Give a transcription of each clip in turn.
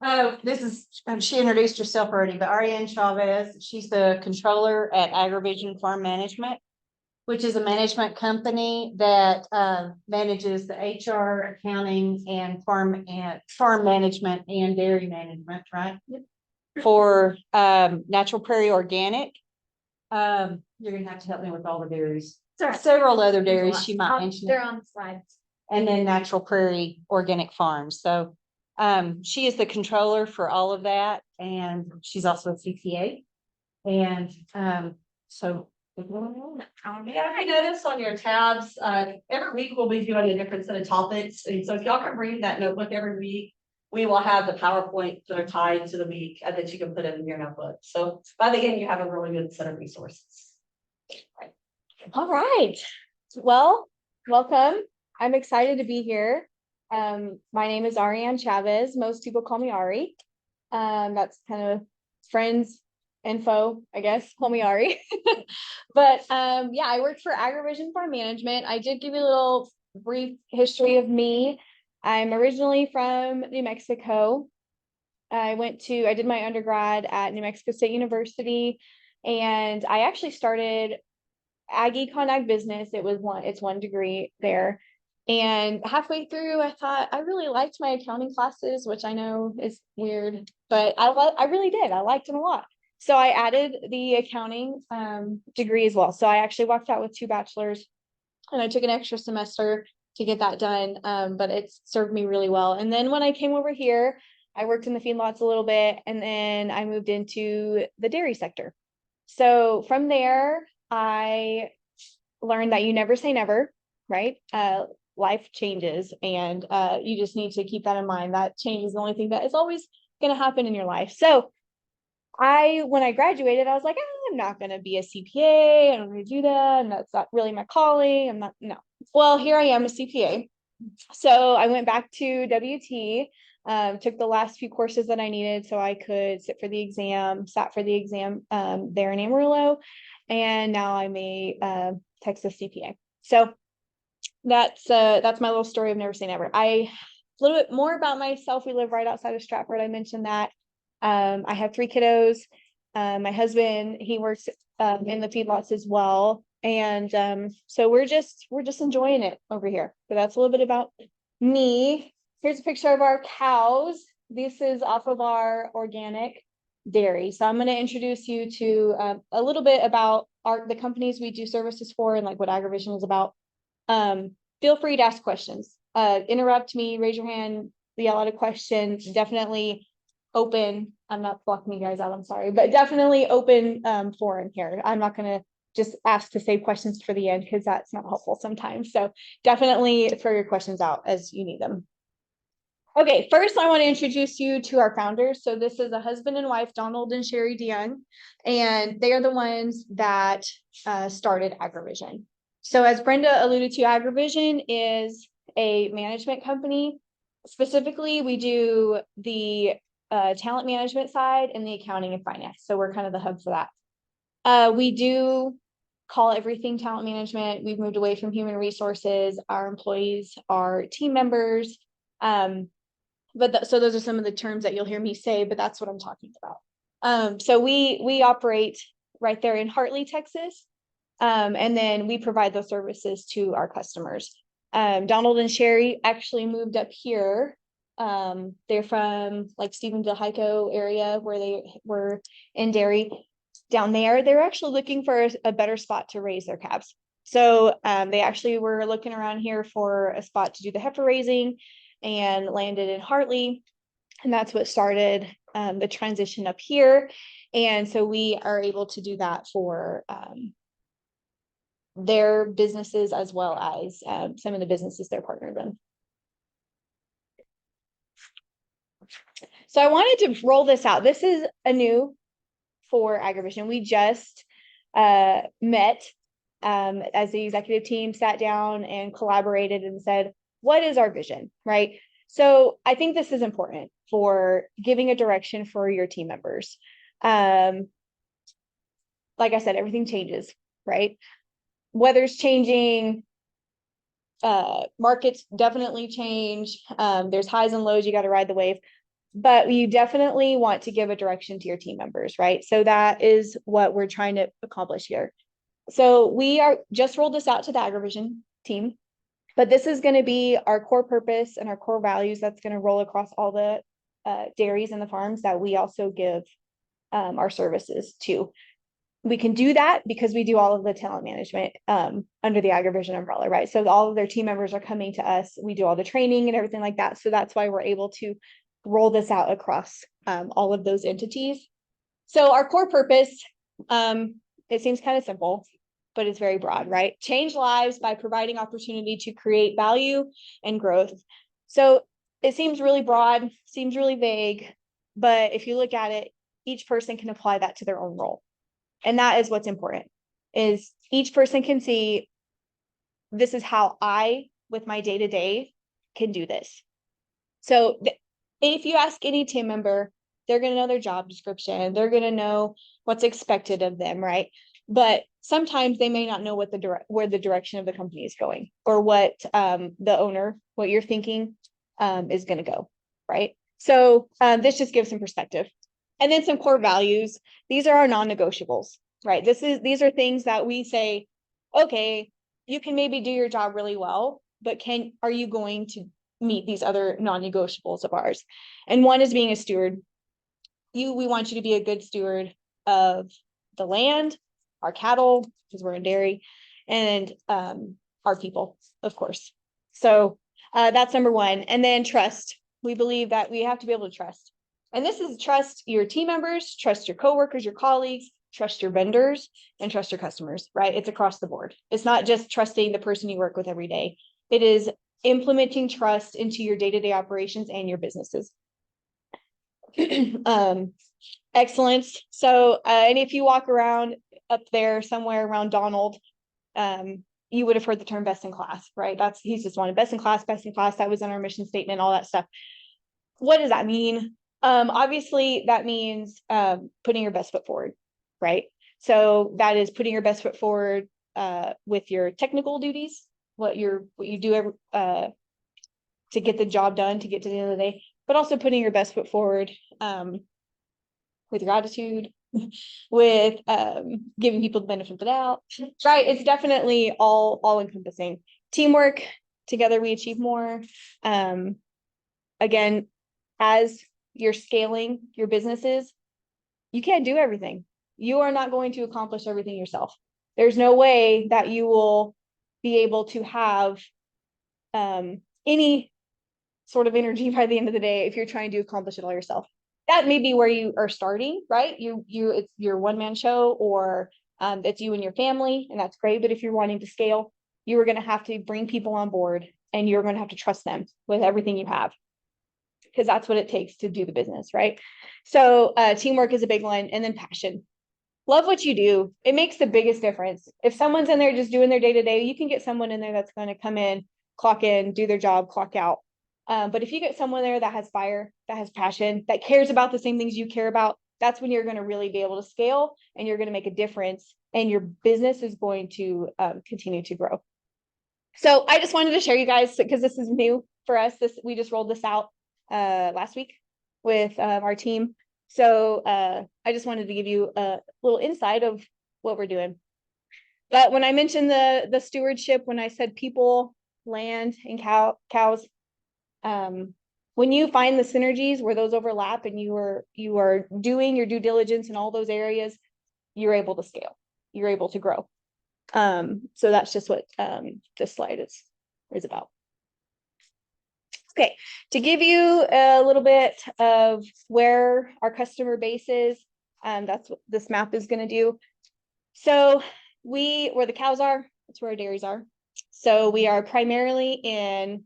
She introduced herself already, but Ariane Chavez, she's the controller at AgriVision Farm Management, which is a management company that manages the HR, accounting, and farm management and dairy management, right? Yep. For Natural Prairie Organic. You're gonna have to help me with all the dairies. Sorry. Several other dairies she might mention. They're on the slides. And then Natural Prairie Organic Farms. So she is the controller for all of that, and she's also a CPA. And so Yeah, I noticed on your tabs, every week we'll be doing a different set of topics. And so if y'all can bring that notebook every week, we will have the PowerPoint that are tied to the week that you can put in your notebook. So by the end, you have a really good set of resources. All right. Well, welcome. I'm excited to be here. My name is Ariane Chavez. Most people call me Ari. That's kind of friends info, I guess. Call me Ari. But yeah, I work for AgriVision Farm Management. I did give you a little brief history of me. I'm originally from New Mexico. I did my undergrad at New Mexico State University, and I actually started Ag Econ Ag Business. It's one degree there. And halfway through, I thought I really liked my accounting classes, which I know is weird, but I really did. I liked them a lot. So I added the accounting degree as well. So I actually walked out with 2 bachelors, and I took an extra semester to get that done. But it's served me really well. And then when I came over here, I worked in the feedlots a little bit, and then I moved into the dairy sector. So from there, I learned that you never say never, right? Life changes, and you just need to keep that in mind. That change is the only thing that is always going to happen in your life. So when I graduated, I was like, I'm not going to be a CPA. I don't want to do that. And that's not really my calling. No. Well, here I am, a CPA. So I went back to WT, took the last few courses that I needed so I could sat for the exam there in Amarillo. And now I'm a Texas CPA. So that's my little story of never say never. A little bit more about myself. We live right outside of Stratford. I mentioned that. I have 3 kiddos. My husband, he works in the feedlots as well. And so we're just enjoying it over here. So that's a little bit about me. Here's a picture of our cows. This is off of our organic dairy. So I'm going to introduce you to a little bit about the companies we do services for and like what AgriVision is about. Feel free to ask questions. Interrupt me, raise your hand, yell out a question. Definitely open. I'm not blocking you guys out, I'm sorry, but definitely open forum here. I'm not going to just ask to save questions for the end because that's not helpful sometimes. So definitely throw your questions out as you need them. Okay, first I want to introduce you to our founders. So this is a husband and wife, Donald and Sherry DeYoung, and they are the ones that started AgriVision. So as Brenda alluded to, AgriVision is a management company. Specifically, we do the talent management side and the accounting and finance. So we're kind of the hub for that. We do call everything talent management. We've moved away from human resources. Our employees are team members. So those are some of the terms that you'll hear me say, but that's what I'm talking about. So we operate right there in Hartley, Texas. And then we provide those services to our customers. Donald and Sherry actually moved up here. They're from like Stephenville, Hico area where they were in dairy down there. They're actually looking for a better spot to raise their calves. So they actually were looking around here for a spot to do the heifer raising and landed in Hartley. And that's what started the transition up here. And so we are able to do that for their businesses as well as some of the businesses they're partnered in. So I wanted to roll this out. This is a new for AgriVision. We just met as the executive team, sat down and collaborated and said, what is our vision, right? So I think this is important for giving a direction for your team members. Like I said, everything changes, right? Weather's changing, markets definitely change. There's highs and lows, you got to ride the wave. But you definitely want to give a direction to your team members, right? So that is what we're trying to accomplish here. So we are just rolled this out to the AgriVision team, but this is going to be our core purpose and our core values that's going to roll across all the dairies and the farms that we also give our services to. We can do that because we do all of the talent management under the AgriVision umbrella, right? So all of their team members are coming to us. We do all the training and everything like that. So that's why we're able to roll this out across all of those entities. So our core purpose, it seems kind of simple, but it's very broad, right? Change lives by providing opportunity to create value and growth. So it seems really broad, seems really vague, but if you look at it, each person can apply that to their own role. And that is what's important, is each person can see, this is how I, with my day-to-day, can do this. So if you ask any team member, they're going to know their job description. They're going to know what's expected of them, right? But sometimes they may not know what where the direction of the company is going, or what the owner, what you're thinking is going to go, right? So this just gives some perspective. And then some core values. These are our non-negotiables, right? These are things that we say, okay, you can maybe do your job really well, but are you going to meet these other non-negotiables of ours? And one is being a steward. We want you to be a good steward of the land, our cattle, because we're in dairy, and our people, of course. So that's number one. And then trust. We believe that we have to be able to trust. And this is trust your team members, trust your coworkers, your colleagues, trust your vendors, and trust your customers, right? It's across the board. It's not just trusting the person you work with every day. It is implementing trust into your day-to-day operations and your businesses. Excellence. So, and if you walk around up there somewhere around Donald, you would have heard the term best in class, right? He's just wanted best in class, best in class. That was in our mission statement, all that stuff. What does that mean? Obviously that means putting your best foot forward, right? So that is putting your best foot forward with your technical duties, what you do to get the job done, to get to the end of the day, but also putting your best foot forward with your attitude, with giving people the benefit of the doubt, right? It's definitely all encompassing. Teamwork, together we achieve more. Again, as you're scaling your businesses, you can't do everything. You are not going to accomplish everything yourself. There's no way that you will be able to have any sort of energy by the end of the day if you're trying to accomplish it all yourself. That may be where you are starting, right? It's your one-man show, or it's you and your family, and that's great. But if you're wanting to scale, you are going to have to bring people on board, and you're going to have to trust them with everything you have, because that's what it takes to do the business, right? So teamwork is a big one. And then passion. Love what you do. It makes the biggest difference. If someone's in there just doing their day-to-day, you can get someone in there that's going to come in, clock in, do their job, clock out. But if you get someone there that has fire, that has passion, that cares about the same things you care about, that's when you're going to really be able to scale, and you're going to make a difference, and your business is going to continue to grow. So I just wanted to share you guys, because this is new for us. We just rolled this out last week with our team. So I just wanted to give you a little insight of what we're doing. But when I mentioned the stewardship, when I said people, land, and cows, when you find the synergies where those overlap, and you are doing your due diligence in all those areas, you're able to scale, you're able to grow. So that's just what this slide is about. Okay, to give you a little bit of where our customer base is, that's what this map is going to do. So where the cows are, that's where our dairies are. So we are primarily in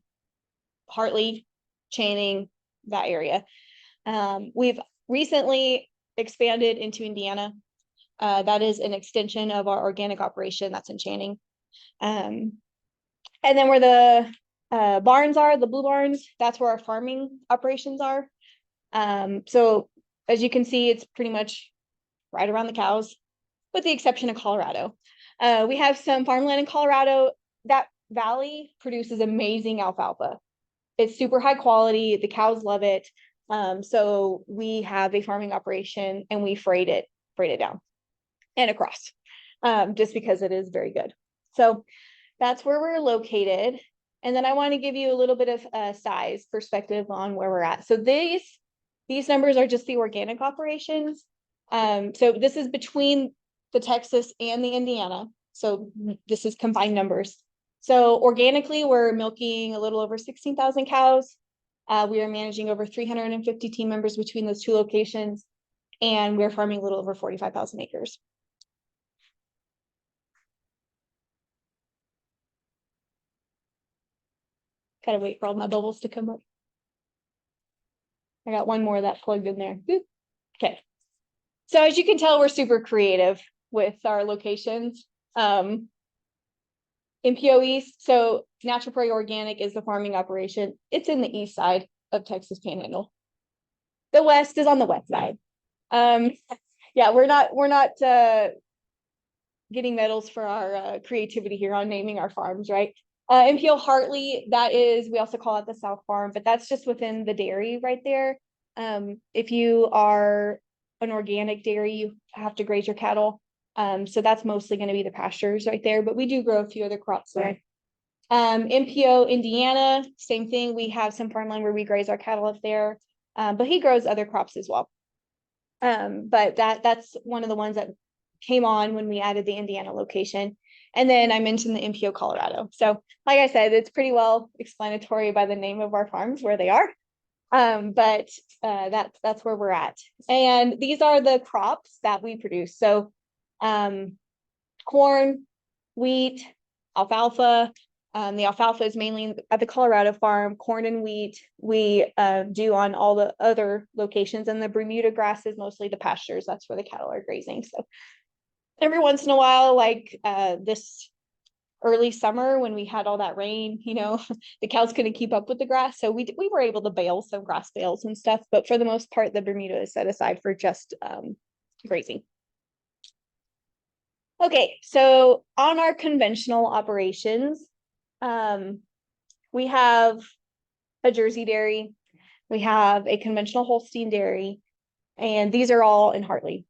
Hartley, Channing, that area. We've recently expanded into Indiana. That is an extension of our organic operation that's in Channing. And then where the barns are, the blue barns, that's where our farming operations are. So as you can see, it's pretty much right around the cows, with the exception of Colorado. We have some farmland in Colorado. That valley produces amazing alfalfa. It's super high quality. The cows love it. So we have a farming operation and we freight it down and across, just because it is very good. So that's where we're located. And then I want to give you a little bit of size perspective on where we're at. So these numbers are just the organic operations. So this is between the Texas and the Indiana. So this is combined numbers. So organically, we're milking a little over 16,000 cows. We are managing over 350 team members between those two locations, and we're farming a little over 45,000 acres. Gotta wait for all my bubbles to come up. I got one more that plugged in there. Boop. Okay. So as you can tell, we're super creative with our locations. MPO East, so Natural Prairie Organic is the farming operation. It's in the east side of Texas Panhandle. The west is on the west side. Yeah, we're not getting medals for our creativity here on naming our farms, right? MPO Hartley, that is, we also call it the South Farm, but that's just within the dairy right there. If you are an organic dairy, you have to graze your cattle. So that's mostly going to be the pastures right there, but we do grow a few other crops there. MPO Indiana, same thing. We have some farmland where we graze our cattle up there, but he grows other crops as well. But that's one of the ones that came on when we added the Indiana location. And then I mentioned the MPO Colorado. So like I said, it's pretty well explanatory by the name of our farms where they are. But that's where we're at. And these are the crops that we produce. So corn, wheat, alfalfa. The alfalfa is mainly at the Colorado farm. Corn and wheat we do on all the other locations, and the Bermuda grass is mostly the pastures. That's where the cattle are grazing. So every once in a while, like this early summer when we had all that rain, the cows couldn't keep up with the grass, so we were able to bale some grass bales and stuff. But for the most part, the Bermuda is set aside for just grazing. Okay, so on our conventional operations, we have a Jersey dairy, we have a conventional Holstein dairy, and these are all in Hartley.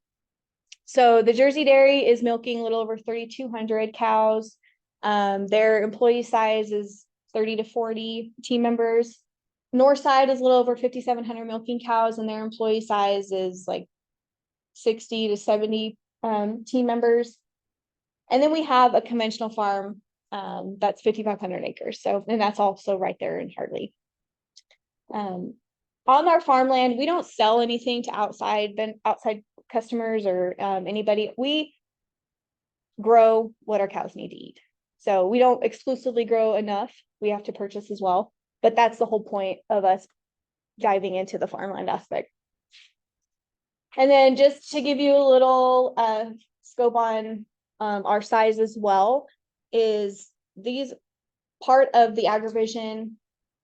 So the Jersey dairy is milking a little over 3,200 cows. Their employee size is 30 to 40 team members. North side is a little over 5,700 milking cows, and their employee size is like 60 to 70 team members. And then we have a conventional farm that's 5,500 acres. So, and that's also right there in Hartley. On our farmland, we don't sell anything to outside customers or anybody. We grow what our cows need to eat. So we don't exclusively grow enough. We have to purchase as well. But that's the whole point of us diving into the farmland aspect. And then just to give you a little scope on our size as well, is these part of the agrivision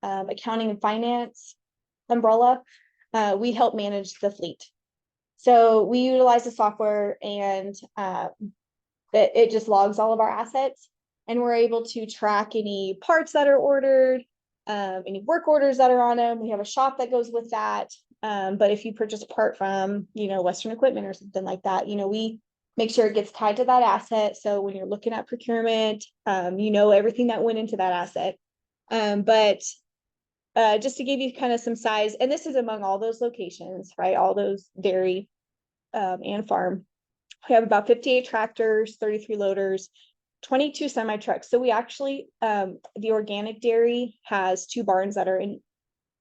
accounting and finance umbrella. We help manage the fleet. So we utilize the software, and it just logs all of our assets, and we're able to track any parts that are ordered, any work orders that are on them. We have a shop that goes with that. But if you purchase a part from, Western Equipment or something like that, we make sure it gets tied to that asset. So when you're looking at procurement, everything that went into that asset. But just to give you kind of some size, and this is among all those locations, right? All those dairy and farm. We have about 58 tractors, 33 loaders, 22 semi trucks. So we actually, the organic dairy has 2 barns that are in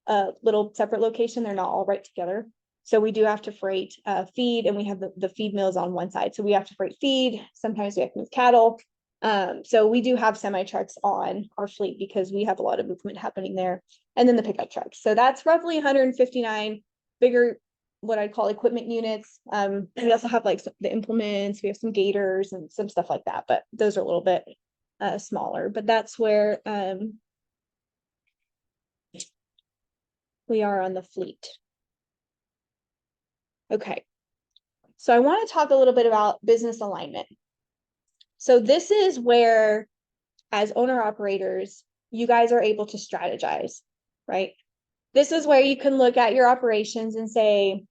a little separate location. They're not all right together. So we do have to freight feed, and we have the feed mills on one side. So we have to freight feed. Sometimes we have to move cattle. So we do have semi trucks on our fleet because we have a lot of movement happening there. And then the pickup trucks. So that's roughly 159 bigger, what I'd call equipment units. We also have like the implements. We have some gators and some stuff like that, but those are a little bit smaller. But that's where we are on the fleet. Okay, so I want to talk a little bit about business alignment. So this is where, as owner operators, you guys are able to strategize, right? this is where you can look at your operations and say,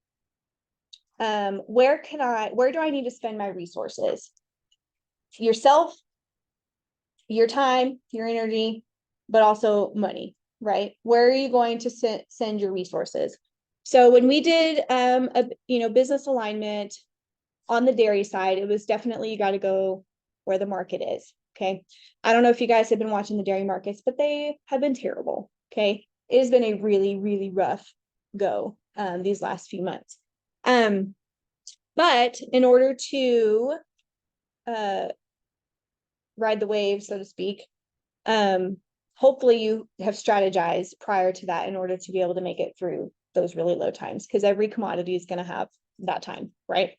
where do I need to spend my resources? Yourself, your time, your energy, but also money, right? Where are you going to send your resources? So when we did business alignment on the dairy side, it was definitely, you got to go where the market is. Okay. I don't know if you guys have been watching the dairy markets, but they have been terrible. Okay. It has been a really, really rough go these last few months. But in order to ride the wave, so to speak, hopefully you have strategized prior to that in order to be able to make it through those really low times, because every commodity is going to have that time, right?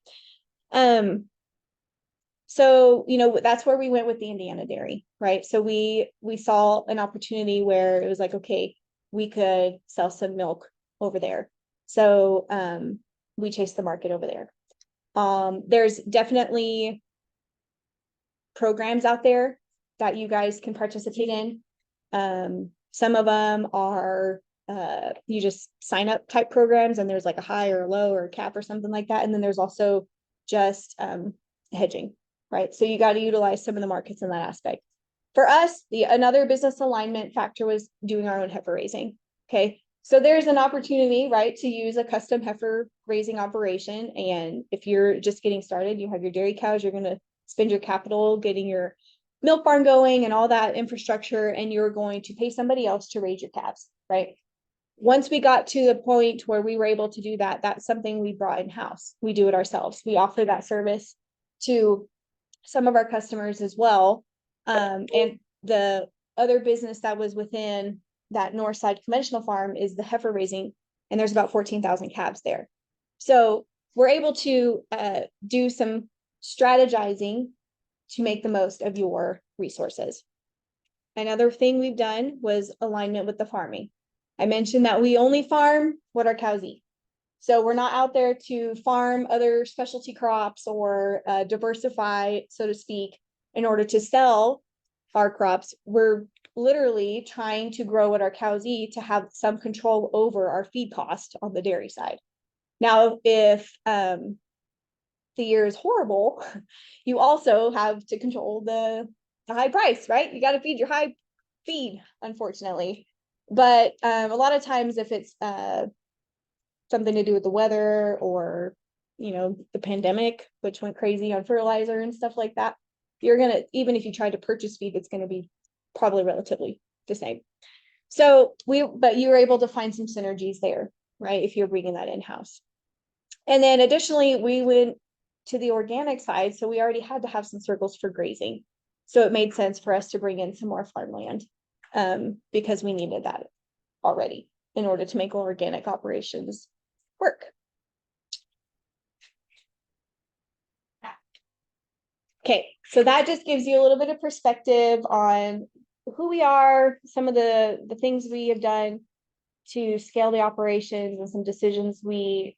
So, that's where we went with the Indiana dairy, right? So we saw an opportunity where it was like, okay, we could sell some milk over there. So we chased the market over there. There's definitely programs out there that you guys can participate in. Some of them are you just sign up type programs, and there's like a high or a low or a cap or something like that. And then there's also just hedging, right? So you got to utilize some of the markets in that aspect. For us, another business alignment factor was doing our own heifer raising. Okay. So there's an opportunity, right, to use a custom heifer raising operation. And if you're just getting started, you have your dairy cows, you're going to spend your capital getting your milk barn going and all that infrastructure, and you're going to pay somebody else to raise your calves, right? Once we got to the point where we were able to do that, that's something we brought in-house. We do it ourselves. We offer that service to some of our customers as well. And the other business that was within that north side conventional farm is the heifer raising, and there's about 14,000 calves there. So we're able to do some strategizing to make the most of your resources. Another thing we've done was alignment with the farming. I mentioned that we only farm what our cows eat. So we're not out there to farm other specialty crops or diversify, so to speak, in order to sell our crops. We're literally trying to grow what our cows eat to have some control over our feed cost on the dairy side. Now, if the year is horrible, you also have to control the high price, right? You got to feed your high feed, unfortunately. But a lot of times, if it's something to do with the weather or, the pandemic, which went crazy on fertilizer and stuff like that, you're going to, even if you try to purchase feed, it's going to be probably relatively the same. So but you were able to find some synergies there, right? If you're bringing that in-house. And then additionally, we went to the organic side. So we already had to have some circles for grazing. So it made sense for us to bring in some more farmland because we needed that already in order to make organic operations work. Okay, so that just gives you a little bit of perspective on who we are, some of the things we have done to scale the operations, and some decisions we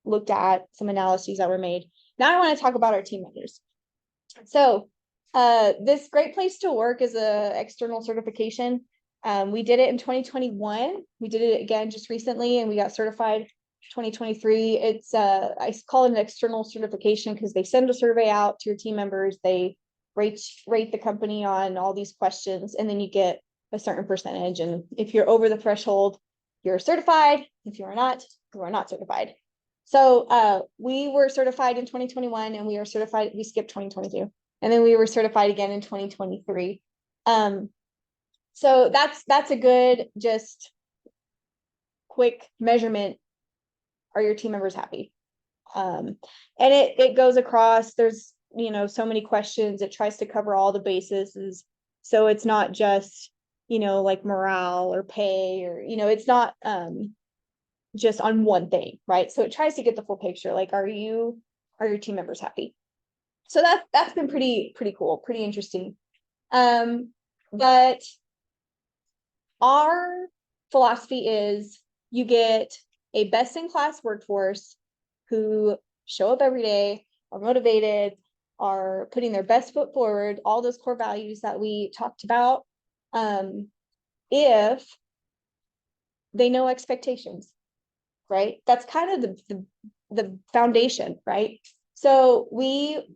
looked at, some analyses that were made. Now I want to talk about our team members. So this Great Place to Work is an external certification. We did it in 2021. We did it again just recently, and we got certified 2023. It's I call it an external certification because they send a survey out to your team members. They rate the company on all these questions, and then you get a certain percentage. And if you're over the threshold, you're certified. If you are not certified. So we were certified in 2021, and we skipped 2022. And then we were certified again in 2023. So that's a good, just quick measurement. Are your team members happy? And it goes across, there's, so many questions. It tries to cover all the bases. So it's not just, like morale or pay or, it's not just on one thing, right? So it tries to get the full picture. Like, are your team members happy? So that's been pretty cool, pretty interesting. But our philosophy is you get a best-in-class workforce who show up every day, are motivated, are putting their best foot forward, all those core values that we talked about. If they know expectations, right? That's kind of the foundation, right? So we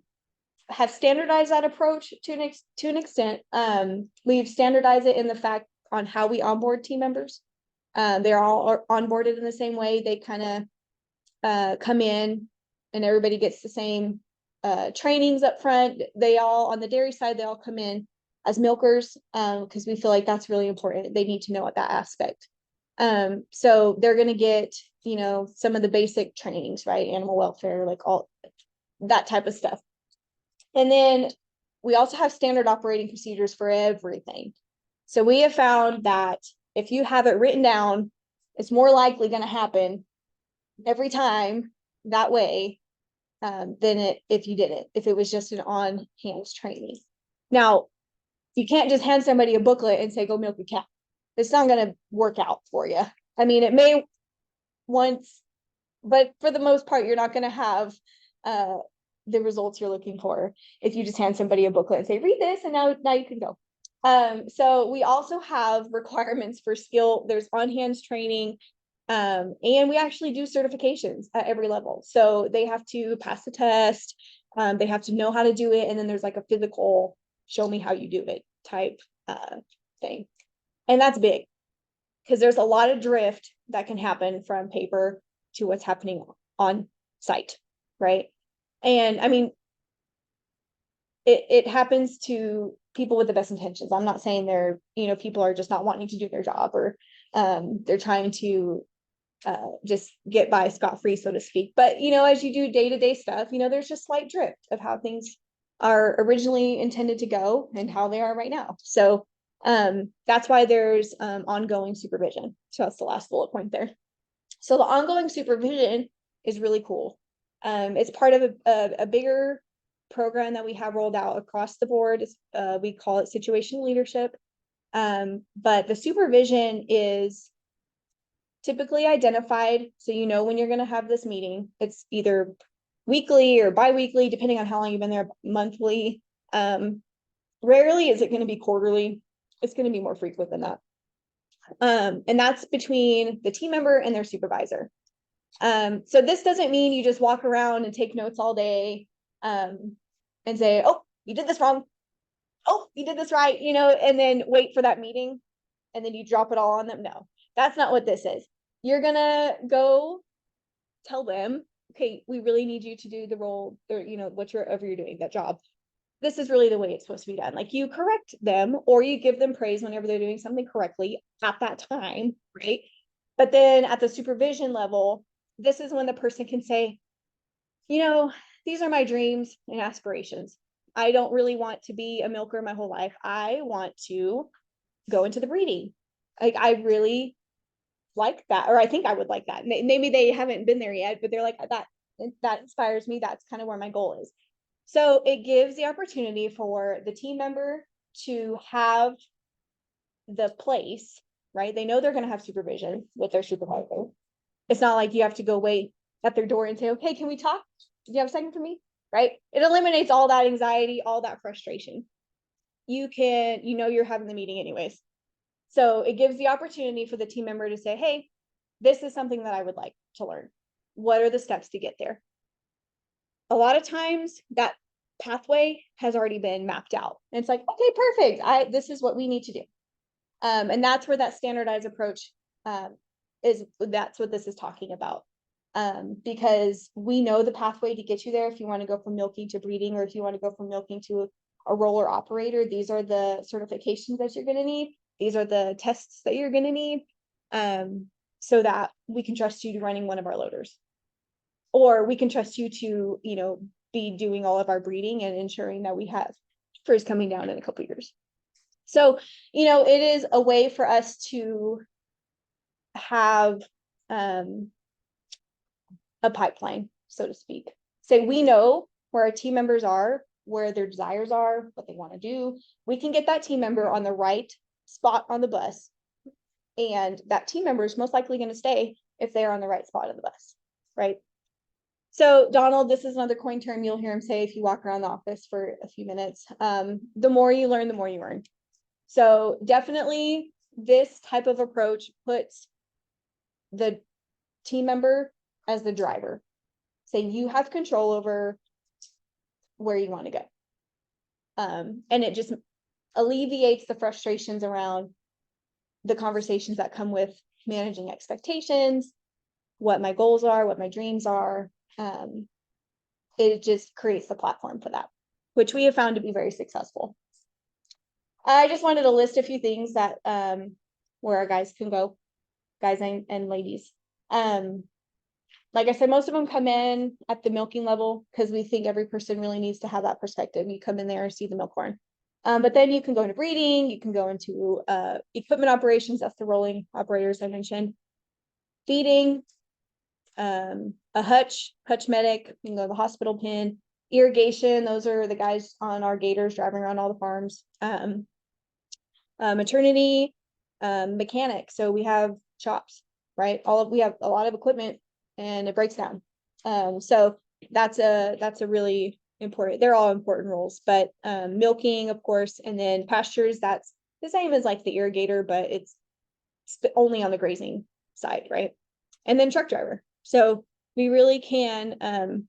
have standardized that approach to an extent. We've standardized it in the fact on how we onboard team members. They're all onboarded in the same way. They kind of come in and everybody gets the same trainings up front. They all, on the dairy side, they all come in as milkers, because we feel like that's really important. They need to know at that aspect. So they're going to get, you know, some of the basic trainings, right? Animal welfare, like all that type of stuff. And then we also have standard operating procedures for everything. So we have found that if you have it written down, it's more likely going to happen every time that way than if you didn't, if it was just an on-hands training. Now, you can't just hand somebody a booklet and say, go milk a cow. It's not going to work out for you. I mean, it may once, but for the most part, you're not going to have the results you're looking for if you just hand somebody a booklet and say, read this, and now you can go. So we also have requirements for skill. There's on-hands training, and we actually do certifications at every level. So they have to pass the test, they have to know how to do it, and then there's like a physical show me how you do it type thing. And that's big because there's a lot of drift that can happen from paper to what's happening on site, right? And I mean, it happens to people with the best intentions. I'm not saying they're, you know, people are just not wanting to do their job, or they're trying to just get by scot-free, so to speak. But, you know, as you do day-to-day stuff, you know, there's just slight drift of how things are originally intended to go and how they are right now. So that's why there's ongoing supervision. So that's the last bullet point there. So the ongoing supervision is really cool. It's part of a bigger program that we have rolled out across the board. We call it situational leadership. But the supervision is typically identified. So, you know, when you're going to have this meeting, it's either weekly or bi-weekly, depending on how long you've been there, monthly. Rarely is it going to be quarterly. It's going to be more frequent than that. And that's between the team member and their supervisor. So this doesn't mean you just walk around and take notes all day and say, oh, you did this wrong. Oh, you did this right, you know, and then wait for that meeting and then you drop it all on them. No, that's not what this is. You're gonna go tell them, okay, we really need you to do the role, or, you know, whatever you're doing, that job. This is really the way it's supposed to be done. Like, you correct them or you give them praise whenever they're doing something correctly at that time, right? But then at the supervision level, this is when the person can say, you know, these are my dreams and aspirations. I don't really want to be a milker my whole life. I want to go into the breeding. Like, I really like that, or I think I would like that. Maybe they haven't been there yet, but they're like, that inspires me. That's kind of where my goal is. So it gives the opportunity for the team member to have the place, right? They know they're going to have supervision with their supervisor. It's not like you have to go wait at their door and say, okay, can we talk? Do you have a second for me? Right? It eliminates all that anxiety, all that frustration. You can, you know, you're having the meeting anyways. So it gives the opportunity for the team member to say, hey, this is something that I would like to learn. What are the steps to get there? A lot of times that pathway has already been mapped out. And it's like, okay, perfect. This is what we need to do. And that's where that standardized approach that's what this is talking about. Because we know the pathway to get you there. If you want to go from milking to breeding, or if you want to go from milking to a roller operator, these are the certifications that you're going to need. These are the tests that you're going to need, so that we can trust you to running one of our loaders, or we can trust you to, you know, be doing all of our breeding and ensuring that we have furs coming down in a couple of years. So, you know, it is a way for us to have a pipeline, so to speak. Say we know where our team members are, where their desires are, what they want to do. We can get that team member on the right spot on the bus, and that team member is most likely going to stay if they're on the right spot of the bus, right? So Donald, this is another coin term you'll hear him say if you walk around the office for a few minutes. The more you learn, the more you earn. So definitely this type of approach puts the team member as the driver. Say you have control over where you want to go. And it just alleviates the frustrations around the conversations that come with managing expectations, what my goals are, what my dreams are. It just creates the platform for that, which we have found to be very successful. I just wanted to list a few things that where our guys can go, guys and ladies. Like I said, most of them come in at the milking level because we think every person really needs to have that perspective. You come in there and see the milk corn. But then you can go into breeding, you can go into equipment operations, that's the rolling operators I mentioned, feeding, a hutch medic, you can go to the hospital pen, irrigation, those are the guys on our gators driving around all the farms, maternity, mechanic, so we have shops, right? We have a lot of equipment and it breaks down. So that's a really important, they're all important roles, but milking, of course, and then pastures, that's the same as like the irrigator, but it's only on the grazing side, right? And then truck driver. So we really can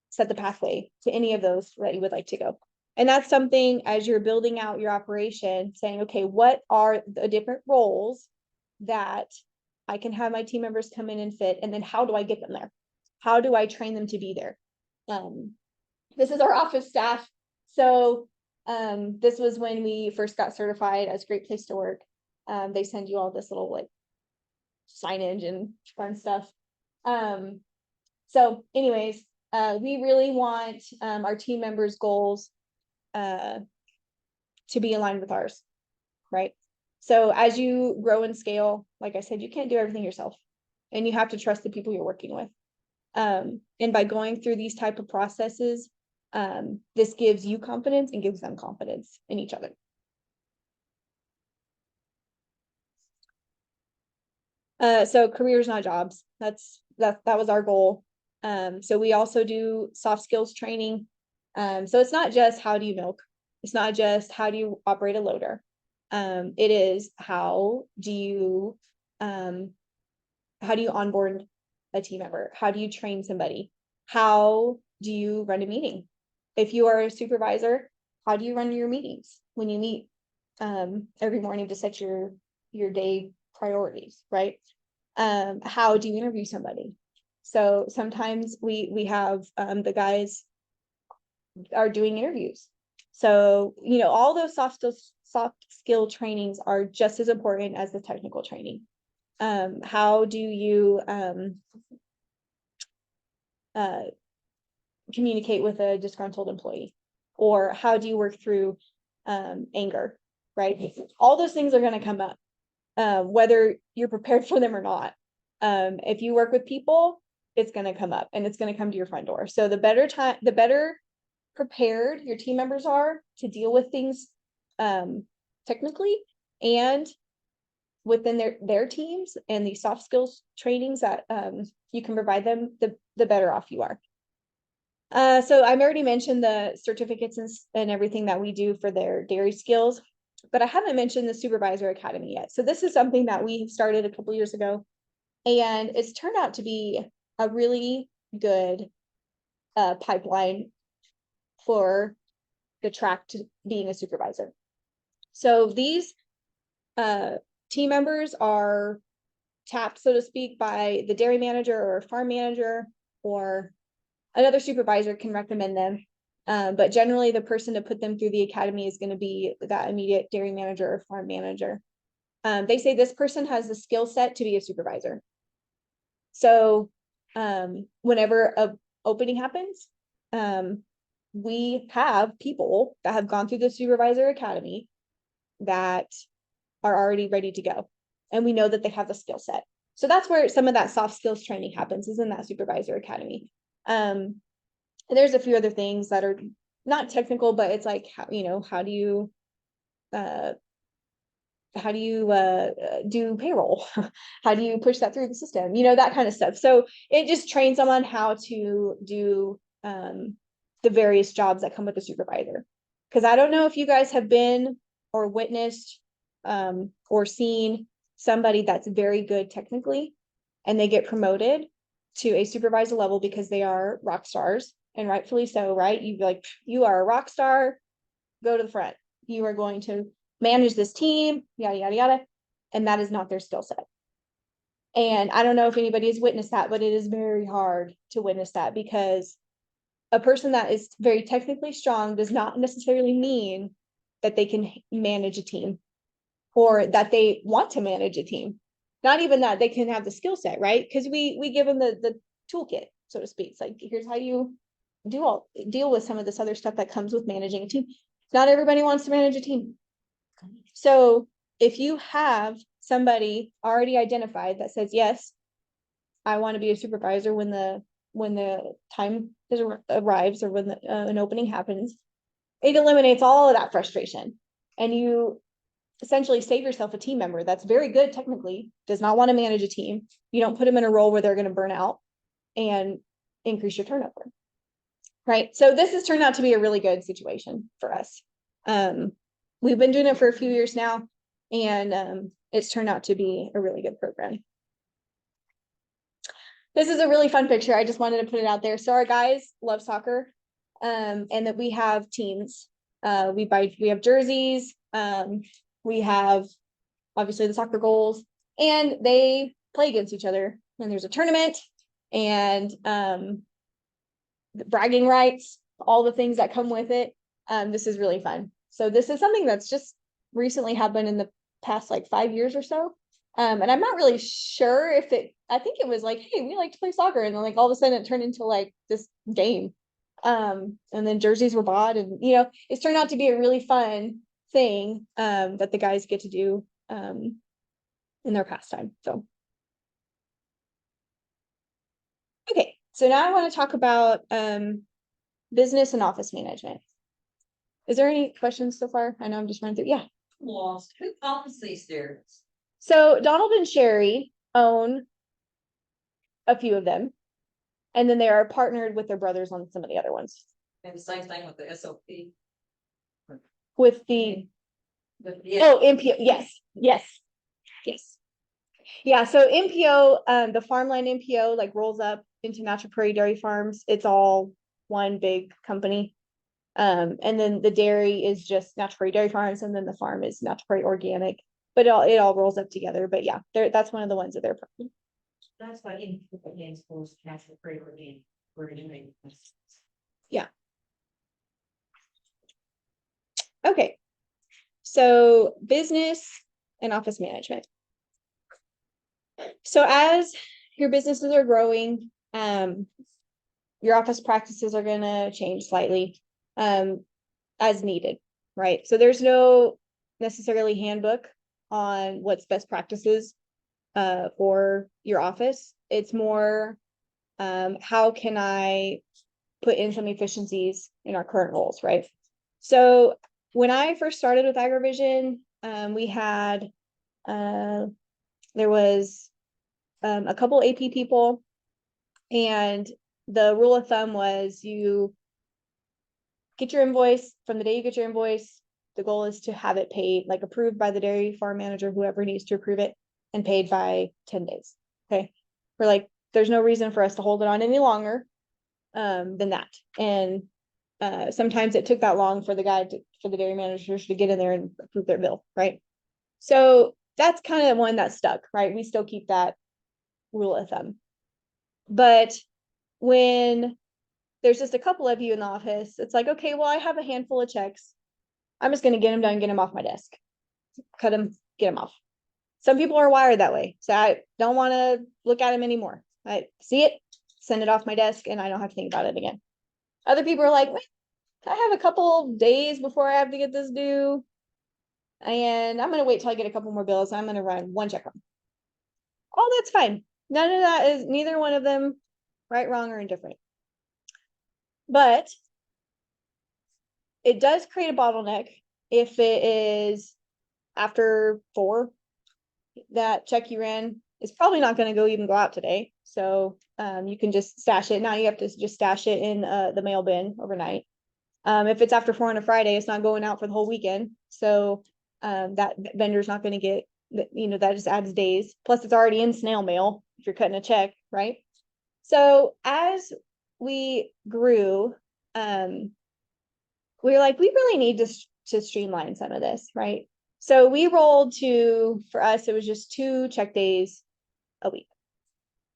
set the pathway to any of those that you would like to go. And that's something as you're building out your operation, saying, okay, what are the different roles that I can have my team members come in and fit, and then how do I get them there? How do I train them to be there? This is our office staff. So this was when we first got certified as a great place to work. They send you all this little like signage and fun stuff. So anyways, we really want our team members' goals to be aligned with ours, right? So as you grow and scale, like I said, you can't do everything yourself, and you have to trust the people you're working with. And by going through these type of processes, this gives you confidence and gives them confidence in each other. So careers, not jobs. That was our goal. So we also do soft skills training. So it's not just how do you milk, it's not just how do you operate a loader. It is how do you onboard a team member? How do you train somebody? How do you run a meeting? If you are a supervisor, how do you run your meetings when you meet every morning to set your day priorities, right? How do you interview somebody? So sometimes we have the guys are doing interviews. So, you know, all those soft skill trainings are just as important as the technical training. How do you communicate with a disgruntled employee? Or how do you work through anger, right? All those things are going to come up, whether you're prepared for them or not. If you work with people, it's going to come up and it's going to come to your front door. So the better prepared your team members are to deal with things technically and within their teams and the soft skills trainings that you can provide them, the better off you are. So I've already mentioned the certificates and everything that we do for their dairy skills, but I haven't mentioned the supervisor academy yet. So this is something that we started a couple years ago, and it's turned out to be a really good pipeline for the track to being a supervisor. So these team members are tapped, so to speak, by the dairy manager or farm manager, or another supervisor can recommend them. But generally the person to put them through the academy is going to be that immediate dairy manager or farm manager. They say this person has the skill set to be a supervisor. So whenever a opening happens, we have people that have gone through the supervisor academy that are already ready to go, and we know that they have the skill set. So that's where some of that soft skills training happens, is in that supervisor academy. There's a few other things that are not technical, but it's like, how do you do payroll? How do you push that through the system? That kind of stuff. So it just trains them on how to do the various jobs that come with a supervisor. Because I don't know if you guys have been or witnessed or seen somebody that's very good technically, and they get promoted to a supervisor level because they are rock stars, and rightfully so, right? You like, you are a rock star, go to the front. You are going to manage this team, yada, yada, yada. And that is not their skill set. And I don't know if anybody has witnessed that, but it is very hard to witness that, because a person that is very technically strong does not necessarily mean that they can manage a team, or that they want to manage a team. Not even that they can have the skill set, right? Because we give them the toolkit, so to speak. It's like, here's how you deal with some of this other stuff that comes with managing a team. Not everybody wants to manage a team. So if you have somebody already identified that says, yes, I want to be a supervisor when the time arrives, or when an opening happens, it eliminates all of that frustration. And you essentially save yourself a team member that's very good technically, does not want to manage a team. You don't put them in a role where they're going to burn out and increase your turnover. Right. So this has turned out to be a really good situation for us. We've been doing it for a few years now, and it's turned out to be a really good program. This is a really fun picture. I just wanted to put it out there. So our guys love soccer, and that we have teams. We have jerseys. We have obviously the soccer goals, and they play against each other. And there's a tournament, and the bragging rights, all the things that come with it. This is really fun. So this is something that's just recently happened in the past like 5 years or so. And I'm not really sure if I think it was like, hey, we like to play soccer. And then like all of a sudden it turned into like this game. And then jerseys were bought, and it's turned out to be a really fun thing that the guys get to do in their pastime. So okay, so now I want to talk about business and office management. Is there any questions so far? I know I'm just running through. Yeah. Lost. Who owns these stairs? So Donald and Sherry own a few of them, and then they are partnered with their brothers on some of the other ones. And the same thing with the SOP. With the Yeah, MPO, yes. Yeah, so MPO, the farmland MPO like rolls up into Natural Prairie Dairy Farms. It's all one big company. And then the dairy is just Natural Prairie Dairy Farms, and then the farm is Natural Prairie Organic. But it all rolls up together. But yeah, that's one of the ones that they're partnering. that's why in against schools, Natural Prairie Organic, we're doing this. Yeah. Okay. So business and office management. So as your businesses are growing, your office practices are going to change slightly as needed, right? So there's no necessarily handbook on what's best practices for your office. It's more how can I put in some efficiencies in our current roles, right? So when I first started with AgriVision, we had there was a couple AP people, and the rule of thumb was you get your invoice. From the day you get your invoice, the goal is to have it paid, like approved by the dairy farm manager, whoever needs to approve it, and paid by 10 days. Okay. We're like, there's no reason for us to hold it on any longer than that. And sometimes it took that long for the dairy managers to get in there and approve their bill, right? So that's kind of one that stuck, right? We still keep that rule of thumb. But when there's just a couple of you in the office, it's like, okay, well, I have a handful of checks. I'm just going to get them done, get them off my desk, cut them, get them off. Some people are wired that way. So I don't want to look at them anymore. I see it, send it off my desk, and I don't have to think about it again. Other people are like, wait, I have a couple days before I have to get this due, and I'm going to wait till I get a couple more bills. I'm going to run one check on. Oh, that's fine. None of that is, neither one of them right, wrong, or indifferent. But it does create a bottleneck if it is after 4, that check you ran is probably not going to even go out today. So you can just stash it. Now you have to just stash it in the mail bin overnight. If it's after 4 on a Friday, it's not going out for the whole weekend. So that vendor's not going to get that just adds days. Plus it's already in snail mail if you're cutting a check, right? So as we grew, we were like, we really need to streamline some of this, right? So we rolled to, for us, it was just 2 check days a week.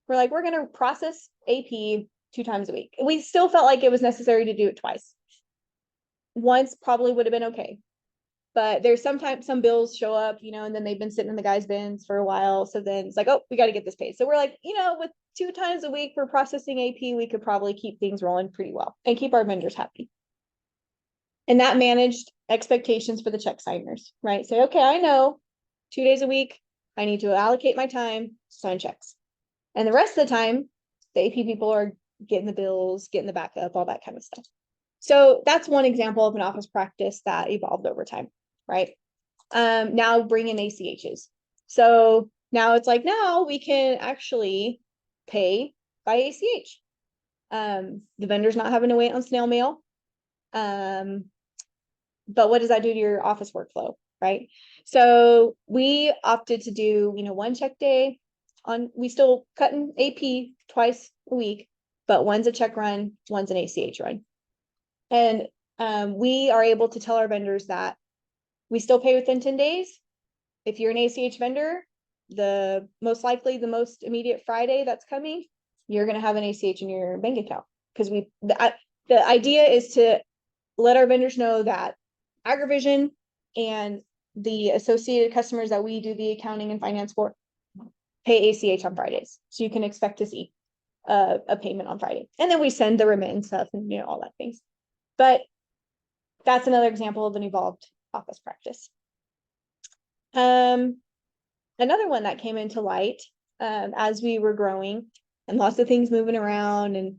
We're like, we're going to process AP 2 times a week. We still felt like it was necessary to do it twice. Once probably would have been okay. But there's sometimes some bills show up, and then they've been sitting in the guy's bins for a while. So then it's like, oh, we got to get this paid. So we're like, with 2 times a week for processing AP, we could probably keep things rolling pretty well and keep our vendors happy. And that managed expectations for the check signers, right? Say, okay, I know 2 days a week, I need to allocate my time to sign checks. And the rest of the time, the AP people are getting the bills, getting the backup, all that kind of stuff. So that's one example of an office practice that evolved over time, right? Now bring in ACHs. So now it's like, now we can actually pay by ACH. The vendor's not having to wait on snail mail. But what does that do to your office workflow, right? So we opted to do, 1 check day we still cutting AP twice a week, but one's a check run, one's an ACH run. And we are able to tell our vendors that we still pay within 10 days. If you're an ACH vendor, the most immediate Friday that's coming, you're going to have an ACH in your bank account. Because the idea is to let our vendors know that AgriVision and the associated customers that we do the accounting and finance for pay ACH on Fridays. So you can expect to see a payment on Friday. And then we send the remittance stuff and all that things. But that's another example of an evolved office practice. Another one that came into light as we were growing and lots of things moving around and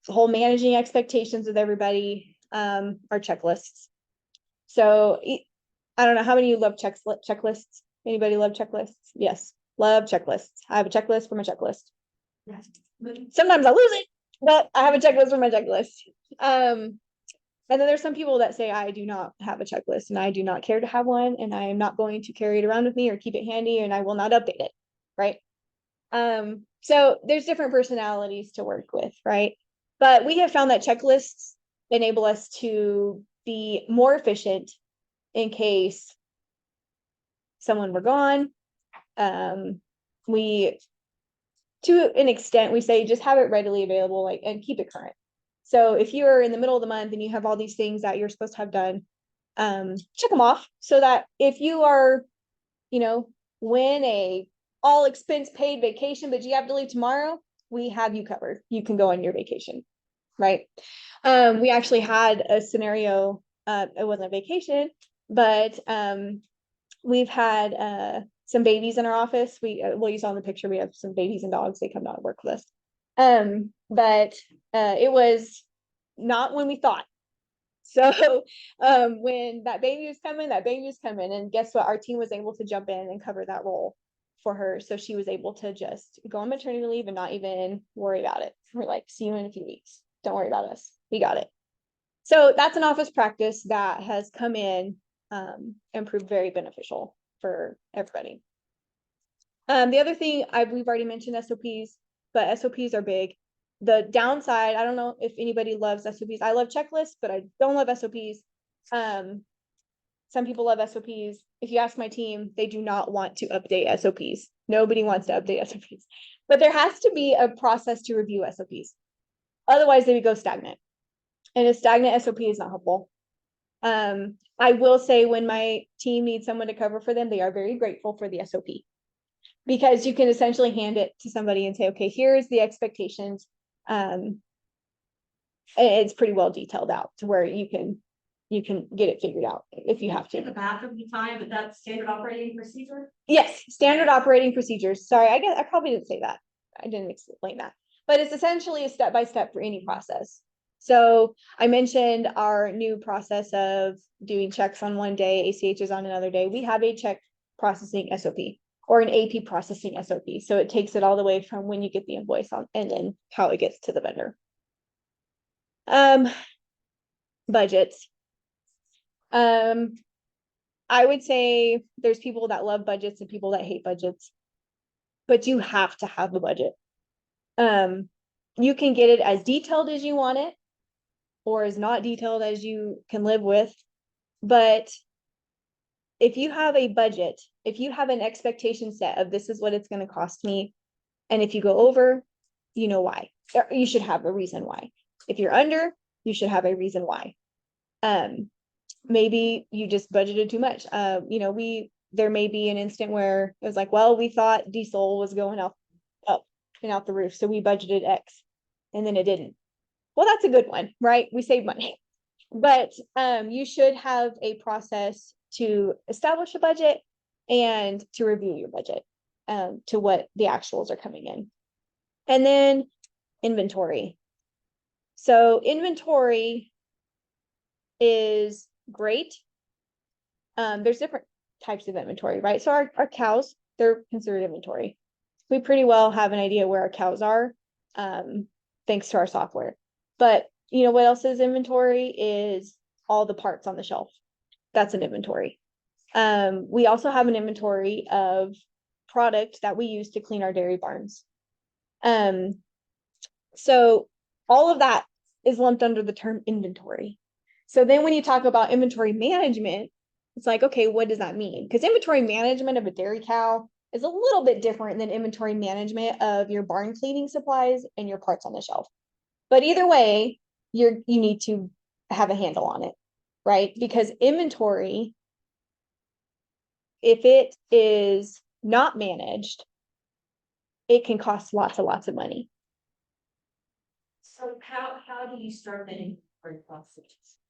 the whole managing expectations with everybody are checklists. So I don't know how many of you love checklists. Anybody love checklists? Yes, love checklists. I have a checklist for my checklist. Sometimes I lose it, but I have a checklist for my checklist. And then there's some people that say, I do not have a checklist and I do not care to have one. And I am not going to carry it around with me or keep it handy and I will not update it. Right. So there's different personalities to work with. Right. But we have found that checklists enable us to be more efficient in case someone were gone. To an extent, we say just have it readily available, and keep it current. So if you're in the middle of the month and you have all these things that you're supposed to have done, check them off so that if you are, win a all expense paid vacation, but you have to leave tomorrow, we have you covered. You can go on your vacation, right? We actually had a scenario, it wasn't a vacation, but we've had some babies in our office. You saw in the picture, we have some babies and dogs. They come down and work with us. But it was not when we thought. So when that baby was coming, and guess what? Our team was able to jump in and cover that role for her. So she was able to just go on maternity leave and not even worry about it. We're like, see you in a few weeks. Don't worry about us. We got it. So that's an office practice that has come in and proved very beneficial for everybody. The other thing we've already mentioned SOPs, but SOPs are big. The downside, I don't know if anybody loves SOPs. I love checklists, but I don't love SOPs. Some people love SOPs. If you ask my team, they do not want to update SOPs. Nobody wants to update SOPs, but there has to be a process to review SOPs. Otherwise they would go stagnant, and a stagnant SOP is not helpful. I will say when my team needs someone to cover for them, they are very grateful for the SOP, because you can essentially hand it to somebody and say, okay, here's the expectations. It's pretty well detailed out to where you can get it figured out if you have to. The back of the time, but that's standard operating procedure? Yes, standard operating procedures. Sorry, I guess I probably didn't say that. I didn't explain that, but it's essentially a step-by-step for any process. So I mentioned our new process of doing checks on one day, ACHs on another day. We have a check processing SOP or an AP processing SOP. So it takes it all the way from when you get the invoice on and then how it gets to the vendor. Budgets. I would say there's people that love budgets and people that hate budgets. But you have to have a budget. You can get it as detailed as you want it, or as not detailed as you can live with. But if you have a budget, if you have an expectation set of this is what it's going to cost me, and if you go over, you know why. You should have a reason why. If you're under, you should have a reason why. Maybe you just budgeted too much. There may be an instant where it was like, well, we thought diesel was going up and out the roof, so we budgeted X, and then it didn't. Well, that's a good one, right? We save money. But you should have a process to establish a budget and to review your budget to what the actuals are coming in. And then inventory. So inventory is great. There's different types of inventory, right? So our cows, they're considered inventory. We pretty well have an idea where our cows are, thanks to our software. But you know what else is inventory is all the parts on the shelf. That's an inventory. We also have an inventory of product that we use to clean our dairy barns. So all of that is lumped under the term inventory. So then when you talk about inventory management, it's like, okay, what does that mean? Because inventory management of a dairy cow is a little bit different than inventory management of your barn cleaning supplies and your parts on the shelf. But either way, you need to have a handle on it, right? Because inventory, if it is not managed, it can cost lots and lots of money. So how do you start the inventory process?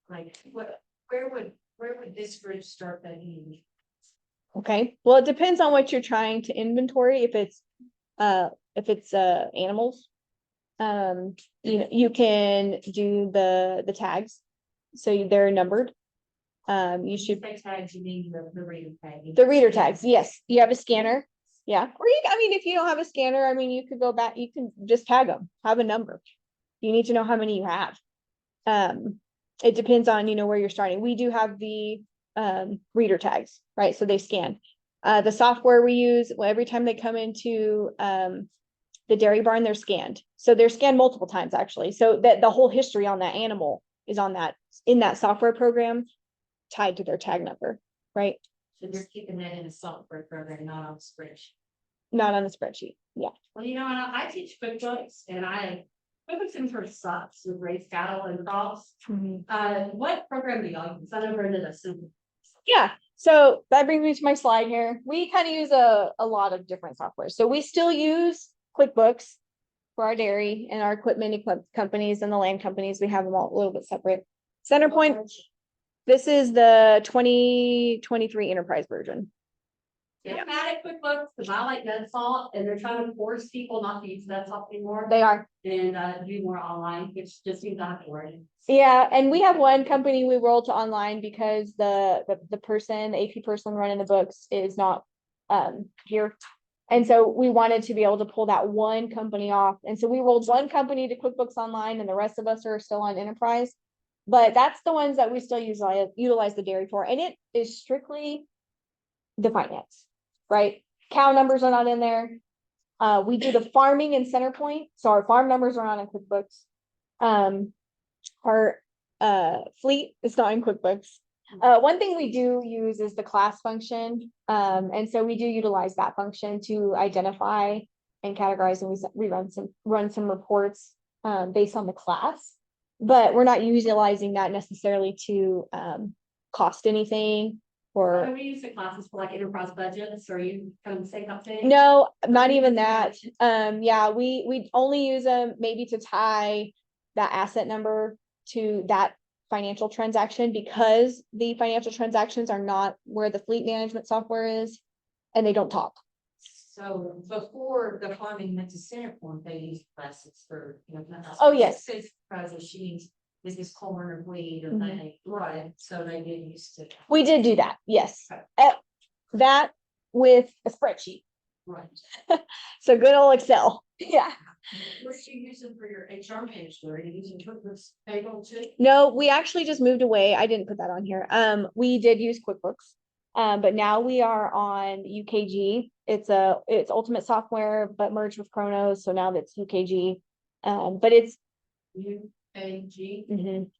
Like, where would this group start that in? Okay, well, it depends on what you're trying to inventory. If it's animals, you can do the tags, so they're numbered. You should Say tags, you mean the reader tag. the reader tags. Yes, you have a scanner. Yeah, or if you don't have a scanner, you could go back. You can just tag them. Have a number. You need to know how many you have. It depends on where you're starting. We do have the reader tags, right? So they scan. The software we use, well, every time they come into the dairy barn, they're scanned. So they're scanned multiple times actually. So that the whole history on that animal is in that software program tied to their tag number, right? So they're keeping that in a software program, not on a spreadsheet. Not on the spreadsheet. Yeah. Well, I teach QuickBooks and QuickBooks Import sucks with raised cattle and crops. What program do y'all use? I never did a simple. Yeah. So that brings me to my slide here. We kind of use a lot of different software. So we still use QuickBooks for our dairy and our equipment companies and the land companies. We have them all a little bit separate. Centerpoint. This is the 2023 enterprise version. I'm mad at QuickBooks because I like NetSalt and they're trying to force people not to use NetSalt anymore. They are. And do more online, which just seems not to work. Yeah, and we have one company we rolled to online because the person, the AP person running the books is not here. And so we wanted to be able to pull that one company off. And so we rolled one company to QuickBooks Online and the rest of us are still on Enterprise. But that's the ones that we still utilize the dairy for. And it is strictly the finance, right? Cow numbers are not in there. We do the farming in Centerpoint. So our farm numbers are not in QuickBooks. Our fleet is not in QuickBooks. One thing we do use is the class function. And so we do utilize that function to identify and categorize, and we run some reports based on the class, but we're not utilizing that necessarily to cost anything. Or we use the classes for like enterprise budgets, or you kind of say something? no, not even that. Yeah, we only use them maybe to tie that asset number to that financial transaction, because the financial transactions are not where the fleet management software is, and they don't talk. So before the farming went to Centerpoint, they used classes for, Oh, yes. Machines, is this corn or wheat or they, right, so they get used to. We did do that, yes. That with a spreadsheet. Right. So good old Excel. Yeah. What are you using for your HR manager? Are you using QuickBooks Payroll too? No, we actually just moved away. I didn't put that on here. We did use QuickBooks. But now we are on UKG. It's Ultimate Software, but merged with Chronos. So now that's UKG. But it's UAG. mhm.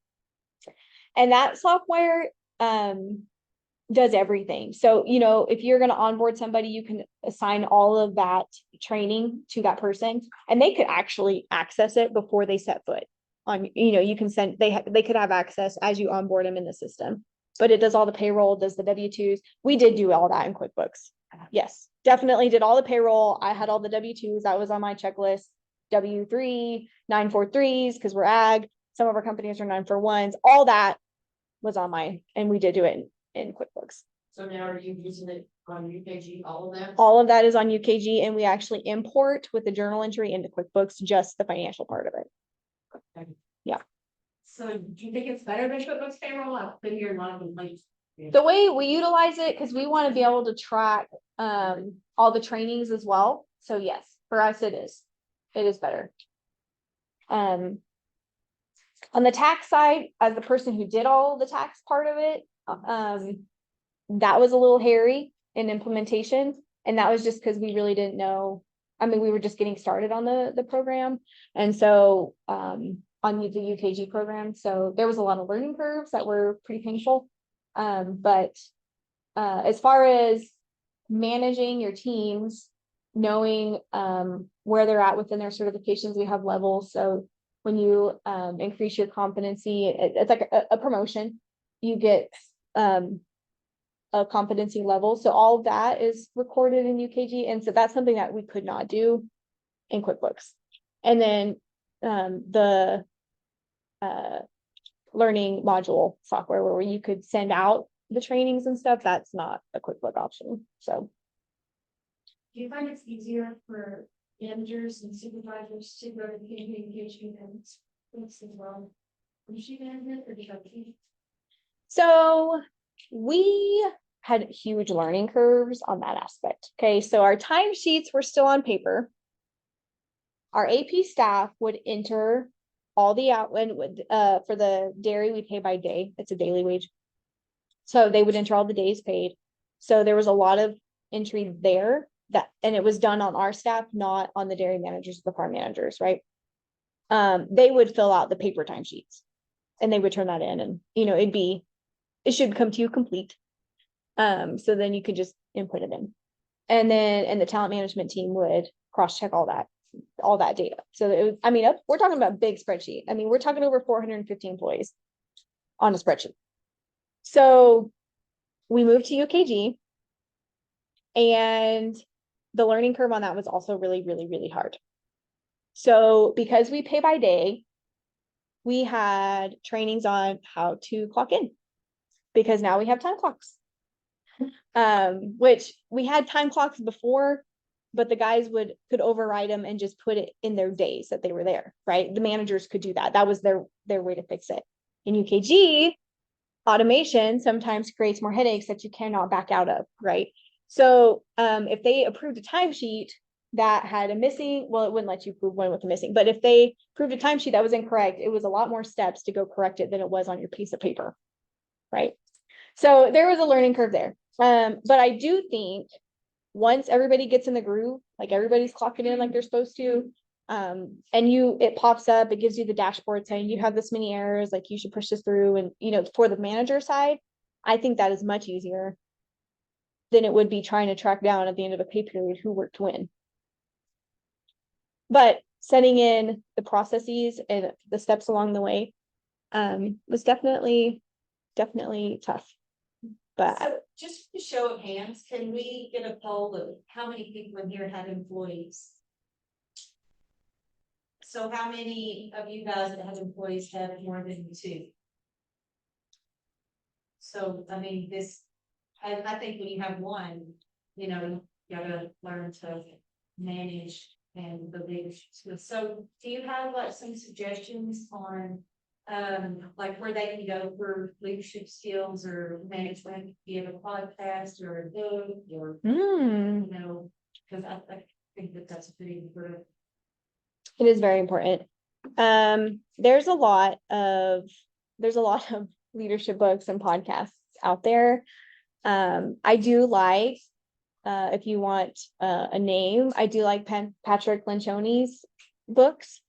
And that software does everything. So, if you're going to onboard somebody, you can assign all of that training to that person, and they could actually access it before they set foot on, you can send, they could have access as you onboard them in the system, but it does all the payroll, does the W-2s. We did do all that in QuickBooks. Yes, definitely did all the payroll. I had all the W-2s. That was on my checklist. W-3, 943s, because we're ag. Some of our companies are 941s. All that was on mine, and we did do it in QuickBooks. So now are you using it on UKG, all of that? All of that is on UKG, and we actually import with the journal entry into QuickBooks, just the financial part of it. So do you think it's better than QuickBooks payroll? I've been hearing a lot of complaints. The way we utilize it, because we want to be able to track all the trainings as well. So yes, for us it is. It is better. On the tax side, as the person who did all the tax part of it, that was a little hairy in implementation. And that was just because we really didn't know. I mean, we were just getting started on the program. And so on the UKG program. So there was a lot of learning curves that were pretty painful. But as far as managing your teams, knowing where they're at within their certifications, we have levels. So when you increase your competency, it's like a promotion, you get a competency level. So all of that is recorded in UKG. And so that's something that we could not do in QuickBooks. And then the learning module software where you could send out the trainings and stuff, that's not a QuickBook option. So Do you find it's easier for managers and supervisors to go to the engagement and as well? Machine management or DRP? So we had huge learning curves on that aspect. Okay, so our timesheets were still on paper. Our AP staff would enter all the out and for the dairy, we pay by day. It's a daily wage. So they would enter all the days paid. So there was a lot of entry there and it was done on our staff, not on the dairy managers, the farm managers, right? They would fill out the paper timesheets and they would turn that in, and it should come to you complete. So then you could just input it in. And the talent management team would cross-check all that data. So it was, we're talking about a big spreadsheet. We're talking over 450 employees on a spreadsheet. So we moved to UKG, and the learning curve on that was also really, really, really hard. So because we pay by day, we had trainings on how to clock in, because now we have time clocks. Which we had time clocks before, but the guys could override them and just put it in their days that they were there, right? The managers could do that. That was their way to fix it. In UKG, automation sometimes creates more headaches that you cannot back out of, right? So if they approved a timesheet that had a missing, well, it wouldn't let you prove one with a missing, but if they proved a timesheet that was incorrect, it was a lot more steps to go correct it than it was on your piece of paper, right? So there was a learning curve there. But I do think once everybody gets in the groove, like everybody's clocking in like they're supposed to, and it pops up, it gives you the dashboard saying you have this many errors, like you should push this through. And, for the manager side, I think that is much easier than it would be trying to track down at the end of a pay period who worked when. But setting in the processes and the steps along the way was definitely tough. But So just a show of hands, can we get a poll of how many people in here have employees? So how many of you guys that have employees have more than two? So, I think when you have one, you gotta learn to manage and the leadership. So do you have like some suggestions on like where they can go for leadership skills or management? Do you have a podcast or a book or because I think that's pretty important. it is very important. There's a lot of leadership books and podcasts out there. I do like, if you want a name, I do like Patrick Lencioni's books.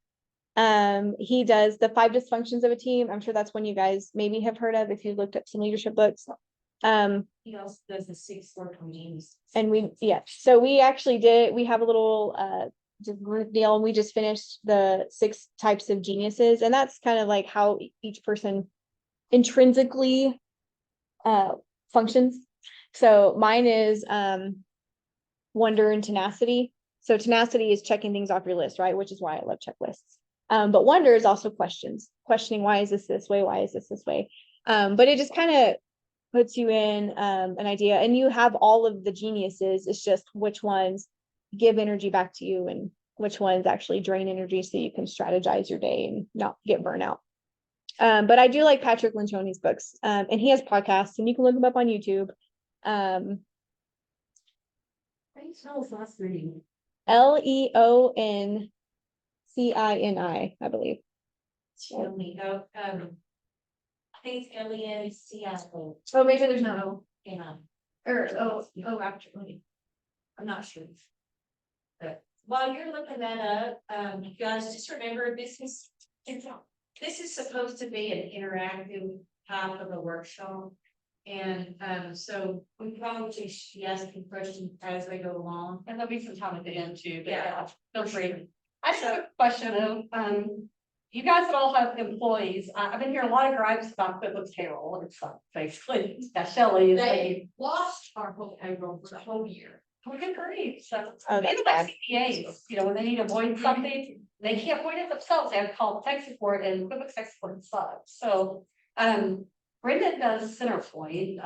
He does the 5 dysfunctions of a team. I'm sure that's one you guys maybe have heard of if you looked up some leadership books. He also does the 6 work meetings. And so we have a little just group deal, and we just finished the 6 types of geniuses, and that's kind of like how each person intrinsically functions. So mine is wonder and tenacity. So tenacity is checking things off your list, right? Which is why I love checklists. But wonder is also questioning, why is this way? Why is this way? But it just kind of puts you in an idea, and you have all of the geniuses. It's just which ones give energy back to you and which ones actually drain energy, so you can strategize your day and not get burnout. But I do like Patrick Lencioni's books, and he has podcasts, and you can look him up on YouTube. How do you spell his last name? Leoncini, I believe. Tell me, I think it's Leoncini. Oh, maybe there's no. Yeah. Actually. I'm not sure. But while you're looking that up, you guys just remember this is supposed to be an interactive type of a workshop. And so we probably should be asking questions as they go along. And there'll be some time at the end too, but Yeah. yeah, feel free. I just have a question of, you guys that all have employees, I've been hearing a lot of gripes about QuickBooks payroll. It's like basically, that Shelley is They saying, lost our whole payroll for the whole year. we can grieve, so. Oh, that's Even bad. like CPAs, you know, when they need to avoid something, they can't avoid it themselves, they have to call tech support, and QuickBooks tech support sucks, so. Brenda does Centerpoint,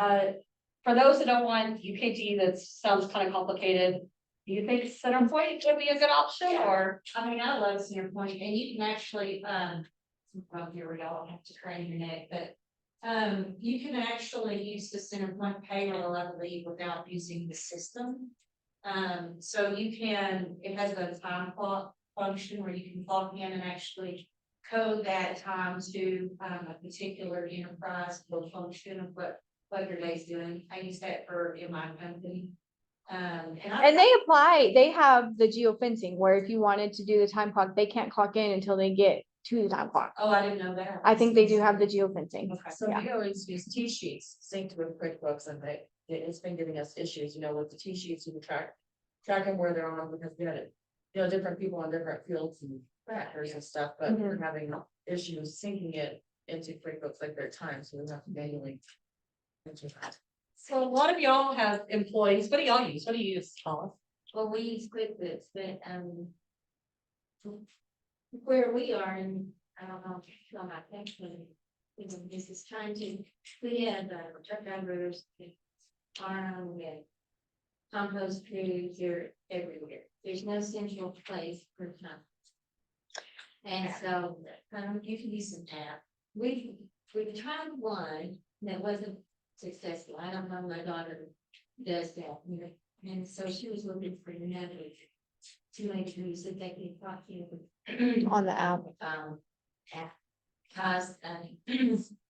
for those that don't want UKG, that sounds kind of complicated. Do you think Centerpoint would be a good option, or? I mean, I love Centerpoint, and you can actually, well, here we go, I'll have to crane your neck, but. You can actually use the Centerpoint payroll, I believe, without using the system. So you can, it has a time clock function where you can clock in and actually code that time to a particular enterprise or function of what your day's doing. I use that in my company. And they have the geofencing where if you wanted to do the time clock, they can't clock in until they get to the time clock. Oh, I didn't know that. I think they do have the geofencing. Okay. So we always use T-sheets synced with QuickBooks, and it's been giving us issues, with the T-sheets, you can tracking where they're on, because we had it. Different people on different fields and factors and stuff, but we're having issues syncing it into QuickBooks like their time, so we have to manually. enter that. So a lot of y'all have employees, what do y'all use? What do you use, Hollis? Well, we use QuickBooks, but, where we are, and I don't know if you feel my connection, this is trying to, we have, truck drivers, farm, we have compost crews, you're everywhere. There's no central place per time. And so, you can use some tab. We tried one that wasn't successful. I don't know, my daughter does that, and so she was looking for another to make sure that they can talk to you On the app. app. Cause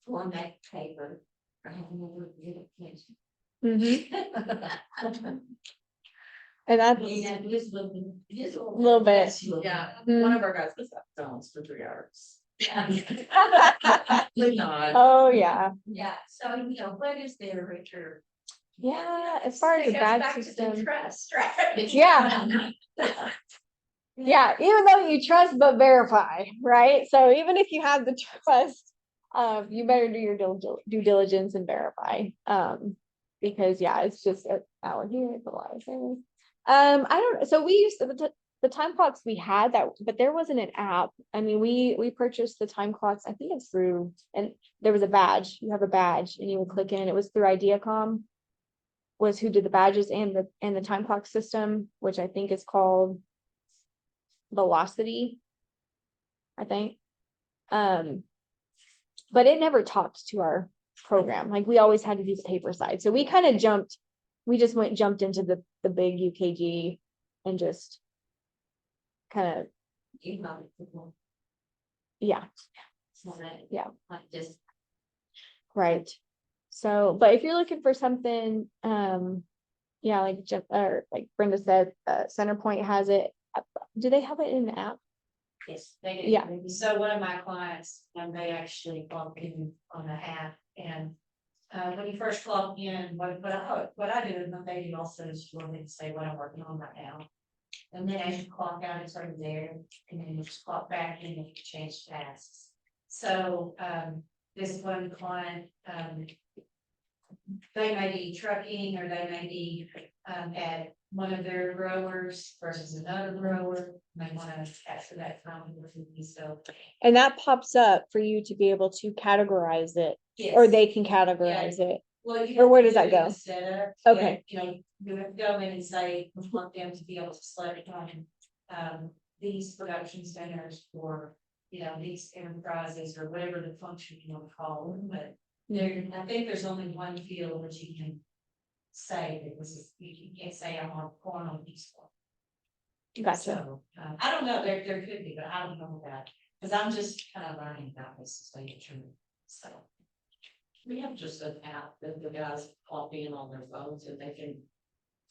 format paper. For having a little bit of attention. And that's Yeah, just looking, just a little bit. Yeah, Mhm. one of our guys was at Don's for 3 hours. But not. Oh, yeah. Yeah, so what is their return? Yeah, as far as the badge system. Trust, right? Yeah. Yeah, even though you trust but verify, right? So even if you have the trust, you better do your due diligence and verify. Because yeah, it's just out here, it's a lot of things. So we used the time clocks we had that, but there wasn't an app. I mean, we purchased the time clocks, I think it's through, and there was a badge, you have a badge and you would click in, it was through Ideacom. Was who did the badges and the time clock system, which I think is called Velocity, I think. But it never talked to our program. Like we always had to do the paper side. So we kind of jumped into the big UKG and just kind of, yeah. So that, Yeah. like just Right. So, but if you're looking for something, yeah, like or like Brenda said, Centerpoint has it. Do they have it in the app? Yes, they do. Yeah. So one of my clients, they actually clock in on the app and. When you first clock in, what I do is my baby also is for me to say what I'm working on right now. And then as you clock out, it's already there, and then you just clock back in and you can change tasks. So, this one client, they may be trucking or they may be, at one of their growers versus another grower. May wanna capture that time with me, so. And that pops up for you to be able to categorize it, or Yes. they can categorize it. Well, you Or where have does to that do it in go? the setup. Okay. You know, you have to go in and say, we want them to be able to select on, these production centers for, these enterprises or whatever the function you want to call them, but there, I think there's only one field that you can say that this is, you can't say I'm on corn on these one. Gotcha. So, I don't know, there could be, but I don't know that, because I'm just kind of learning about this, to tell you the truth, so. We have just an app that the guys pop in on their phones and they can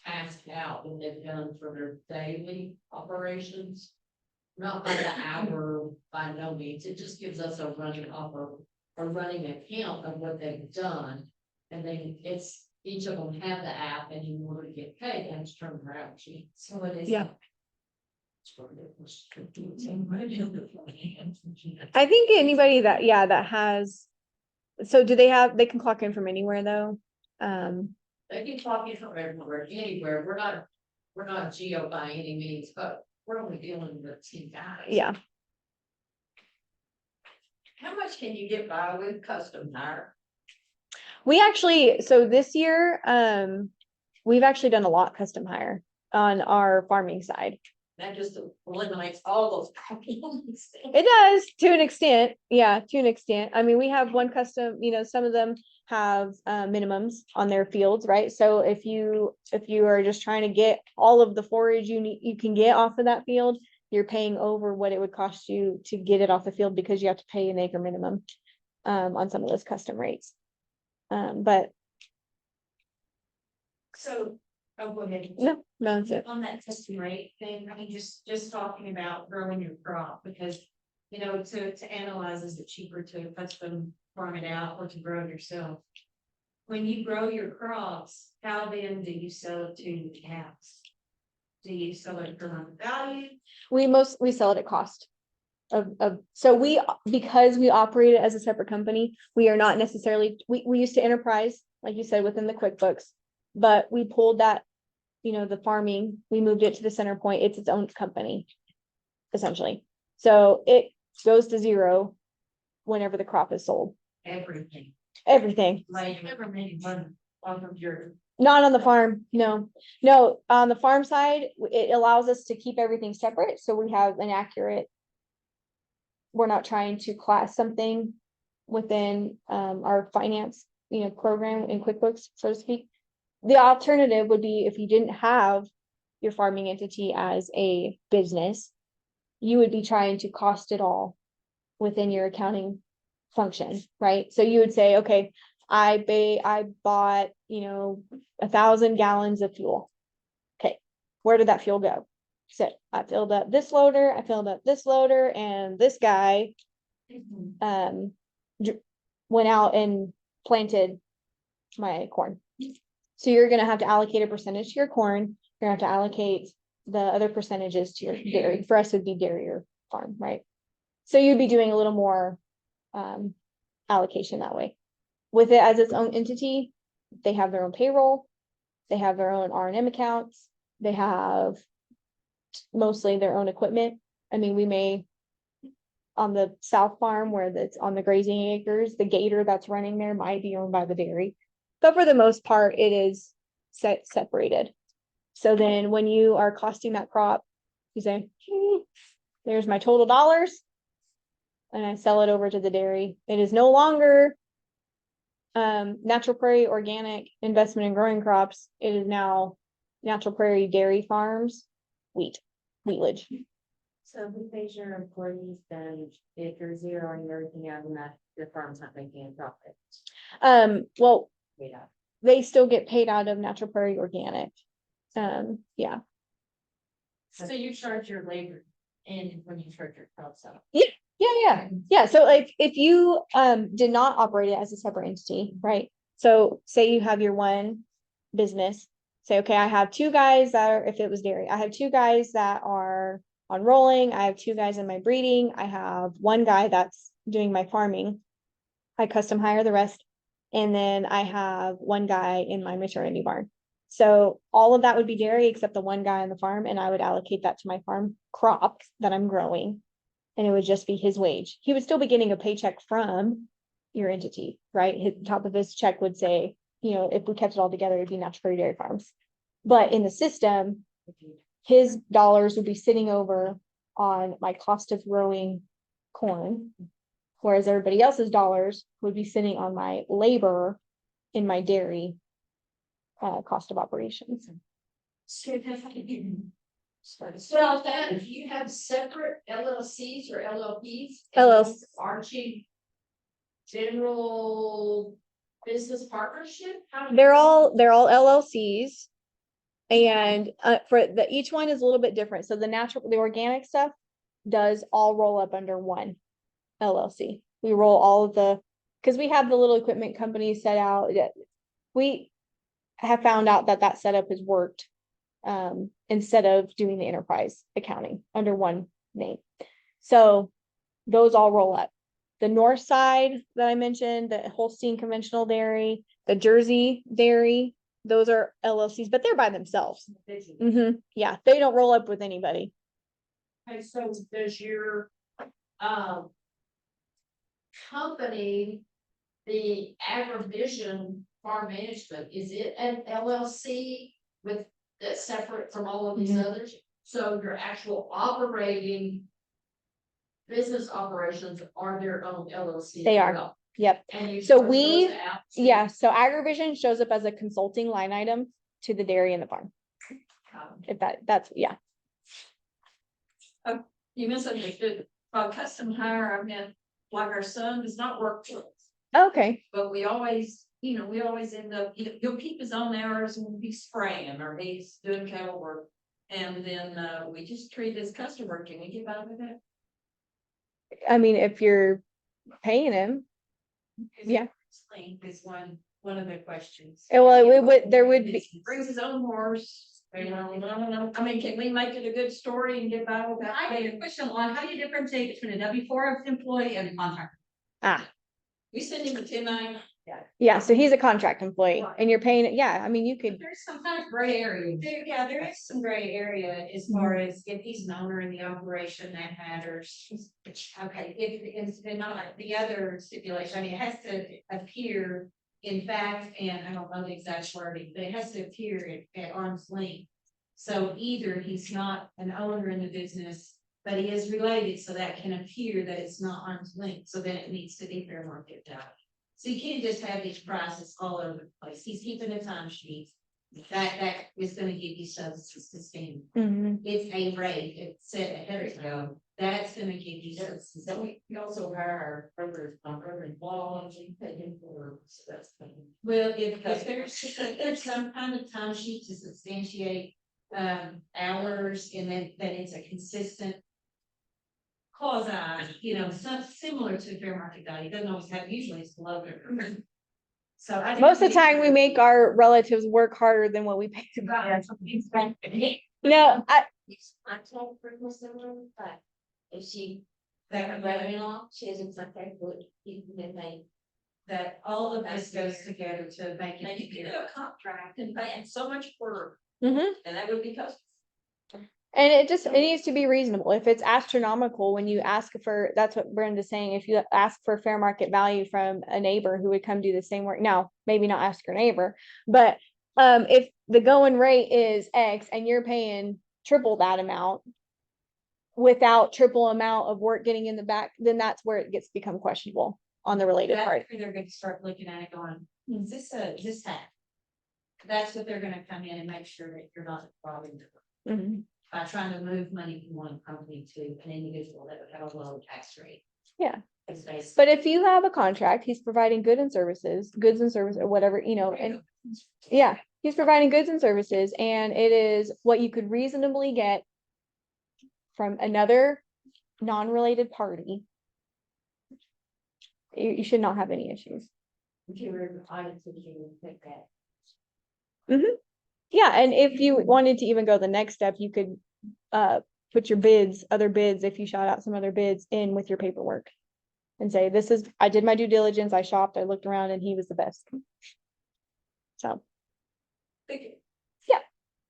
task out what they've done for their daily operations. Not by the hour, by no means, it just gives us a running a running account of what they've done. And then it's, each of them have the app and in order to get paid, they have to turn their out sheet. So it is. Yeah. I think anybody that, yeah, that has, so do they can clock in from anywhere though? They can clock in from everywhere, anywhere, we're not geo by any means, but we're only dealing with 2 guys. Yeah. How much can you get by with custom hire? We actually, so this year, we've actually done a lot custom hire on our farming side. That just eliminates all those problems. It does to an extent. Yeah, to an extent. I mean, we have one custom, some of them have minimums on their fields, right? So if you are just trying to get all of the forage you can get off of that field, you're paying over what it would cost you to get it off the field because you have to pay an acre minimum on some of those custom rates. But So, go ahead. no, that's it. On that testing rate thing, I mean, just talking about growing your crop, because, to analyze, is it cheaper to custom farm it out or to grow it yourself? When you grow your crops, how then do you sell it to the cows? Do you sell it for value? We sell it at cost. So because we operate it as a separate company, we are not necessarily, we used to enterprise, like you said, within the QuickBooks, but we pulled that, the farming, we moved it to the Centerpoint, it's its own company, essentially. So it goes to zero whenever the crop is sold, Everything, everything. never made money off of your. Not on the farm, no, on the farm side, it allows us to keep everything separate, so we have an accurate. We're not trying to class something within our finance, program in QuickBooks, so to speak. The alternative would be if you didn't have your farming entity as a business, you would be trying to cost it all within your accounting function, right? So you would say, okay, I bought, 1,000 gallons of fuel. Okay, where did that fuel go? So I filled up this loader, I filled up this loader, and this guy went out and planted my corn. So you're gonna have to allocate a percentage to your corn, you're gonna have to allocate the other percentages to your dairy. For us, it would be dairy or farm, right? So you'd be doing a little more allocation that way. With it as its own entity, they have their own payroll, they have their own R&M accounts, they have mostly their own equipment. I mean, we may, on the south farm where that's on the grazing acres, the gator that's running there might be owned by the dairy. But for the most part, it is separated. So then when you are costing that crop, you say, there's my total dollars. And I sell it over to the dairy. It is no longer Natural Prairie Organic Investment in Growing Crops. It is now Natural Prairie Dairy Farms wheatledge. So who pays your employees then if you're zeroing everything out and that your farm's not making a profit? Well, Yeah. they still get paid out of Natural Prairie Organic. Yeah. So you charge your labor and when you charge your crops out. Yeah. So like if you did not operate it as a separate entity, right? So say you have your one business, say, okay, I have two guys that are, if it was dairy, I have two guys that are on rolling, I have two guys in my breeding, I have one guy that's doing my farming. I custom hire the rest. And then I have one guy in my maternity barn. So all of that would be dairy except the one guy on the farm, and I would allocate that to my farm crop that I'm growing. And it would just be his wage. He would still be getting a paycheck from your entity, right? His top of his check would say, you know, if we kept it all together, it'd be Natural Prairie Dairy Farms. But in the system, his dollars would be sitting over on my cost of growing corn, whereas everybody else's dollars would be sitting on my labor in my dairy cost of operations. So that if you have separate LLCs or LLPs. LLC. Archie. General business partnership? They're all LLCs. And for the each one is a little bit different. So the organic stuff does all roll up under one LLC. We roll all of the, because we have the little equipment companies set out. We have found out that setup has worked instead of doing the enterprise accounting under one name. So those all roll up. The north side that I mentioned, the Holstein Conventional Dairy, the Jersey Dairy, those are LLCs, but they're by themselves. Yeah, they don't roll up with anybody. Okay, so does your, company, the Agrivision Farm Management, is it an LLC with, that's separate from all of these others? So your actual operating business operations are their own LLC? They as are. well? Yep. And you So charge we- those out to- Yeah, so Agrivision shows up as a consulting line item to the dairy and the farm. If that's, yeah. You misunderstood. By custom hire, I meant like our son does not work for us, Okay. but we always, we always end up, he'll keep his own hours when he's spraying or he's doing cattle work. And then we just treat his customer. Can we get by with that? I mean, if you're paying him, yeah. Explain is one of the questions. Well, there would be, He brings his own horse. I mean, can we make it a good story and get by with that? I have a question on how do you differentiate between a W-4 employee and a contractor? We send him a 10-9. yeah, so he's a contract employee and you're paying it. Yeah, I mean, you could, There's some kind of gray area. There is some gray area as far as if he's an owner in the operation, that matters. Okay, if it's not like the other stipulation, I mean, it has to appear in fact, and I don't know the exact wording, but it has to appear at arm's length. So either he's not an owner in the business, but he is related, so that can appear that it's not arm's length, so then it needs to be fair market value. So you can't just have these prices all over the place. He's keeping a time sheet. That is gonna give you substance. It's a rate, it's set ahead of time. That's gonna give you substance. We also hire our brother law, and we pay him for, so that's. Well, if there's some kind of time sheet to substantiate hours and then that it's a consistent quasi, something similar to fair market value, doesn't always have, usually it's below it. So I. most of the time we make our relatives work harder than what we pay them. No, I'm told for similar, but if she, her brother-in-law, she has exactly what you can make. That all of this goes together to make Now you could it. do a contract and pay him so much per, Mhm. and that would be custom. And it needs to be reasonable. If it's astronomical, when you ask for, that's what Brenda's saying, if you ask for fair market value from a neighbor who would come do the same work, now, maybe not ask your neighbor, but if the going rate is X and you're paying triple that amount without triple amount of work getting in the back, then that's where it gets become questionable on the related part. That's where they're gonna start looking at it going, is this that? That's what they're gonna come in and make sure that you're not robbing them Mhm. by trying to move money from one company to an individual that would have a low tax rate. Yeah. It's nice. But if you have a contract, he's providing goods and services, or whatever, you know, and yeah, he's providing goods and services, and it is what you could reasonably get from another non-related party. You should not have any issues. If you were audited, you would pick that. Yeah, and if you wanted to even go the next step, you could put your other bids, if you shot out some other bids in with your paperwork. And say, I did my due diligence, I shopped, I looked around, and he was the best. So, Thank you. Yeah.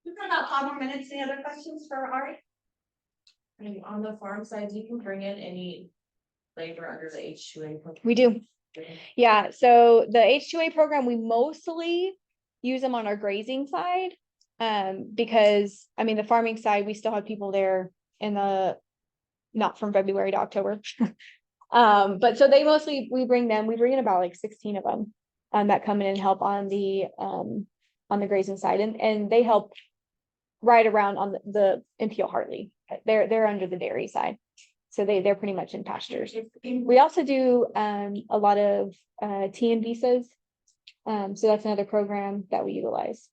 We've got about 5 more minutes. Any other questions for Ari? And on the farm side, you can bring in any labor under the H2A. program. we do. Yeah, so the H2A program, we mostly use them on our grazing side. Because I mean, the farming side, we still have people there not from February to October. But so we bring in about like 16 of them, that come in and help on the grazing side, and they help right around on the MPO Hartley. They're under the dairy side. So they're pretty much in pastures. We also do a lot of TN visas. So that's another program that we utilize.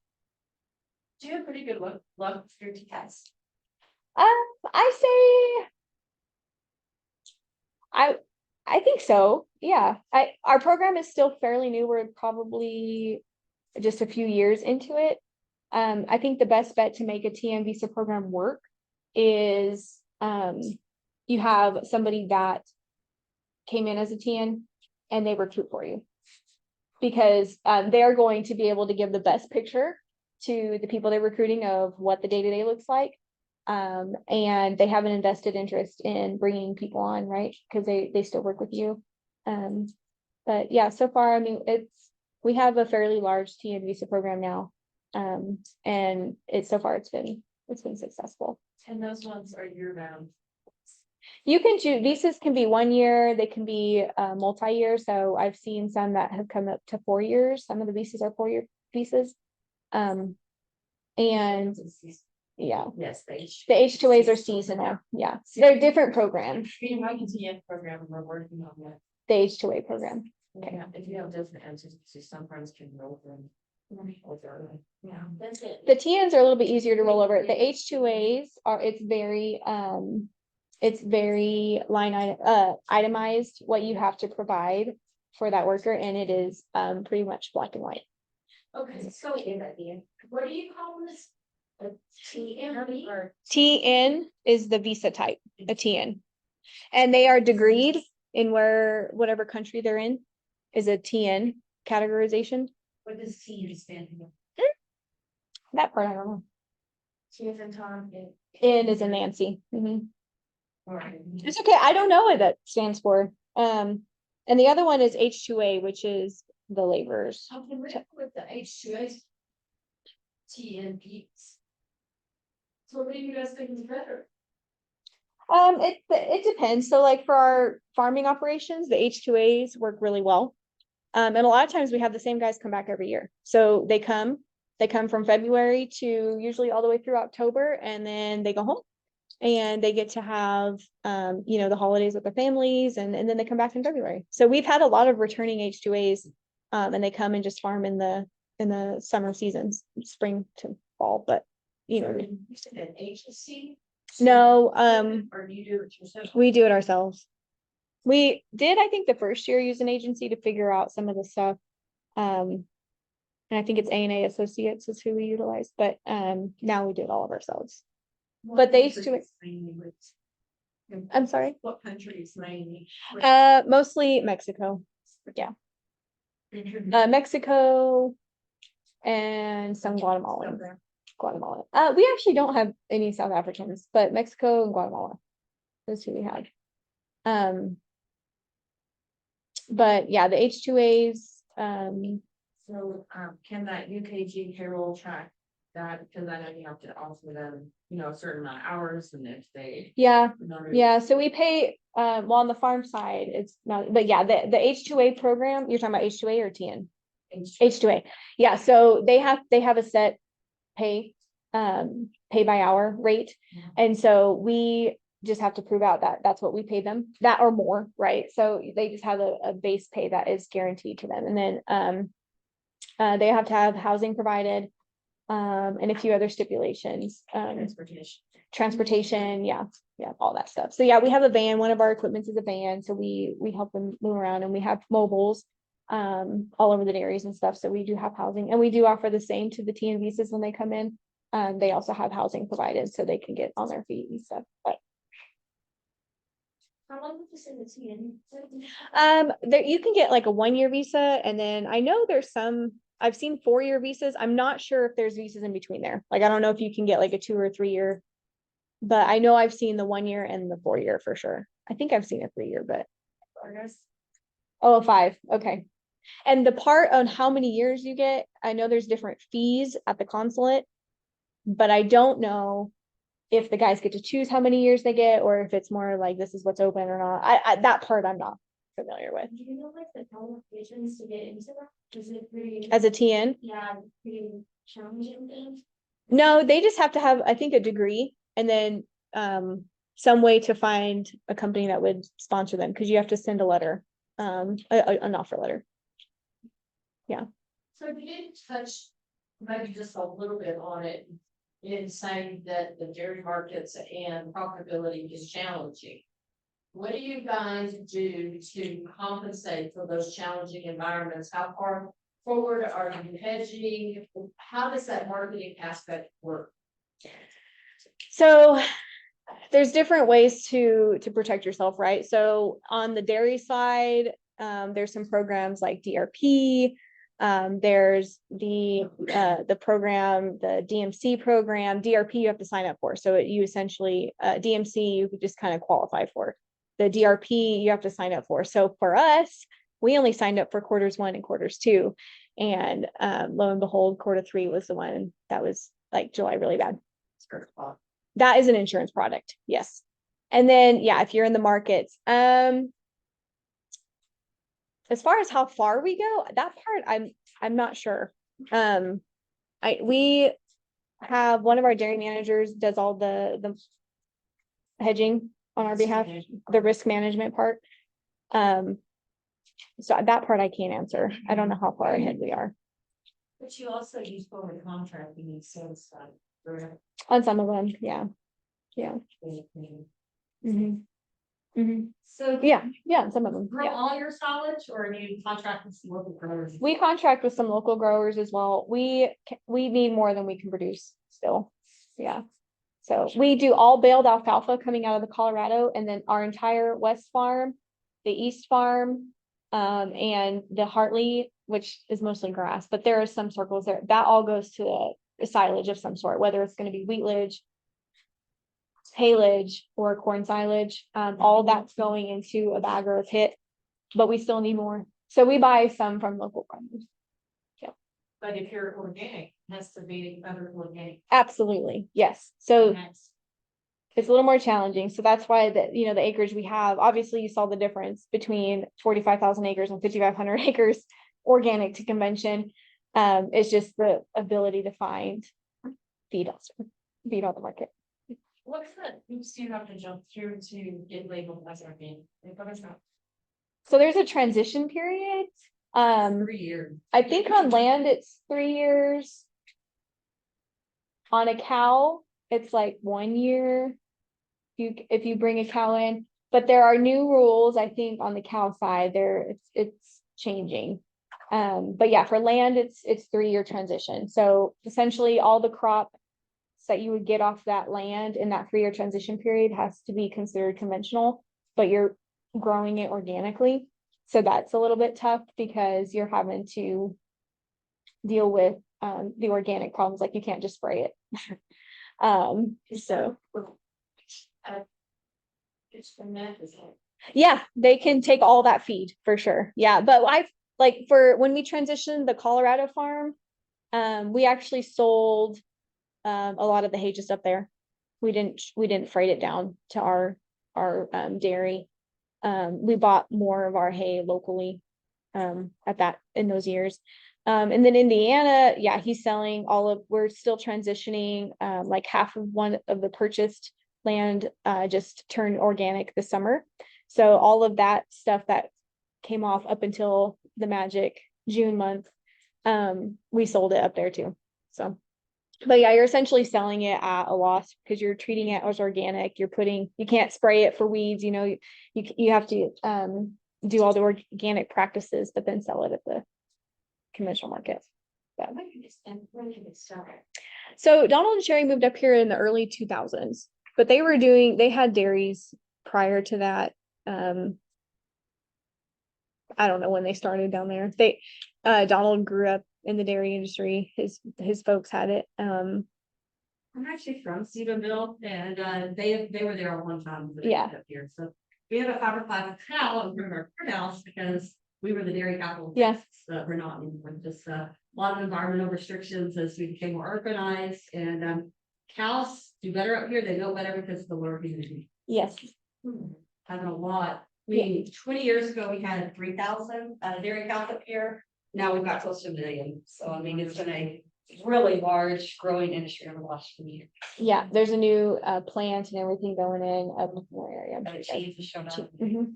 Do you have pretty good luck with your TCAS? I think so. Yeah. Our program is still fairly new. We're probably just a few years into it. I think the best bet to make a TN visa program work is you have somebody that came in as a TN and they recruit for you. Because they're going to be able to give the best picture to the people they're recruiting of what the day-to-day looks like. And they have an invested interest in bringing people on, right? Because they still work with you. But yeah, so far, I mean, we have a fairly large TN visa program now. And so far it's been successful. And those ones are year round. You can choose, visas can be 1 year, they can be multi-year. So I've seen some that have come up to 4 years. Some of the visas are 4-year visas. And yeah, Yes, the H2As are seasonal. Yeah, they're different programs. The TN program, we're working on that. The H2A program. Yeah, if you have different entities, some firms can roll them. Yeah. That's it. The TNs are a little bit easier to roll over. The H2As it's very itemized what you have to provide for that worker, and it is pretty much black and white. Okay, so what do you call this? A TMV or? TN is the visa type, a TN. And they are degreed in whatever country they're in is a TN categorization. What does TN stand for? That part I don't know. She is in Tom. N is in Nancy. Mhm. Right. It's okay. I don't know what that stands for. And the other one is H2A, which is the laborers. I've been reading with the H2A. TNPs. So what do you guys think is better? It depends. So like for our farming operations, the H2As work really well. And a lot of times we have the same guys come back every year. So they come from February to usually all the way through October, and then they go home and they get to have, the holidays with their families, and then they come back in February. So we've had a lot of returning H2As, and they come and just farm in the summer seasons, spring to fall, but You said an agency? no, Or do you do it yourself? we do it ourselves. We did, I think, the first year use an agency to figure out some of the stuff. And I think it's A&A Associates is who we utilize, but now we do it all of ourselves. But they used to. I'm sorry. What countries mainly? Mostly Mexico. Yeah. Mexico and some Guatemalan. We actually don't have any South Africans, but Mexico and Guatemala. Those who we have. But yeah, the H2As, So, can that UKG payroll track that, because I know you have to offer them, a certain amount of hours, and if they. yeah, so we pay, on the farm side, it's not, but yeah, the H2A program, you're talking about H2A or TN? H2A, yeah, so they have a set pay by hour rate. And so we just have to prove out that that's what we pay them, that or more, right? So they just have a base pay that is guaranteed to them. And then they have to have housing provided, and a few other stipulations, transportation, yeah, all that stuff. So yeah, we have a van. One of our equipments is a van, so we help them move around, and we have mobiles all over the dairies and stuff. So we do have housing, and we do offer the same to the TN visas when they come in. They also have housing provided so they can get on their feet and stuff. But How long would you send it to you? there you can get like a 1-year visa, and then I know there's some, I've seen 4-year visas. I'm not sure if there's visas in between there. Like I don't know if you can get like a 2 or 3-year, but I know I've seen the 1-year and the 4-year for sure. I think I've seen a 3-year, but oh, 5. Okay. And the part on how many years you get, I know there's different fees at the consulate, but I don't know if the guys get to choose how many years they get, or if it's more like this is what's open or not. That part I'm not familiar with. Do you know like the qualifications to get into that? Is it pretty? As a TN, Yeah, pretty challenging thing. no, they just have to have, I think, a degree, and then some way to find a company that would sponsor them, because you have to send a letter, an offer letter. So you didn't touch maybe just a little bit on it in saying that the dairy markets and profitability is challenging. What do you guys do to compensate for those challenging environments? How far forward are you hedging? How does that marketing aspect work? So there's different ways to protect yourself, right? So on the dairy side, there's some programs like DRP. There's the program, the DMC program. DRP you have to sign up for. So you essentially, DMC you could just kind of qualify for. The DRP you have to sign up for. So for us, we only signed up for quarters 1 and quarters 2. And lo and behold, quarter 3 was the one that was like July really bad. That is an insurance product. Yes. And then, yeah, if you're in the markets, as far as how far we go, that part I'm not sure. We have one of our dairy managers does all the hedging on our behalf, the risk management part. So that part I can't answer. I don't know how far ahead we are But you also use forward contracting and sales side, correct? on some of them. Yeah. Mm-hmm. So Yeah, some of them. grow Yeah. all your silage or do you contract with some local growers? We contract with some local growers as well. We need more than we can produce still. Yeah. So we do all baled alfalfa coming out of the Colorado, and then our entire west farm, the east farm, and the Hartley, which is mostly grass, but there are some circles there. That all goes to a silage of some sort, whether it's going to be wheatlage, haylage, or corn silage. All that's going into a bag or a pit, but we still need more. So we buy some from local farmers. But if you're organic, it has to be other organic. Absolutely. Yes. So That's it's a little more challenging. So that's why the acreage we have, obviously you saw the difference between 45,000 acres and 5,500 acres organic to convention. It's just the ability to find feed on the market. What's the hoops do you have to jump through to get labeled as organic? So there's a transition period. 3 years. I think on land it's 3 years. On a cow, it's like 1 year. If you bring a cow in, but there are new rules, I think, on the cow side there, it's changing. But yeah, for land, it's 3-year transition. So essentially all the crop that you would get off that land in that 3-year transition period has to be considered conventional, but you're growing it organically. So that's a little bit tough because you're having to deal with the organic problems, like you can't just spray it. So It's from that, is it? yeah, they can take all that feed for sure. Yeah, but for when we transitioned the Colorado farm, we actually sold a lot of the hay just up there. We didn't freight it down to our dairy. We bought more of our hay locally in those years. And then Indiana, yeah, he's selling we're still transitioning like half of one of the purchased land just turned organic this summer. So all of that stuff that came off up until the magic June month, we sold it up there too. So, but yeah, you're essentially selling it at a loss because you're treating it as organic. You can't spray it for weeds, you have to do all the organic practices, but then sell it at the conventional market. So Donald and Sherry moved up here in the early 2000s, but they had dairies prior to that. I don't know when they started down there. Donald grew up in the dairy industry. His folks had it. I'm actually from Stephenville and they were there a long time. When they Yeah. moved up here. So we have a fiberglass cow in front of our courthouse because we were the dairy capital. of Yeah. Texas, but we're not anymore. Just a lot of environmental restrictions as we became more urbanized and cows do better up here. They know better because of the lower humidity. Yes. Having a lot. I mean, 20 years ago, we had 3,000 dairy cows up here. Now we've got close to 1 million. So I mean, it's been a really large growing industry over the last few years. Yeah, there's a new plant and everything going in up in the area. And the chief has shown up. Mhm.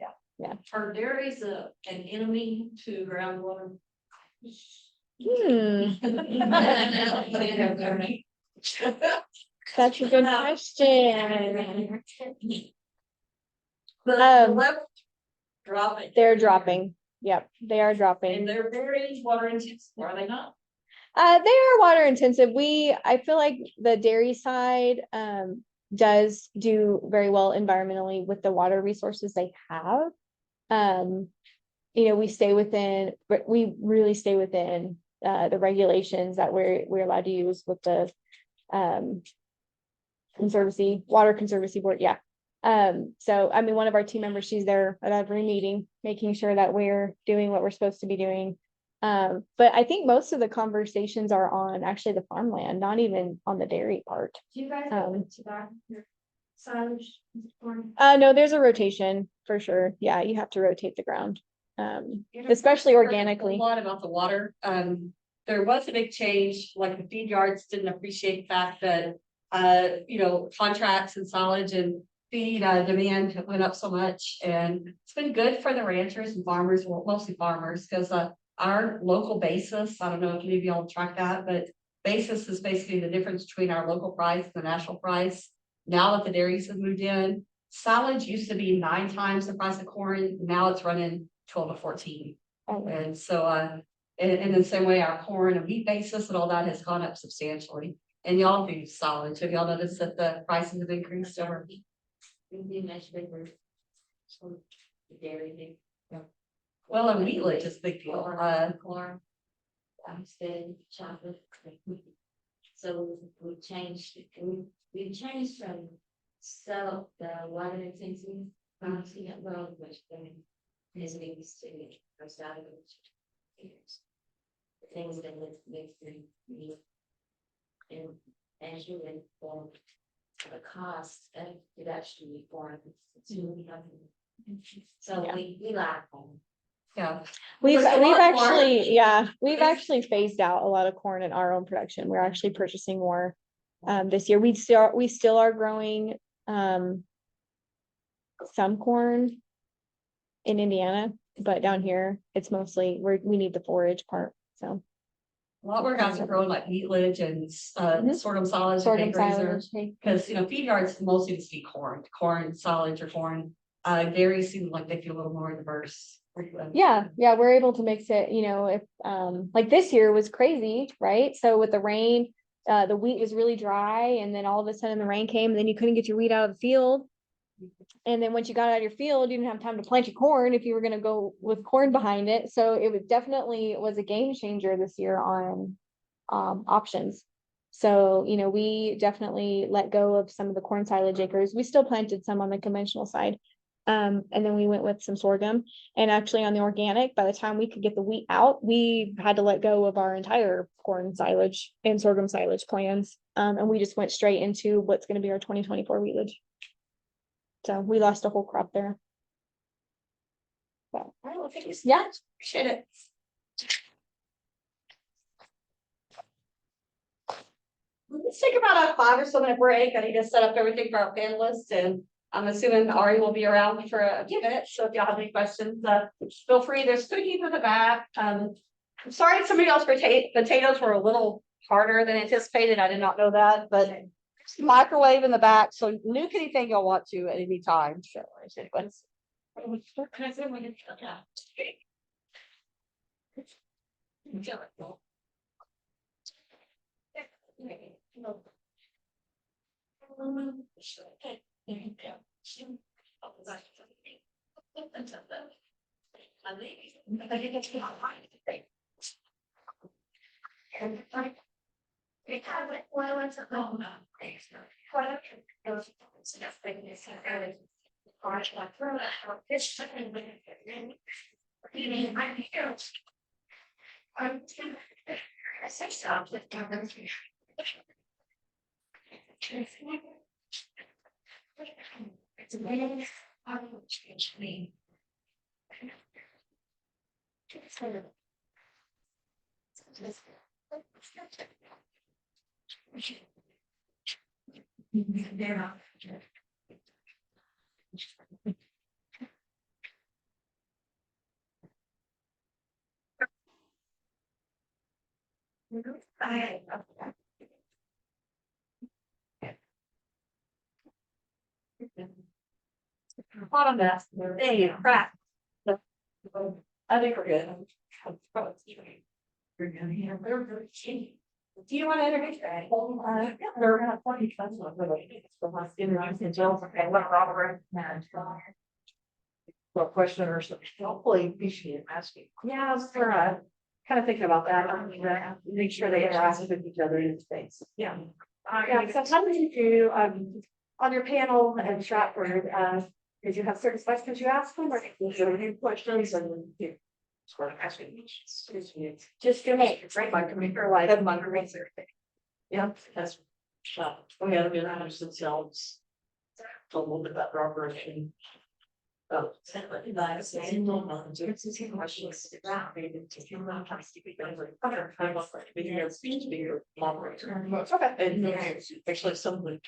Are dairies an enemy to groundwater? That's a good question. The Um, level dropping. They're dropping. Yep, they are dropping. And they're very water intensive, are they not? They are water intensive. I feel like the dairy side does do very well environmentally with the water resources they have. We really stay within the regulations that we're allowed to use with the Water Conservancy Board. Yeah. So I mean, one of our team members, she's there at every meeting, making sure that we're doing what we're supposed to be doing. But I think most of the conversations are on actually the farmland, not even on the dairy part. Do you guys Um, have to that silage? No, there's a rotation for sure. Yeah, you have to rotate the ground. Especially organically. A lot about the water. There was a big change, like the feed yards didn't appreciate the fact that, contracts and silage and feed demand went up so much. And it's been good for the ranchers and farmers, well, mostly farmers, because our local basis, I don't know if any of y'all track that, but basis is basically the difference between our local price and the national price. Now that the dairies have moved in, silage used to be 9 times the price of corn. Now it's running 12 to 14. Oh. And so, in the same way, our corn and wheat basis and all that has gone up substantially. And y'all do silage. Have y'all noticed that the prices have increased over? Well, and wheatland is a big deal. Corn. Instead, chocolate. So we changed from sell the water intensity, which then is needs to be first out of years. Things that makes me and you inform the cost and it actually form. So we lack them. Yeah. We've There's a lot more. we've actually phased out a lot of corn in our own production. We're actually purchasing more this year. We still are growing some corn in Indiana, but down here it's mostly we need the forage part. So A lot more guys are growing like wheatland and sorghum silage. sorghum and bakeries silage. Because, feed yards mostly just feed corn, silage or corn. Dairies seem like they feel a little more diverse. Yeah, we're able to mix it, if like this year was crazy, right? So with the rain, the wheat was really dry and then all of a sudden the rain came and then you couldn't get your wheat out of the field. And then once you got out of your field, you didn't have time to plant your corn if you were gonna go with corn behind it. So it was a game changer this year on options. So, we definitely let go of some of the corn silage acres. We still planted some on the conventional side. And then we went with some sorghum and actually on the organic, by the time we could get the wheat out, we had to let go of our entire corn silage and sorghum silage plans. And we just went straight into what's going to be our 2024 wheatage. So we lost a whole crop there. So, yeah, Appreciate it. let's take about a 5 or 7 minute break. I need to set up everything for our panelists, and I'm assuming Ari will be around for a few minutes. So if y'all have any questions, feel free. There's cookies in the back. I'm sorry somebody else potatoes were a little harder than anticipated. I did not know that, but there's a microwave in the back, so nuke anything y'all want to at any time. So anyways. Bottom that. Hey, crap. I think we're good. Do you want to introduce? They're gonna point each other. What question or something, hopefully appreciate asking. Yeah, we're kind of thinking about that. Make sure they interact with each other in space. Yeah. Yeah, so how did you do on your panel in Stratford? Did you have certain questions you asked them, or did you have any questions and you Sort of asking. just your name, right? My computer, like Yeah, that's. We had a bit of themselves. A little bit about the operation. Oh. Okay. And actually some of the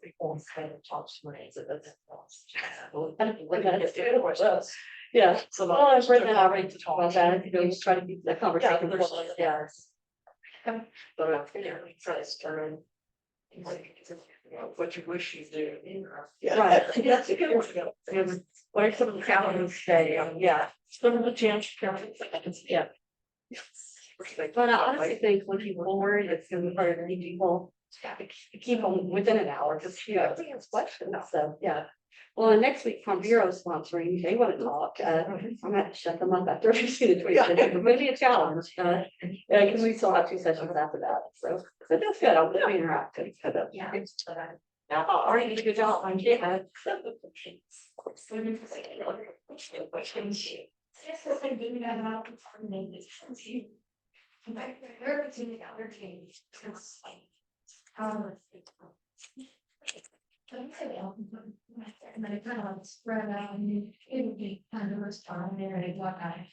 people kind of talk to me, so that's. Yeah, So. well, I've written that already to talk about that, you know, just try to keep the conversation. Yeah. But I'm trying to start. What you wish you do. Right, that's a good one. What are some of the challenges today? Yeah. Some of the chance. Yeah. But I honestly think looking forward, it's gonna be hard to keep people, keep them within an hour, just, you know, it's questions, so, yeah. Well, and next week, Farm Bureau is sponsoring, they wanna talk, I'm gonna shut them up after I see the tweet, it may be a challenge, cause we still have 2 sessions after that, so, but that's good, I'll be interactive, so. Yeah. Already did a good job, I'm yeah. And then it kind of spread out and it would be kind of first time there and what I.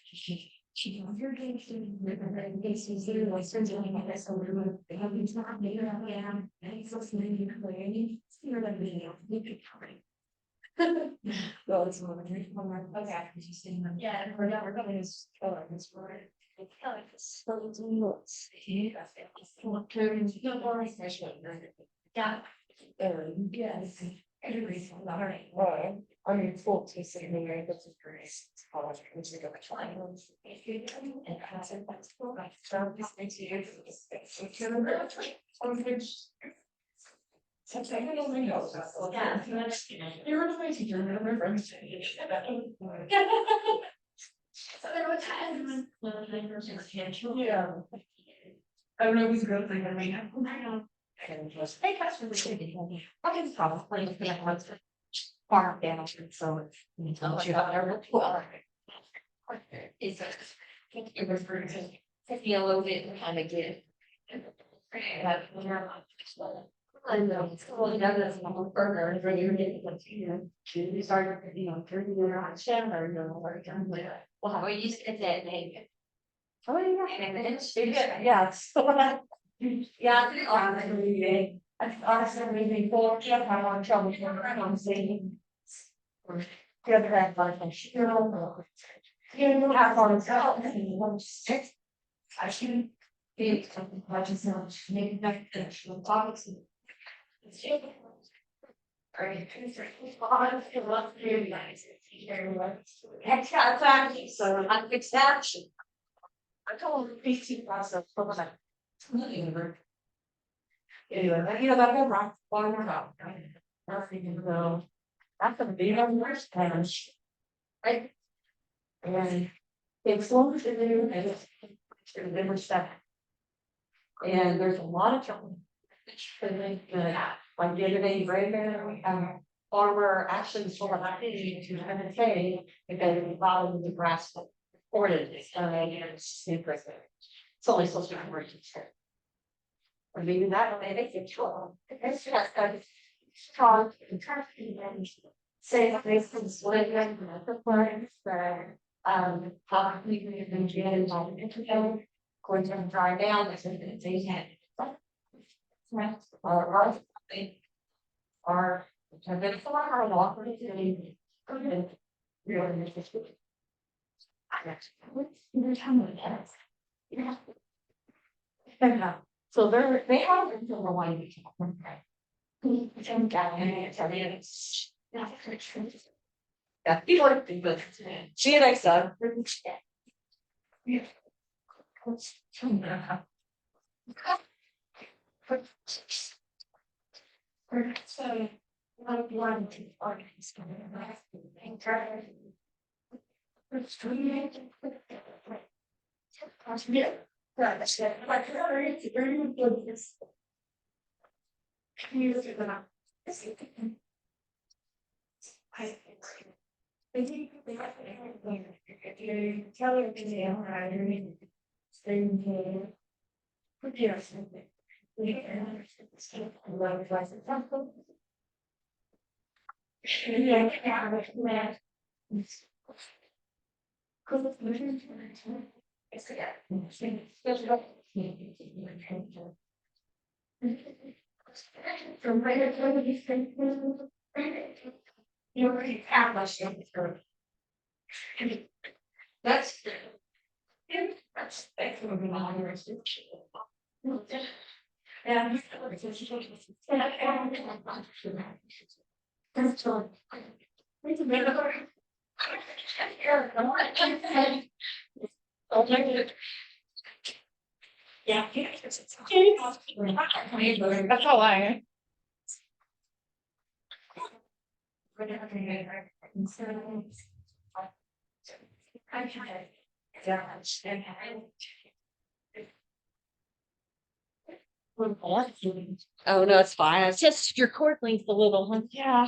She was your game student, and this is the way so doing it, so we're it's not made up, yeah, and it's listening to clearly, you're like, you could try. Well, it's one more, okay, she's saying that. Yeah, and we're going to, it's for it. Yeah. Yes. Right, I mean, it's full to say, maybe that's a great. You're a nice teacher, my friends. Yeah. I don't know if he's a good thing, I mean. Hey, customers. Okay, probably gonna have to farm down, so it's. Is it was for me a little bit and kind of get. I know, well, that is my whole burner, and really ridiculous, you know, you start, you know, turning your action or, you know, or kind of like. Well, you said that name. Oh, yeah, and it's, yeah, so. Yeah, I think honestly, I honestly before, yeah, I want trouble with I'm saying. The other hand, like, you know, have on top, and you want to sit. I shouldn't be something like this, maybe not the topics. So I fix that. I told him PC process, but was like. Anyway, you know, that rock, one about. Nothing, no. That's a big on worst times. Right? And it's long to do, and it's different stuff. And there's a lot of trouble. Like the other day, right there, farmer actually sold an opportunity to have a say because the bottom of the grass supported it. It's super. It's only supposed to be working. Or maybe that way they can tell. It's just strong and say that they can swing and the plants that probably we've been doing on the internet. Going to dry down, they can't. Or have been for a walk. So they have until the one week. Yeah, people are big, but she and I saw. So, one to organize. Tell her to From where you already have my shit. That's. That's moving on. Yeah. That's all. Yeah. That's all I. Oh, no, it's fine. It's just your cord length a little, huh? Yeah.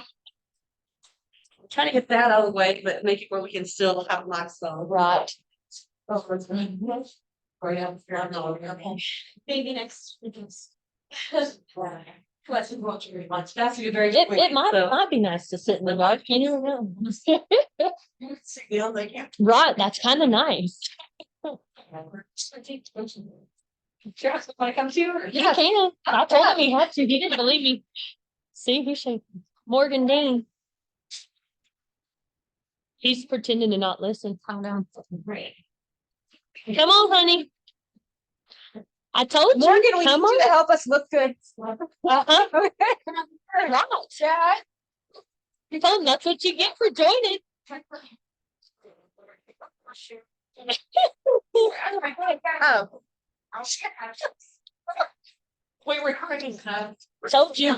Trying to get that out of the way, but make it where we can still have nice phone. Right. Maybe next. That's a very. It might be nice to sit in the dark, you never know. Right, that's kind of nice. Just when it comes to you. You can. I told him he had to. He didn't believe me. See, he's shaking. Morgan Dean. He's pretending to not listen. Calm down. Come on, honey. I told you. Morgan, we need come you on. to help us look good. Uh-huh. Right, Chad. You told him that's what you get for joining. Oh. We were recording. Told you.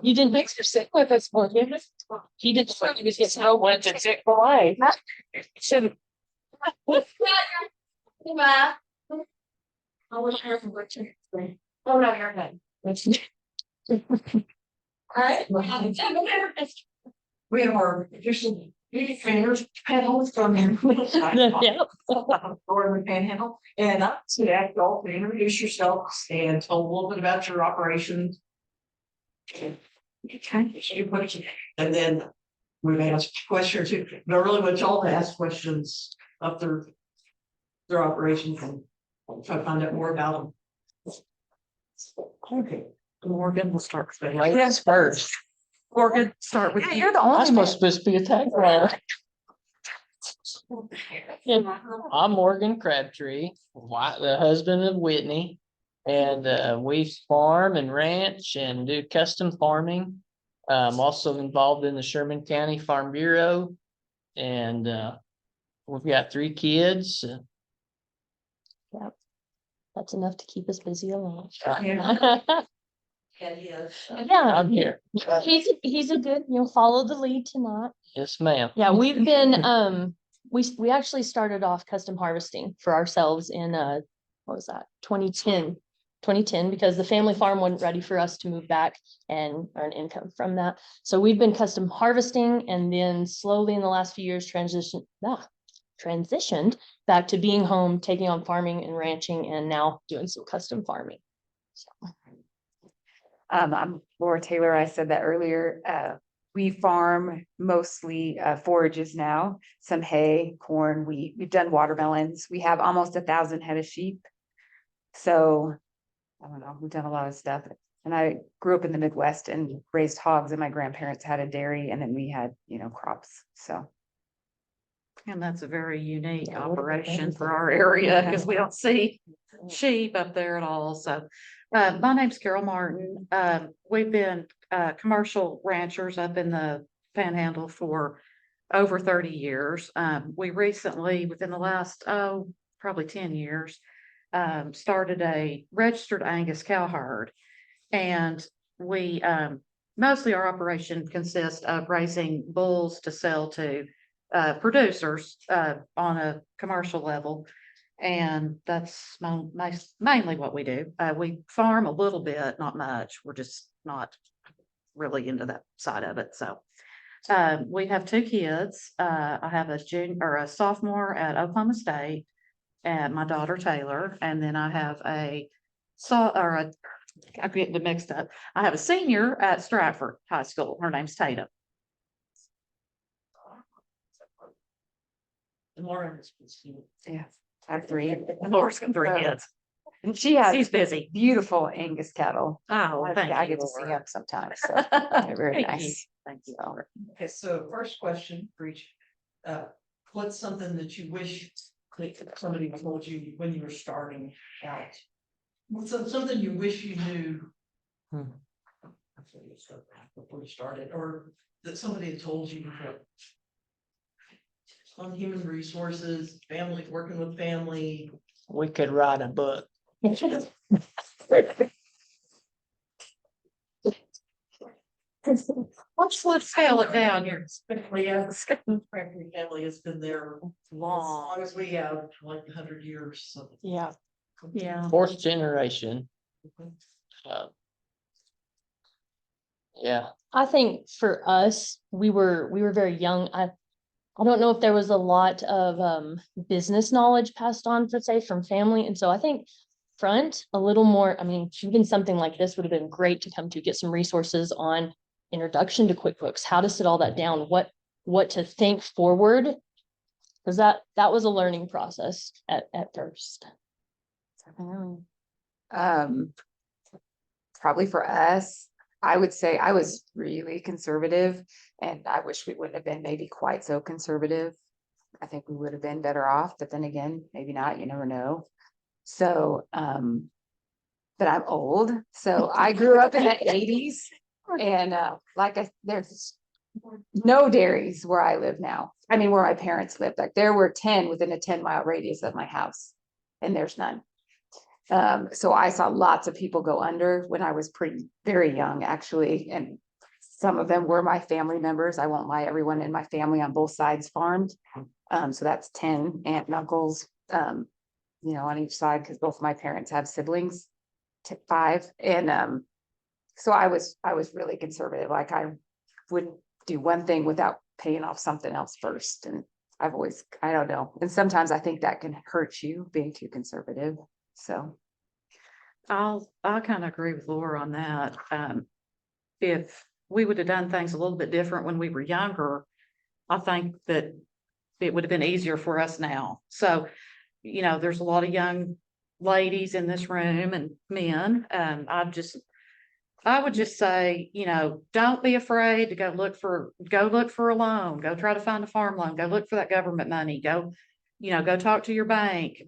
You didn't make her sit with us, Morgan. He didn't want you to get no one to sit for life. Should Oh, no, you're good. Alright. We have our official beauty trainers panels from here. Yep. Or the panhandle, and up to that, y'all can introduce yourselves and tell a little bit about your operations. And then we may ask questions too, but I really want y'all to ask questions of their operations and try to find out more about them. Okay. Morgan, we'll start with the ladies first. Morgan, start with Yeah, you. you're the only one supposed to be a tag runner. I'm Morgan Crabtree, the husband of Whitney. And we farm and ranch and do custom farming. Also involved in the Sherman County Farm Bureau. And we've got 3 kids. That's enough to keep us busy alone. Yeah. Yeah, I'm here. he's a good, follow the lead tonight. Yes, ma'am. Yeah, we've been, we actually started off custom harvesting for ourselves in, what was that, 2010, because the family farm wasn't ready for us to move back and earn income from that. So we've been custom harvesting, and then slowly in the last few years transitioned back to being home, taking on farming and ranching, and now doing some custom farming. So. I'm Laura Taylor. I said that earlier. We farm mostly forages now, some hay, corn, wheat. We've done watermelons. We have almost 1,000 head of sheep. So I don't know, we've done a lot of stuff. And I grew up in the Midwest and raised hogs, and my grandparents had a dairy, and then we had, crops. So. And that's a very unique operation for our area because we don't see sheep up there at all. So my name's Carol Martin. We've been commercial ranchers up in the Panhandle for over 30 years. We recently, within the last, probably 10 years, started a registered Angus cow herd. And we mostly our operation consists of raising bulls to sell to producers on a commercial level. And that's mainly what we do. We farm a little bit, not much. We're just not really into that side of it. So we have 2 kids. I have a sophomore at Oklahoma State, and my daughter Taylor. And then I have I'm getting it mixed up. I have a senior at Stratford High School. Her name's Tatum. Yeah, I have 3. And Laura's got 3 kids. And she has She's busy. beautiful Angus cattle. Oh, thank I you, get to see Laura. them sometimes. So they're very Thank you. nice. Thank you. So, Okay, so first question for each, what's something that you wish that somebody told you when you were starting out? What's something you wish you knew? Before you started, or that somebody had told you before? On human resources, family, working with family. We could write a book. Let's scale it down here. Especially as the family has been there as long as we have, like 100 years. So. Yeah. Yeah. 4th generation. Yeah. I think for us, we were very young. I don't know if there was a lot of business knowledge passed on per se from family. And so I think a little more, even something like this would have been great to come to get some resources on introduction to QuickBooks, how to sit all that down, what to think forward. Because that was a learning process at first. Probably for us, I would say I was really conservative, and I wish we wouldn't have been maybe quite so conservative. I think we would have been better off, but then again, maybe not, you never know. So, but I'm old, so I grew up in the 80s, and there's no dairies where I live now. Where my parents lived, like there were 10 within a 10-mile radius of my house, and there's none. So I saw lots of people go under when I was very young, actually. And some of them were my family members. I won't lie, everyone in my family on both sides farmed. So that's 10 aunt and uncles, on each side, because both of my parents have siblings, 5. And so I was really conservative. Like I wouldn't do one thing without paying off something else first. And I don't know. And sometimes I think that can hurt you being too conservative. So I kind of agree with Laura on that. If we would have done things a little bit different when we were younger, I think that it would have been easier for us now. So, there's a lot of young ladies in this room and men, I would just say, don't be afraid to go look for a loan, go try to find a farm loan, go look for that government money, go talk to your bank.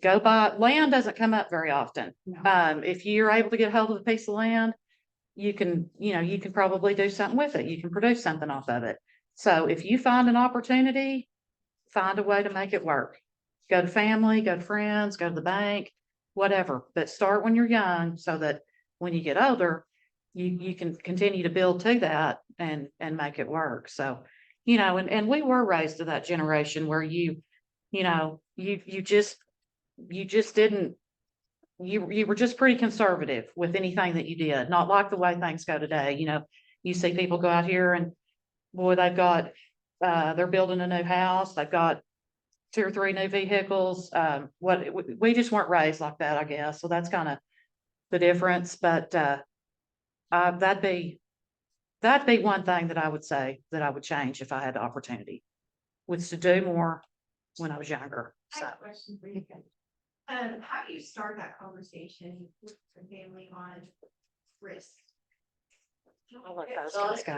Go buy, land doesn't come up very often. If you're able to get hold of a piece of land, you can probably do something with it. You can produce something off of it. So if you find an opportunity, find a way to make it work. Go to family, go to friends, go to the bank, whatever, but start when you're young so that when you get older, you can continue to build to that and make it work. So, and we were raised to that generation where you just didn't, you were just pretty conservative with anything that you did, not like the way things go today. You see people go out here and boy, they've got, they're building a new house. They've got 2 or 3 new vehicles. We just weren't raised like that, I guess. So that's kind of the difference, but that'd be one thing that I would say that I would change if I had the opportunity, was to do more when I was younger. I So have a question for you. How do you start that conversation with the family on risk? I'll let those guys go.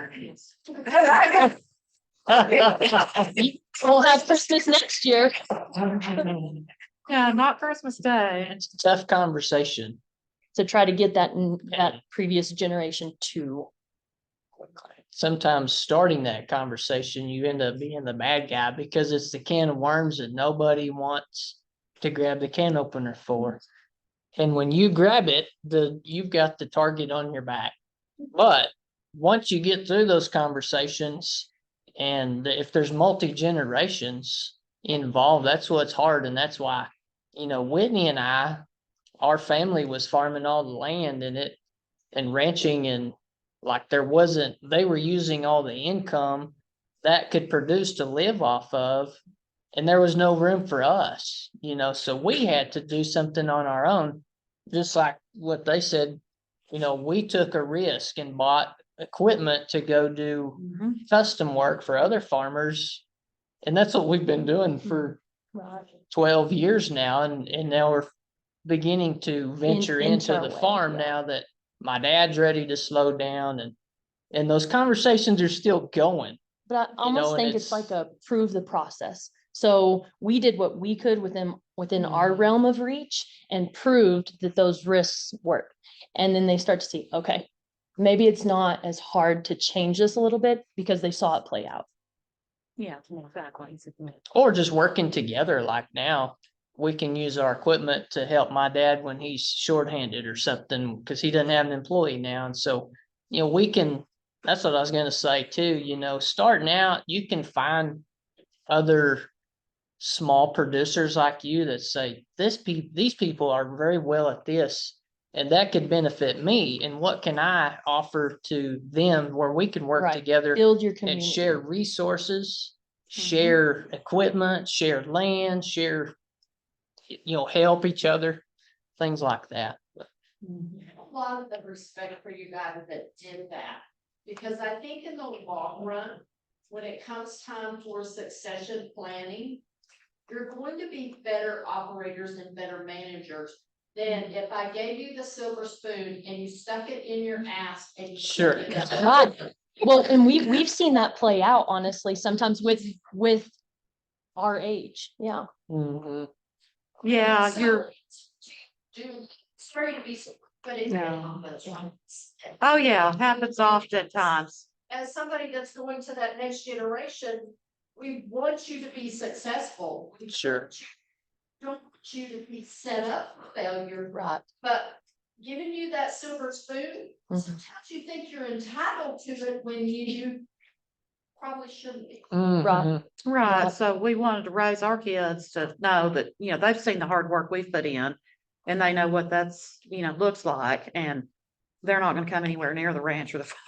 We'll have Christmas next year. Yeah, not Christmas Day. It's a tough conversation. To try to get that previous generation to. Sometimes starting that conversation, you end up being the bad guy because it's the can of worms that nobody wants to grab the can opener for. And when you grab it, you've got the target on your back. But once you get through those conversations, and if there's multi-generations involved, that's what's hard. And that's why, Whitney and our family was farming all the land and ranching, and like they were using all the income that could produce to live off of, and there was no room for us, so we had to do something on our own, just like what they said. We took a risk and bought equipment to go do custom work for other farmers, and that's what we've been doing for 12 years now, and now we're beginning to venture into the farm now that my dad's ready to slow down, and those conversations are still going. But I almost think it's like a prove the process. So we did what we could within our realm of reach and proved that those risks work. And then they start to see, okay, maybe it's not as hard to change this a little bit because they saw it play out. Yeah, exactly. Or just working together. Like now, we can use our equipment to help my dad when he's shorthanded or something, because he doesn't have an employee now. And so, that's what I was going to say too, starting out, you can find other small producers like you that say, these people are very well at this, and that could benefit me. And what can I offer to them where we can work together, build your and community, share resources, share equipment, share land, share, help each other, things like that. A lot of the respect for you guys that did that, because I think in the long run, when it comes time for succession planning, you're going to be better operators and better managers than if I gave you the silver spoon and you stuck it in your ass and you Sure. couldn't get it out. well, and we've seen that play out, honestly, sometimes with our age. Yeah. Mhm. Yeah, So, it's ready to be put in there No. on those ones. oh yeah, happens oftentimes. As somebody that's going to that next generation, we want you to be successful. We Sure. don't want you to be set up for failure, Right. but giving you that silver spoon, Mhm. sometimes you think you're entitled to it when you probably shouldn't be. Mhm. Right, so we wanted to raise our kids to know that, they've seen the hard work we've put in, and they know what that's, looks like, and they're not gonna come anywhere near the ranch or the farm.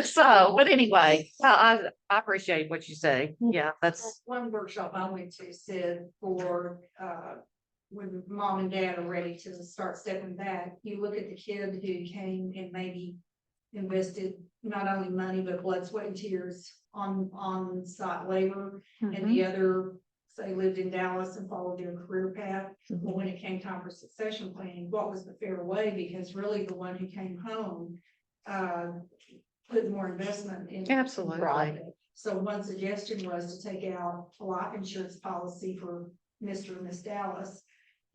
So, but anyway, I appreciate what you say. Yeah, that's, One workshop I went to said when mom and dad are ready to start stepping back, you look at the kid who came and maybe invested not only money, but blood, sweat and tears on site labor, and the other say, lived in Dallas and followed their career path. But when it came time for succession planning, what was the fair way? Because really the one who came home, put more investment in. Absolutely. Right. So one suggestion was to take out a life insurance policy for Mr. and Miss Dallas.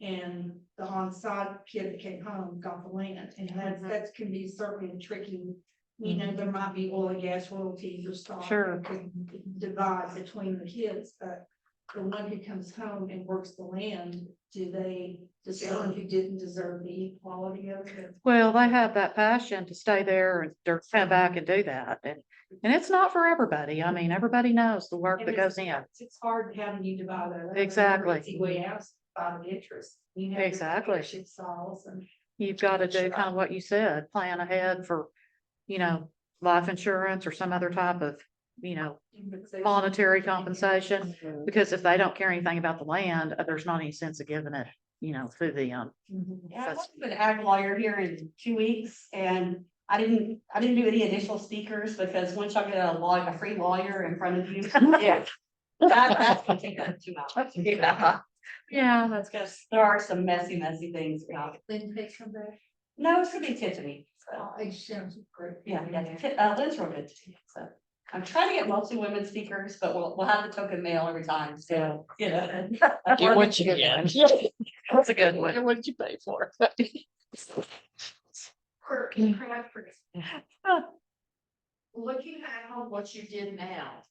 And the on-site kid that came home got the land, and that can be certainly tricky. You know, there might be oil and gas royalties or stuff. Sure. that could divide between the kids, but the one who comes home and works the land, does someone who didn't deserve the equality of it? Well, they have that passion to stay there and to come back and do that. And it's not for everybody. I mean, everybody knows the work that goes in. It's hard having you divide that. up. Exactly. Easy way out, by the interest. You know, Exactly. ownership styles and. You've got to do kind of what you said, plan ahead for, life insurance or some other type of, monetary compensation. Because if they don't care anything about the land, there's not any sense of giving it, to them. Yeah, I worked with an ag lawyer here in 2 weeks, and I didn't do any additional speakers, because once y'all get a free lawyer in front of you. Yeah. That's gonna take up 2 hours. Yeah, That's because there are some messy things about it. Then take some back. No, it's gonna be Tiffany, so, Oh, it sounds great. yeah, Lynn's real good, so. I'm trying to get mostly women speakers, but we'll have the token male every time, so, Get what you get. That's a good one. Get what you pay for. Looking back on what you did now.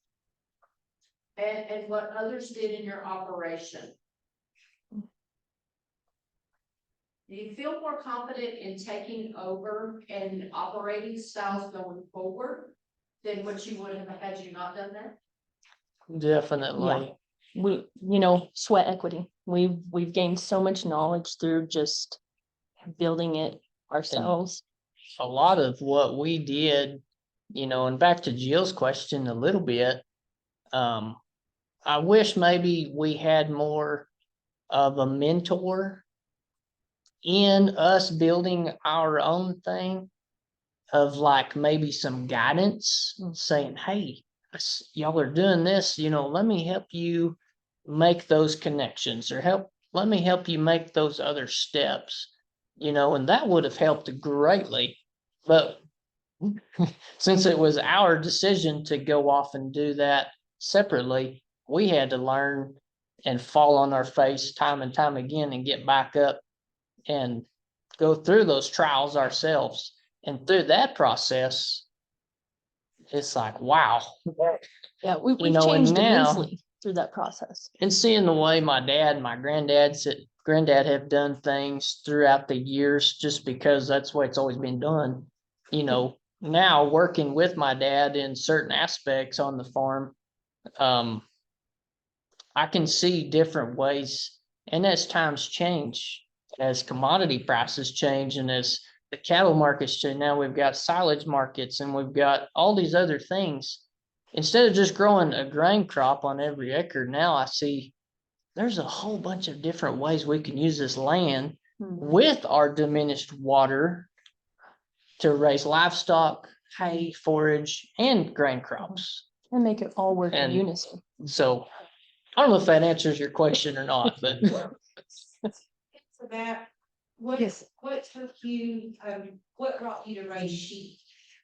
And what others did in your operation. Do you feel more confident in taking over and operating styles going forward than what you would have had you not done that? Definitely. Sweat equity. We've gained so much knowledge through just building it ourselves. A lot of what we did, and back to Jill's question a little bit, I wish maybe we had more of a mentor in us building our own thing, of like maybe some guidance saying, hey, y'all are doing this, let me help you make those connections, or let me help you make those other steps, and that would have helped greatly. But since it was our decision to go off and do that separately, we had to learn and fall on our face time and time again and get back up and go through those trials ourselves. And through that process, it's like, wow. Yeah, we've and changed now- immensely through that process. And seeing the way my dad and my granddad have done things throughout the years, just because that's the way it's always been done. Now working with my dad in certain aspects on the farm, I can see different ways. And as times change, as commodity prices change, and as the cattle markets change, now we've got silage markets and we've got all these other things. Instead of just growing a grain crop on every acre, now I see there's a whole bunch of different ways we can use this land with our diminished water to raise livestock, hay, forage, and grain crops. And make it all work in And- unison. So I don't know if that answers your question or not, but For that, what took you, what brought you to raise sheep?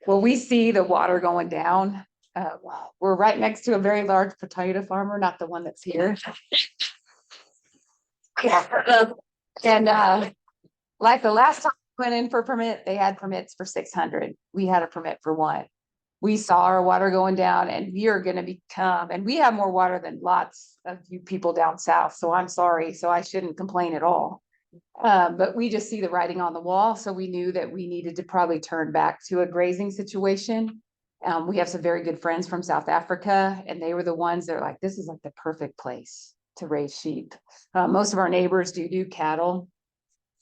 Well, we see the water going down. We're right next to a very large potato farmer, not the one that's here. And like the last time we went in for a permit, they had permits for 600. We had a permit for 1. We saw our water going down, and you're gonna become, and we have more water than lots of you people down south, so I'm sorry, so I shouldn't complain at all. But we just see the writing on the wall, so we knew that we needed to probably turn back to a grazing situation. We have some very good friends from South Africa, and they were the ones that are like, this is like the perfect place to raise sheep. Most of our neighbors do cattle,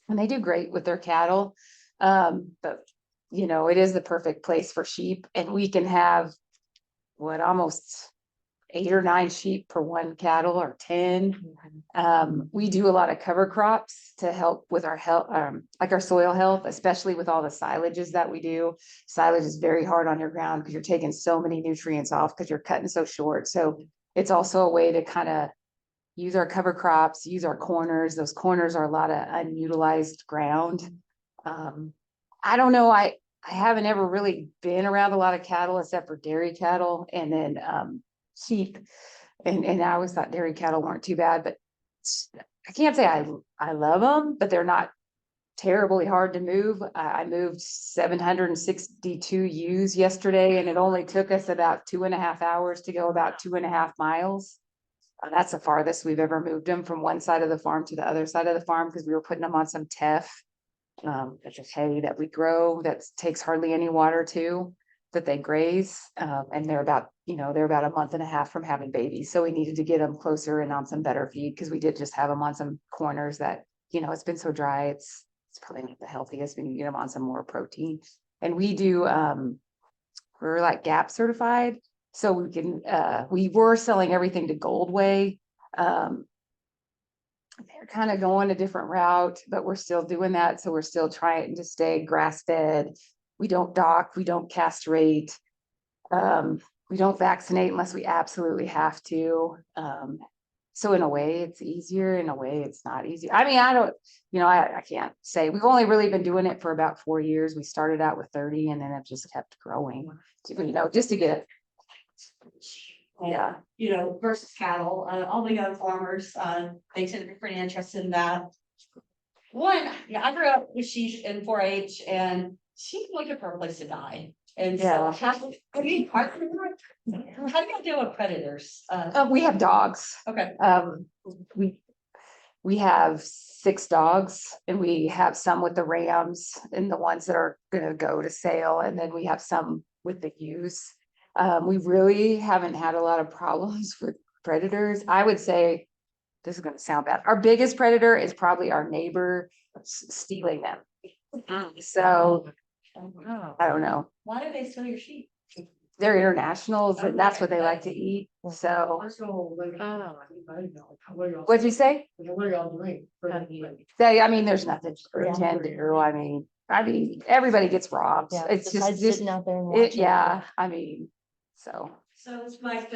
and they do great with their cattle. But it is the perfect place for sheep, and we can have almost 8 or 9 sheep per 1 cattle, or 10. We do a lot of cover crops to help with our health, like our soil health, especially with all the silages that we do. Silage is very hard on your ground because you're taking so many nutrients off because you're cutting so short. So it's also a way to kind of use our cover crops, use our corners. Those corners are a lot of unutilized ground. I don't know, I haven't ever really been around a lot of cattle except for dairy cattle and then sheep. And I always thought dairy cattle weren't too bad, but I can't say I love them, but they're not terribly hard to move. I moved 762 ewes yesterday and it only took us about 2.5 hours to go about 2.5 miles. That's the farthest we've ever moved them from one side of the farm to the other side of the farm because we were putting them on some teff. It's a hay that we grow that takes hardly any water too, that they graze. And they're about, they're about a month and a half from having babies. So we needed to get them closer and on some better feed because we did just have them on some corners that, it's been so dry. It's probably not the healthiest. We need to get them on some more protein. And we do, we're like GAP certified. So we can, we were selling everything to Goldway. They're kind of going a different route, but we're still doing that. So we're still trying to stay grass fed. We don't dock, we don't castrate. We don't vaccinate unless we absolutely have to. So in a way it's easier, in a way it's not easy. I mean, I don't, I can't say. We've only really been doing it for about 4 years. We started out with 30 and then it just kept growing, just to get yeah. Versus cattle, all the young farmers, they tend to be pretty interested in that. One, I grew up with sheep in 4-H and sheep looking for a place to die. And so how do you deal with predators? We have dogs. Okay. We have 6 dogs and we have some with the rams and the ones that are gonna go to sale. And then we have some with the ewes. We really haven't had a lot of problems with predators. I would say, this is gonna sound bad. Our biggest predator is probably our neighbor stealing them. So, I don't know. Why do they steal your sheep? They're internationals and that's what they like to eat. So, what'd you say? I mean, there's nothing to pretend to do. I mean, everybody gets robbed. Yeah, It's besides just, sitting out there and watching. I mean, so. So it's like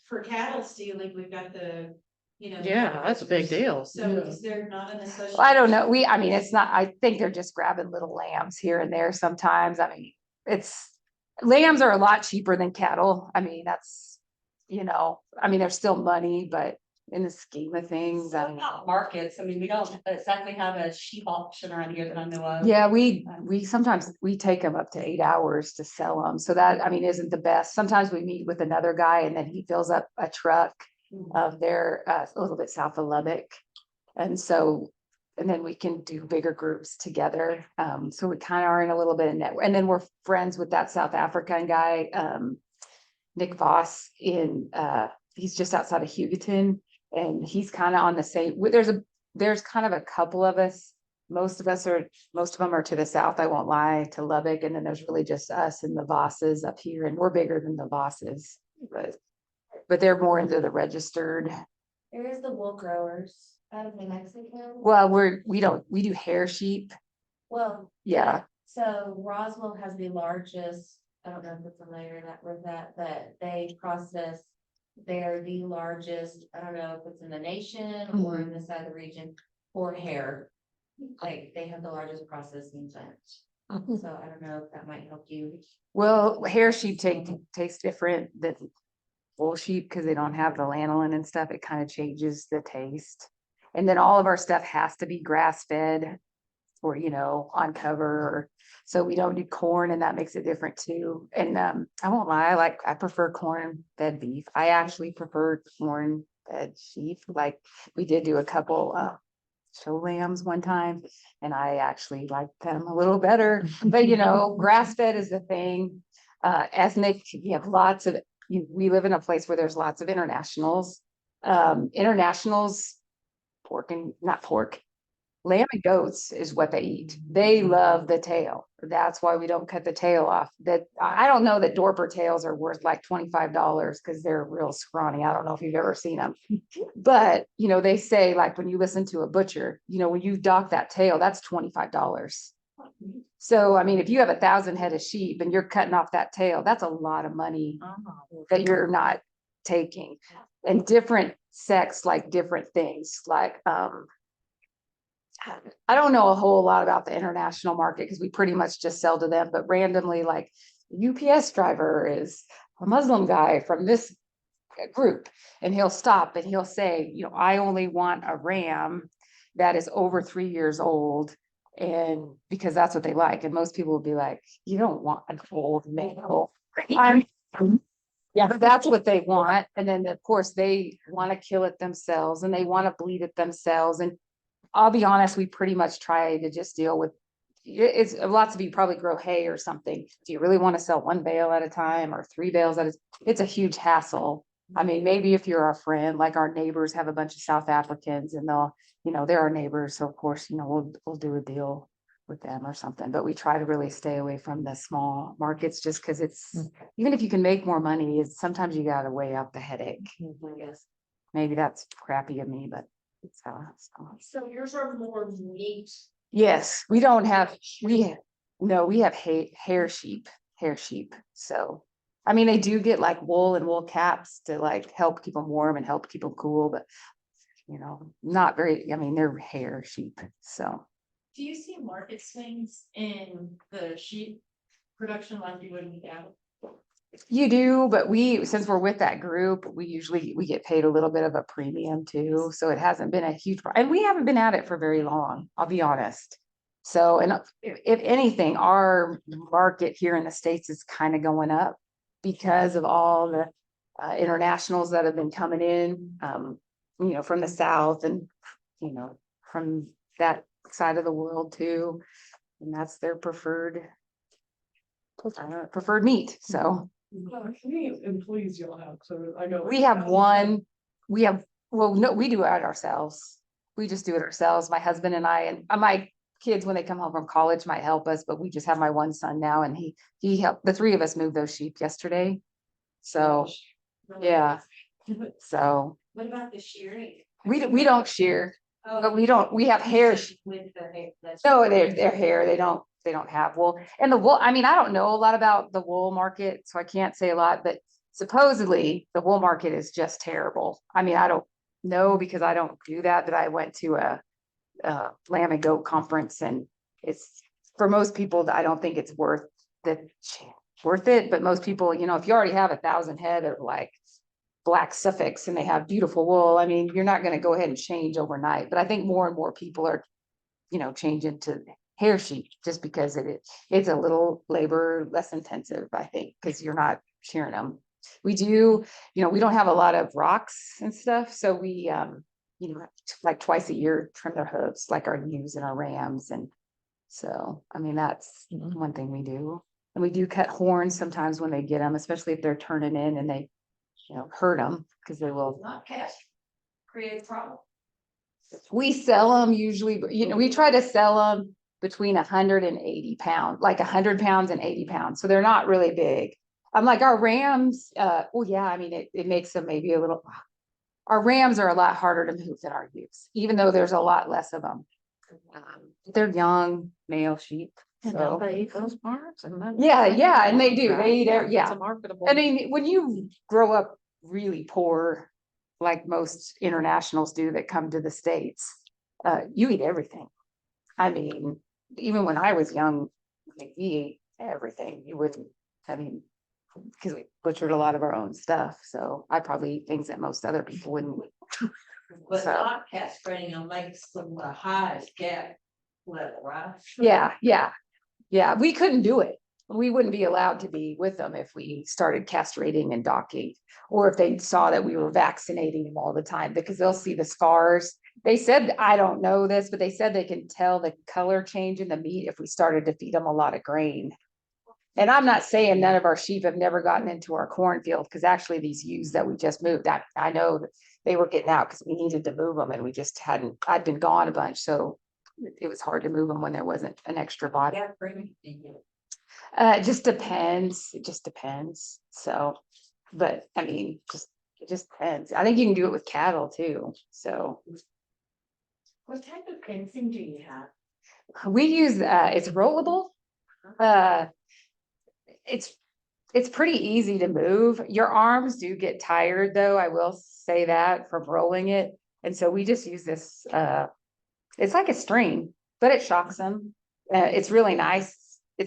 for cattle stealing, we've got the, Yeah, that's a big deal. So is there not an association? I don't know. It's not, I think they're just grabbing little lambs here and there sometimes. I mean, lambs are a lot cheaper than cattle. I mean, that's, there's still money, but in the scheme of things, I don't know. Markets, we don't exactly have a sheep auction around here that I know of. Yeah, we sometimes take them up to 8 hours to sell them. So that, isn't the best. Sometimes we meet with another guy and then he fills up a truck. They're a little bit south of Lubbock. And then we can do bigger groups together. So we kind of are in a little bit of network. And then we're friends with that South African guy, Nick Voss he's just outside of Hugoton. And he's kind of on the same, there's kind of a couple of us. Most of them are to the south, I won't lie, to Lubbock. And then there's really just us and the Vosses up here. And we're bigger than the Vosses, but they're more into the registered. There's the wool growers out of New Mexico. Well, we do hair sheep. Well, Yeah. So Roswell has the largest, I don't know if you're familiar with that, but they process, they're the largest, I don't know if it's in the nation or in this other region for hair. Like they have the largest processing plant. So I don't know if that might help you. Well, hair sheep taste different than wool sheep because they don't have the lanolin and stuff. It kind of changes the taste. And then all of our stuff has to be grass fed or, on cover. So we don't do corn and that makes it different too. And I won't lie, I prefer corn fed beef. I actually prefer corn fed sheep. Like we did do a couple show lambs one time and I actually liked them a little better. But grass fed is the thing. Ethnic, you have lots of, we live in a place where there's lots of internationals. Internationals, lamb and goats is what they eat. They love the tail. That's why we don't cut the tail off. That I don't know that Dorper tails are worth like $25 because they're real scrawny. I don't know if you've ever seen them, but they say like when you listen to a butcher, when you dock that tail, that's $25. So, if you have 1,000 head of sheep and you're cutting off that tail, that's a lot of money that you're not taking. And different sex like different things, like, I don't know a whole lot about the international market because we pretty much just sell to them, but randomly, like UPS driver is a Muslim guy from this group, and he'll stop and he'll say, you know, I only want a ram that is over 3 years old. And because that's what they like. And most people will be like, you don't want an old male. Yeah, but that's what they want. And then, of course, they want to kill it themselves and they want to bleed it themselves. And I'll be honest, we pretty much try to just deal with it's lots of you probably grow hay or something. Do you really want to sell one bale at a time or 3 bales at a it's a huge hassle. I mean, maybe if you're our friend, like our neighbors have a bunch of South Africans and they'll, you know, they're our neighbors. So of course, you know, we'll do a deal with them or something, but we try to really stay away from the small markets just because it's, even if you can make more money, it's sometimes you gotta weigh out the headache. I guess. Maybe that's crappy of me, but it's how it's going. So yours are more meat. Yes, we don't have, we have hair sheep. So, I mean, they do get like wool and wool caps to like help keep them warm and help keep them cool, but you know, not very, I mean, they're hair sheep, so. Do you see market swings in the sheep production like you would in cattle? You do, but since we're with that group, we get paid a little bit of a premium too. So it hasn't been a huge, and we haven't been at it for very long, I'll be honest. So, and if anything, our market here in the States is kind of going up because of all the internationals that have been coming in, you know, from the South and, you know, from that side of the world too. And that's their preferred meat. So. How many employees y'all have? So I know. We have well, no, we do it ourselves. We just do it ourselves. My husband and I, and my kids, when they come home from college, might help us, but we just have my one son now and he helped, the 3 of us moved those sheep yesterday. So, yeah. So. What about the shearing? We don't shear, Oh, but we have hair. with the hair. No, their hair, they don't have wool. And the wool, I mean, I don't know a lot about the wool market, so I can't say a lot, but supposedly the wool market is just terrible. I mean, I don't know because I don't do that, but I went to a lamb and goat conference and it's for most people, I don't think it's worth it. But most people, you know, if you already have 1,000 head of like black Suffolks and they have beautiful wool, I mean, you're not going to go ahead and change overnight. But I think more and more people are, you know, changing to hair sheep just because it's a little labor less intensive, I think, because you're not shearing them. We do, you know, we don't have a lot of rocks and stuff. So we, you know, like twice a year trim their hooves, like our ewes and our rams. And so, I mean, that's one thing we do. And we do cut horns sometimes when they get them, especially if they're turning in and they, you know, hurt them because they will. Not cash. Create a problem. We sell them usually, you know, we try to sell them between 180 pounds, like 100 pounds and 80 pounds. So they're not really big. I'm like our rams, well, yeah, I mean, it makes them maybe a little, our rams are a lot harder to move than our ewes, even though there's a lot less of them. They're young male sheep. So. They eat those parts and then. Yeah, and they do. They eat It's yeah. a marketable. I mean, when you grow up really poor, like most internationals do that come to the States, you eat everything. I mean, even when I was young, like, we ate everything. You wouldn't, I mean, because we butchered a lot of our own stuff. So I probably eat things that most other people wouldn't. But So. not castrating them makes them the highest gap level, right? Yeah, we couldn't do it. We wouldn't be allowed to be with them if we started castrating and docking, or if they saw that we were vaccinating them all the time, because they'll see the scars. They said, I don't know this, but they said they can tell the color change in the meat if we started to feed them a lot of grain. And I'm not saying none of our sheep have never gotten into our cornfield, because actually these ewes that we just moved, I know that they were getting out because we needed to move them and we just I'd been gone a bunch. So it was hard to move them when there wasn't an extra body. It just depends. It just depends. So, but I mean, it just depends. I think you can do it with cattle too. So. What type of fencing do you have? We use, it's rollable. It's it's pretty easy to move. Your arms do get tired though, I will say that, from rolling it. And so we just use this, it's like a string, but it shocks them. It's really nice.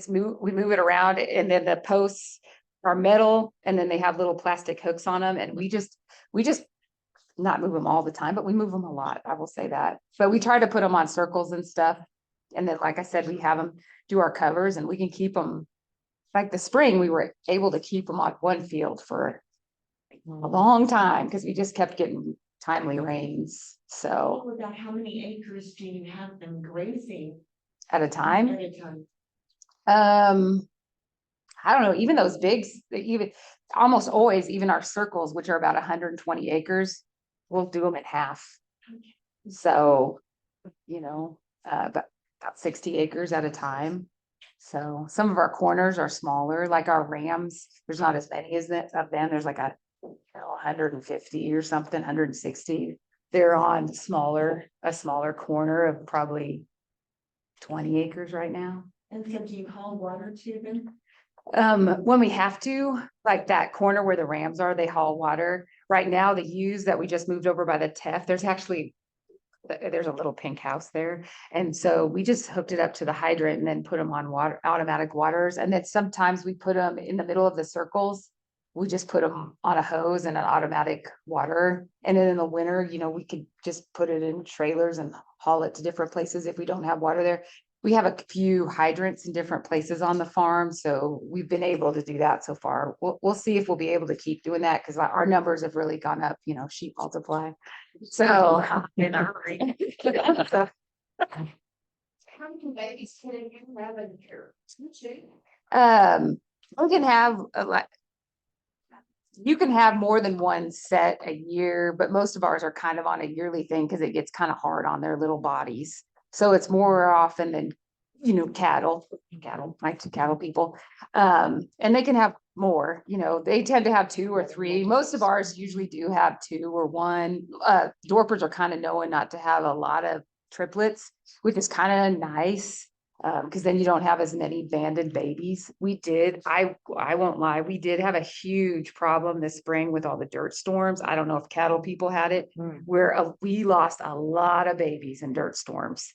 We move it around, and then the posts are metal, and then they have little plastic hooks on them, and we just not move them all the time, but we move them a lot. I will say that. But we try to put them on circles and stuff. And then, like I said, we have them do our covers, and we can keep them. Like the spring, we were able to keep them on one field for a long time because we just kept getting timely rains. So About how many acres do you have them grazing at a time, at a time? I don't know, even those even almost always, even our circles, which are about 120 acres, we'll do them in half. So, about 60 acres at a time. So some of our corners are smaller, like our rams, there's not as many as that of them. There's like 150 or something, 160. They're on a smaller corner of probably 20 acres right now. And so do you haul water to them? When we have to, like that corner where the rams are, they haul water. Right now, the ewes that we just moved over by the TEF, there's a little pink house there. And so we just hooked it up to the hydrant and then put them on automatic waters. And then sometimes we put them in the middle of the circles. We just put them on a hose and an automatic water. And then in the winter, we could just put it in trailers and haul it to different places if we don't have water there. We have a few hydrants in different places on the farm, so we've been able to do that so far. We'll see if we'll be able to keep doing that because our numbers have really gone up, sheep multiply. So. In a hurry. So, How many babies can you have in here? we can have you can have more than one set a year, but most of ours are kind of on a yearly thing because it gets kind of hard on their little bodies. So it's more often than, cattle, my two cattle people. And they can have more, they tend to have 2 or 3. Most of ours usually do have 2 or 1. Dorpers are kind of known not to have a lot of triplets, which is kind of nice. Because then you don't have as many banded babies. I won't lie, we did have a huge problem this spring with all the dirt storms. I don't know if cattle people had it, where we lost a lot of babies in dirt storms.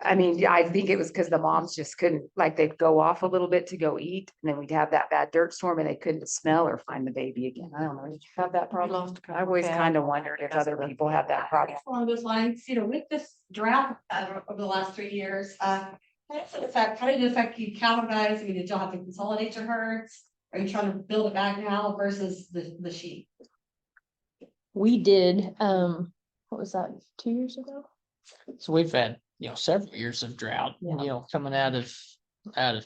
I mean, I think it was because the moms just couldn't, they'd go off a little bit to go eat, and then we'd have that bad dirt storm and they couldn't smell or find the baby again. I don't know, did you have that problem? I always kind of wondered if other people had that problem. Along those lines, with this drought over the last 3 years, how did it affect you cattle guys? I mean, did y'all have to consolidate your herds? Are you trying to build it back now versus the sheep? We did, what was that, 2 years ago? So we've had, several years of drought, Yeah. coming out of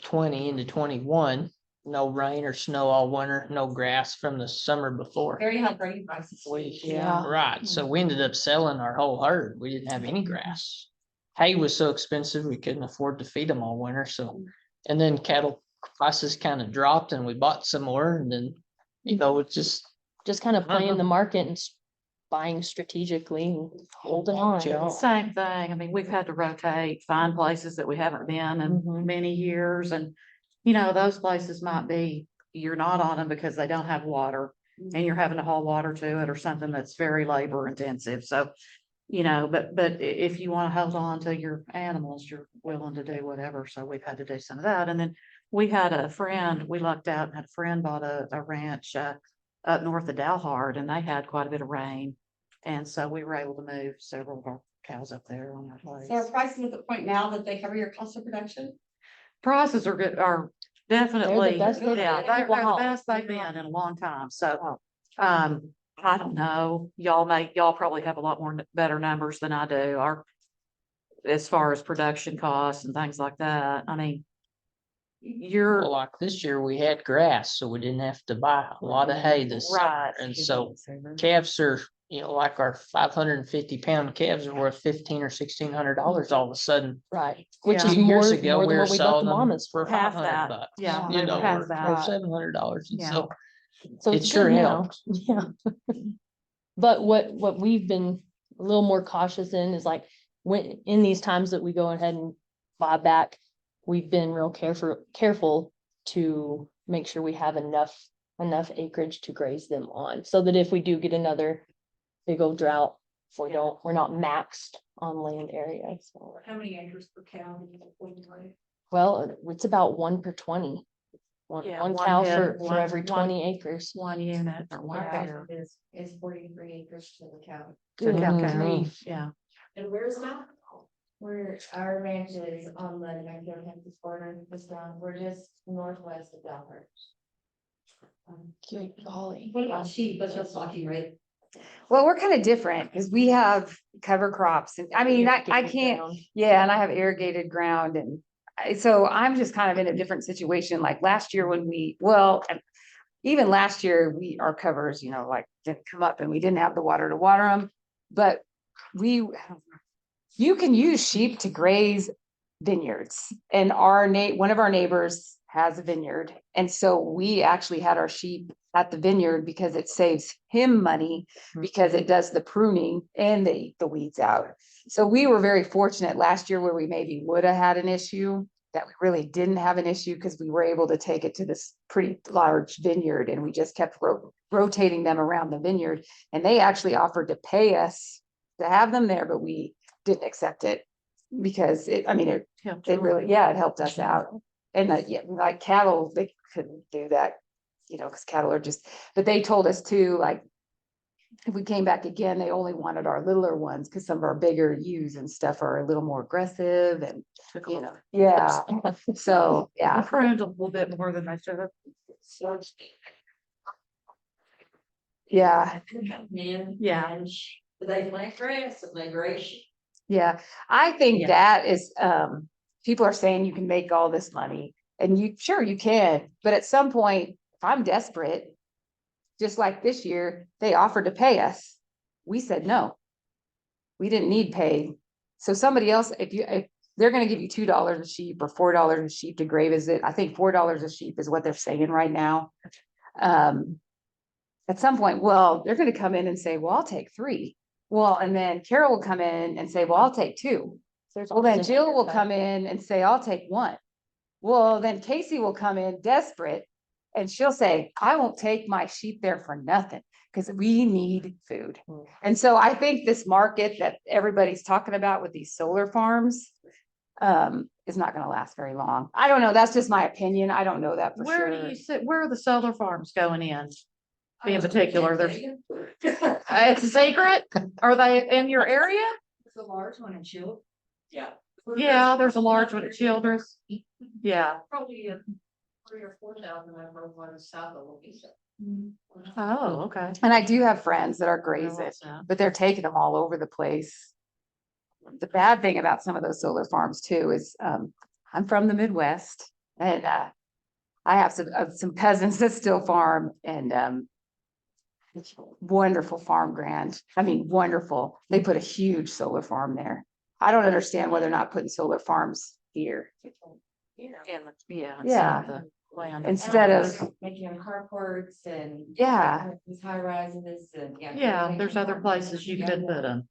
20 into 21, no rain or snow all winter, no grass from the summer before. Very high grain prices. Yeah. Right. So we ended up selling our whole herd. We didn't have any grass. Hay was so expensive, we couldn't afford to feed them all winter. So, and then cattle prices kind of dropped and we bought some more, and then, it's Just kind of playing the market and buying strategically and holding on. Same thing. I mean, we've had to rotate, find places that we haven't been in Mhm. many years. And, those places might be, you're not on them because they don't have water and you're having to haul water to it or something that's very labor intensive. So, but if you want to hold on to your animals, you're willing to do whatever. So we've had to do some of that. And then we had a friend, we lucked out and had a friend bought a ranch, up north of Dalhart, and they had quite a bit of rain. And so we were able to move several of our cows up there on our place. So are prices at the point now that they cover your cost of production? Prices are good, are definitely, best they've yeah, been in a they're the while. best they've been in a long time. So, I don't know, y'all probably have a lot more better numbers than I do, as far as production costs and things like that. I mean, Well, like this year we had grass, so we didn't have to buy a lot of hay this summer. Right. And so calves are, like our 550-pound calves are worth $1,500 or $1,600 all of a sudden. Right, which Yeah. is 2 more, years ago, more we than were what we got selling the them mamas for for. Half $500, that. Yeah, they were half that. or $700. And Yeah. so So it it's sure good now. helps. Yeah. But what we've been a little more cautious in is when, in these times that we go ahead and buy back, we've been real careful to make sure we have enough acreage to graze them on, so that if we do get another big old drought, we're not maxed on land area, so. How many acres per cow? do you think we need? Well, it's about 1 per 20. Yeah, One one cow head, for one- every one- 20 acres. One unit or one Yeah, pair. is 43 acres to the county. To the Goodness county, me. yeah. And where's that? Where our ranch is on the Vancouver, Kansas border, just down, we're just northwest of Delaware. Good golly. What about sheep? That's just talking, right? Well, we're kind of different because we have cover crops and I mean, I Irrigated can't, ground. yeah, and I have irrigated ground and so I'm just kind of in a different situation. Like last year when and even last year, our covers, like didn't come up and we didn't have the water to water them. But you can use sheep to graze vineyards and one of our neighbors has a vineyard. And so we actually had our sheep at the vineyard because it saves him money because it does the pruning and they eat the weeds out. So we were very fortunate last year where we maybe would have had an issue that we really didn't have an issue because we were able to take it to this pretty large vineyard and we just kept rotating them around the vineyard. And they actually offered to pay us to have them there, but we didn't accept it because it really, it helped us out. And like cattle, they couldn't do that, because cattle are but they told us too, like, if we came back again, they only wanted our littler ones because some of our bigger ewes and stuff are a little more aggressive and, yeah. So, I yeah. pruned a little bit more than I should have. Yeah. Man. Yeah. Do they plant grass? Do they graze? Yeah. I think Yeah. that is, people are saying you can make all this money and sure you can, but at some point, if I'm desperate, just like this year, they offered to pay us. We said no. We didn't need pay. So somebody else, if they're gonna give you $2 a sheep or $4 a sheep to graze it, I think $4 a sheep is what they're saying right now. At some point, well, they're gonna come in and say, well, I'll take 3. Well, and then Carol will come in and say, well, I'll take 2. Well, then Jill will come in and say, I'll take 1. Well, then Casey will come in desperate and she'll say, I won't take my sheep there for nothing because we need food. And so I think this market that everybody's talking about with these solar farms is not going to last very long. I don't know. That's just my opinion. I don't know that for Where sure. do you sit, where are the solar farms going in? In particular, there's, it's a secret? Are they in your area? It's a large one in Chile. Yeah. Yeah, there's a large one at Childress. Yeah. Probably 3,000 or 4,000 over one south of Louisa. Oh, okay. And I do have friends that are grazing, but they're taking them all over the place. The bad thing about some of those solar farms too is I'm from the Midwest and I have some cousins that still farm and wonderful farm ground. I mean, wonderful. They put a huge solar farm there. I don't understand why they're not putting solar farms here. Yeah. The land. Instead of, Making carports and. Yeah. These high rises and. Yeah, there's other places you could put them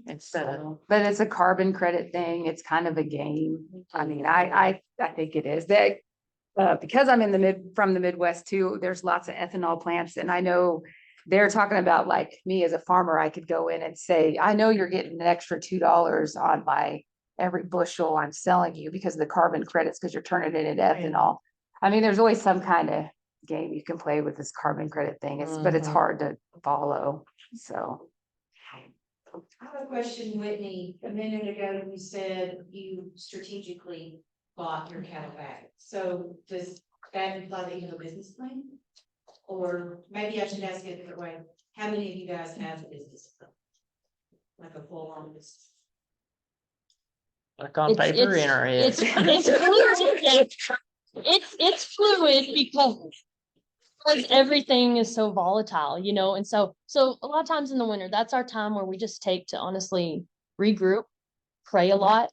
instead of. but it's a carbon credit thing. It's kind of a game. I mean, I think it is. Because I'm from the Midwest too, there's lots of ethanol plants and I know they're talking about like me as a farmer, I could go in and say, I know you're getting an extra $2 on my every bushel I'm selling you because of the carbon credits, because you're turning it into ethanol. I mean, there's always some kind of game you can play with this carbon credit thing. But it's hard to follow. So. I have a question, Whitney. A minute ago, you said you strategically bought your cattle back. So does that imply that you have a business plan? Or maybe I should ask it a different way. How many of you guys have a business plan? Like a full-on business? Like on paper in our head. It's fluid because everything is so volatile, and so a lot of times in the winter, that's our time where we just take to honestly regroup, pray a lot,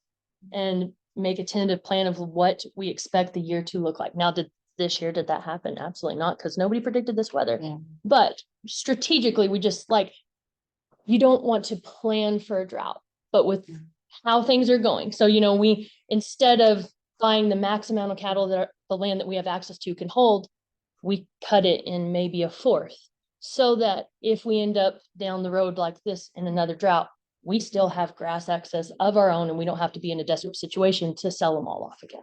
and make a tentative plan of what we expect the year to look like. Now, did that happen? Absolutely not, because nobody predicted this weather. Yeah. But strategically, we just you don't want to plan for a drought, but with how things are going. So, we, instead of buying the max amount of cattle that the land that we have access to can hold, we cut it in maybe a fourth. So that if we end up down the road like this in another drought, we still have grass access of our own and we don't have to be in a desperate situation to sell them all off again.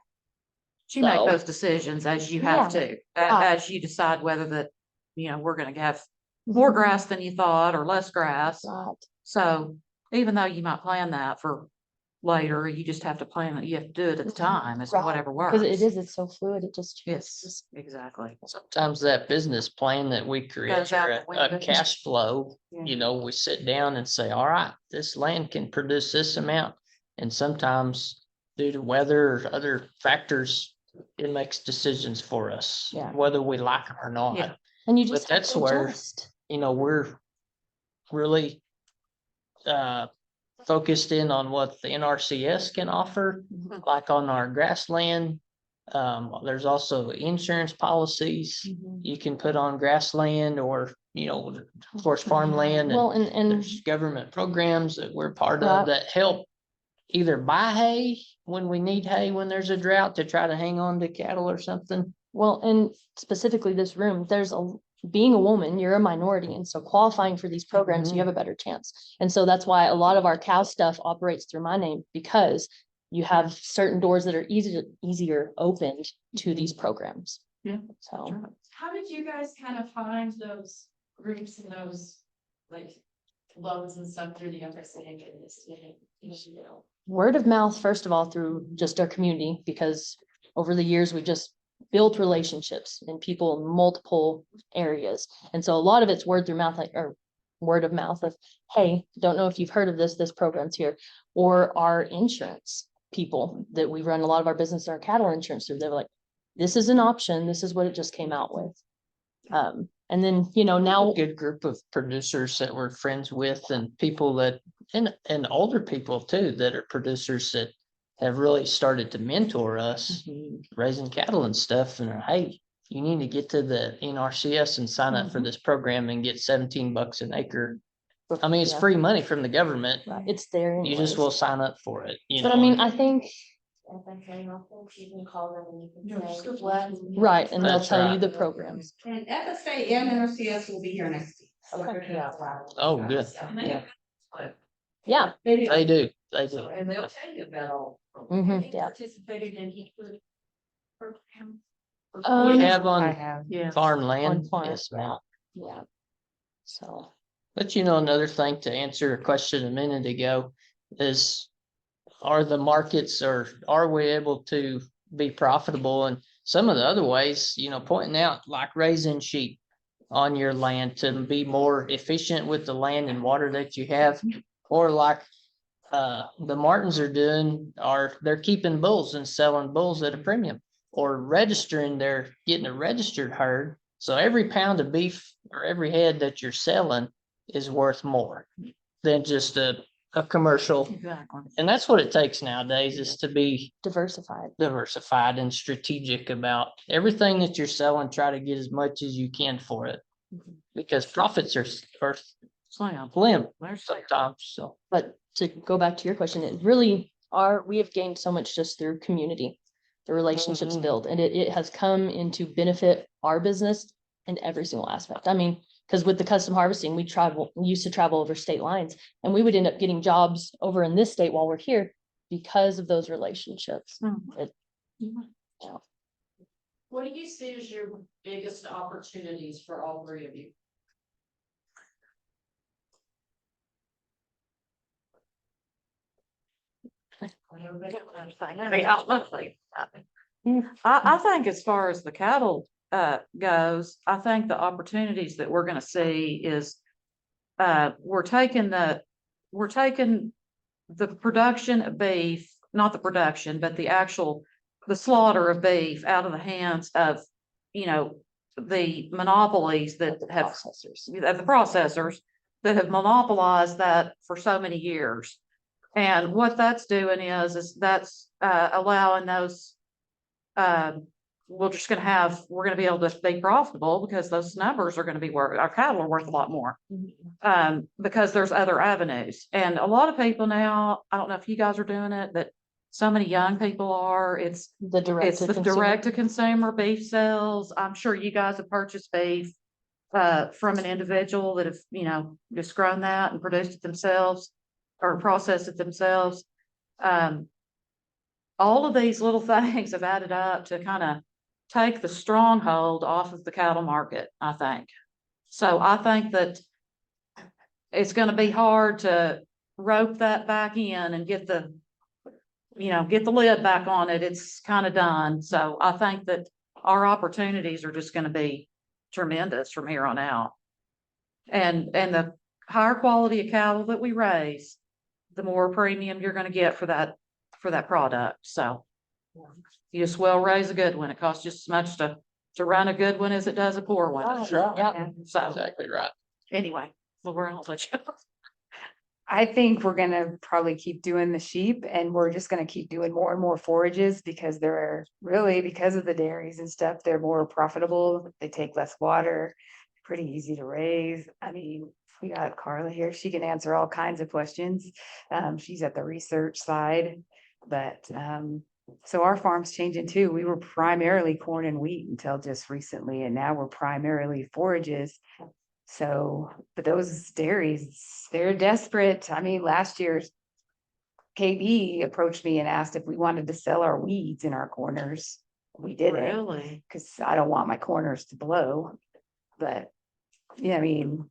You make So- those decisions as you have Yeah. to, Right. as you decide whether that, we're gonna have more grass than you thought or less grass. Right. So even though you might plan that for later, you just have to plan it. You have to do it at the time. It's Right. whatever works. Because it is, it's so fluid, it just Yes, changes. exactly. Sometimes that business plan that we create, Goes out or the a window. cash flow, Yeah. we sit down and say, all right, this land can produce this amount. And sometimes due to weather or other factors, it makes decisions for us, Yeah. whether we like them or not. Yeah. And you But just have that's to where, adjust. we're really focused in on what the NRCS can offer, Mhm. like on our grassland. There's also insurance policies Mhm. you can put on grassland or, of course, farmland. Well, And there's government programs that we're part of Right. that help either buy hay when we need hay, when there's a drought, to try to hang on to cattle or something. well, and specifically this room, being a woman, you're a minority. And so qualifying for these programs, you have a better chance. And so that's why a lot of our cow stuff operates through my name, because you have certain doors that are easier opened to these programs. Yeah. So How did you guys kind of find those groups and those like loans and stuff through the FSA and this, word of mouth, first of all, through just our community, because over the years, we just built relationships in people in multiple areas. And so a lot of it's word through mouth, or word of mouth of, hey, don't know if you've heard of this program's here, or our insurance people that we run a lot of our business, our cattle insurance through. They're like, this is an option. This is what it just came out with. And then, now A good group of producers that we're friends with, and people that, and older people too, that are producers that have really started to mentor us, raising cattle and stuff, and hey, you need to get to the NRCS and sign up for this program and get $17 an acre. I mean, it's Yeah. free money from the government. Right, it's there. You just anyways. will sign up for it. But I mean, I think, FSA office, you can call them and you Yeah, can just say go what. right, and they'll That's tell you right. the programs. And FSA and NRCS will be here next week. Oh, good. Yeah. They do. They do. And they'll tell you about all. Mhm, yeah. Participated in each program. We Um, have I on have. Yeah. farmland. On farm. Yes, ma'am. Yeah. So, But another thing, to answer a question a minute ago, is are the markets, or are we able to be profitable? And some of the other ways, pointing out, like raising sheep on your land to be more efficient with the land and water that you have, or like the Martins are doing, they're keeping bulls and selling bulls at a premium, or registering, they're getting a registered herd. So every pound of beef or every head that you're selling is worth more than just a commercial. Exactly. And that's what it takes nowadays, is to be diversified. and strategic about everything that you're selling. Try to get as much as you can for it, because profits are Slam. slim There's sometimes. So But to go back to your question, we have gained so much just through community, the relationships Mhm. built, and it has come into benefit our business in every single aspect. I mean, because with the custom harvesting, we used to travel over state lines, and we would end up getting jobs over in this state while we're here because of those relationships. What do you see as your biggest opportunities for all three of you? I think as far as the cattle goes, I think the opportunities that we're gonna see is we're taking the production of beef, not the production, but the slaughter of beef out of the hands of, the monopolies that have the processors that have monopolized that for so many years. And what that's doing is that's allowing those, we're gonna be able to be profitable because those numbers are gonna be our cattle are worth a lot more. Because there's other avenues. And a lot of people now, I don't know if you guys are doing it, but so many young people are. It's The direct it's to the consumer. direct to consumer beef sales. I'm sure you guys have purchased beef from an individual that have, just grown that and produced it themselves or processed it themselves. All of these little things have added up to kind of take the stronghold off of the cattle market, I think. So I think that it's gonna be hard to rope that back in and get the lid back on it. It's kind of done. So I think that our opportunities are just gonna be tremendous from here on out. And the higher quality of cattle that we raise, the more premium you're gonna get for that product. So you just well raise a good one. It costs just as much to run a good one as it does a poor one. That's right. Yeah. So Exactly right. anyway, Laverne, I'll let you. I think we're gonna probably keep doing the sheep and we're just gonna keep doing more and more forages because they're really, because of the dairies and stuff, they're more profitable. They take less water, pretty easy to raise. I mean, we got Carla here. She can answer all kinds of questions. She's at the research side, but, so our farm's changing too. We were primarily corn and wheat until just recently, and now we're primarily forages. So, but those dairies, they're desperate. I mean, last year, KB approached me and asked if we wanted to sell our weeds in our corners. We didn't, Really? because I don't want my corners to blow. But, yeah, I mean,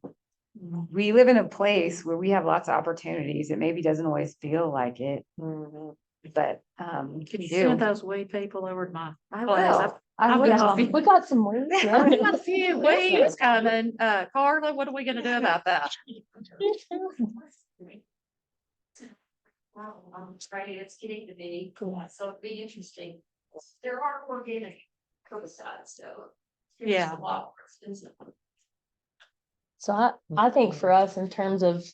we live in a place where we have lots of opportunities. It maybe doesn't always feel like it, but Can you we send do. those weed people over to my I place? will. I I've will. got We got some more. I've got a few weeds coming. Carla, what are we gonna do about that? Well, I'm afraid it's getting to be, so it'd be interesting. There are organic herbicides, so. it's Yeah. A lot more expensive. So I think for us in terms of,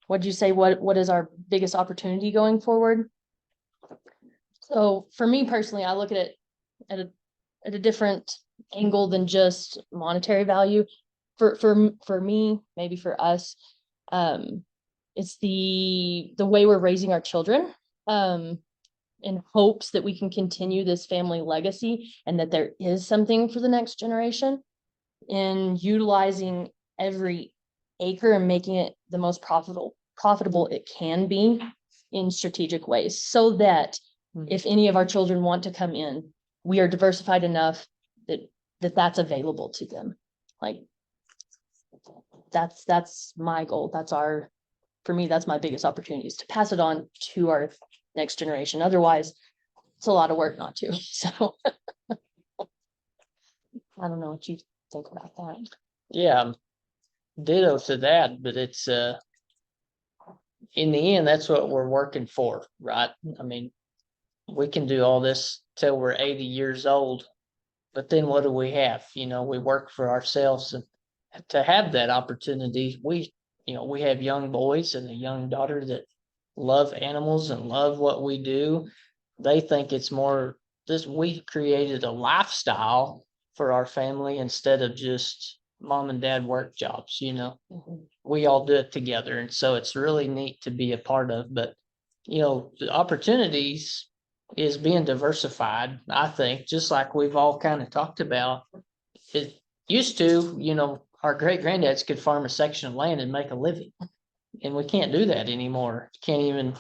what'd you say, what is our biggest opportunity going forward? So for me personally, I look at it at a different angle than just monetary value. For me, maybe for us, it's the way we're raising our children, in hopes that we can continue this family legacy and that there is something for the next generation, in utilizing every acre and making it the most profitable it can be in strategic ways, so that if any of our children want to come in, we are diversified enough that's available to them. Like, that's my goal. For me, that's my biggest opportunity, is to pass it on to our next generation. Otherwise, it's a lot of work not to. So I don't know what you think about that. Yeah, ditto to that, but it's, in the end, that's what we're working for, right? I mean, we can do all this till we're 80 years old, but then what do we have? We work for ourselves, and to have that opportunity, we have young boys and a young daughter that love animals and love what we do. They think it's more we created a lifestyle for our family instead of just mom and dad work jobs, we all do it together. And so it's really neat to be a part of, but the opportunities is being diversified. I think, just like we've all kind of talked about, it used to, our great granddads could farm a section of land and make a living, and we can't do that anymore. Can't even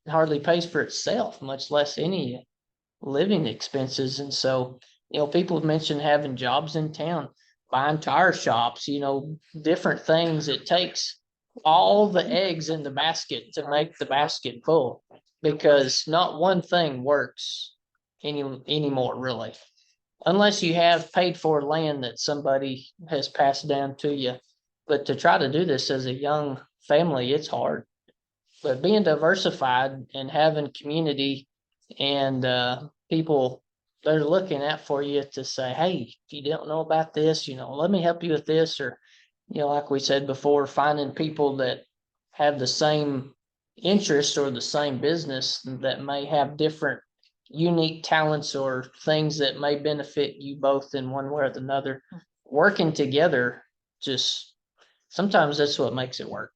hardly pays for itself, much less any living expenses. And so, people have mentioned having jobs in town, buying tire shops, different things. It takes all the eggs in the basket to make the basket full, because not one thing works anymore, really, unless you have paid for land that somebody has passed down to you. But to try to do this as a young family, it's hard. But being diversified and having community and people that are looking out for you to say, hey, if you don't know about this, let me help you with this. Or, like we said before, finding people that have the same interests or the same business that may have different unique talents or things that may benefit you both in one way or another. Working together, just sometimes that's what makes it work.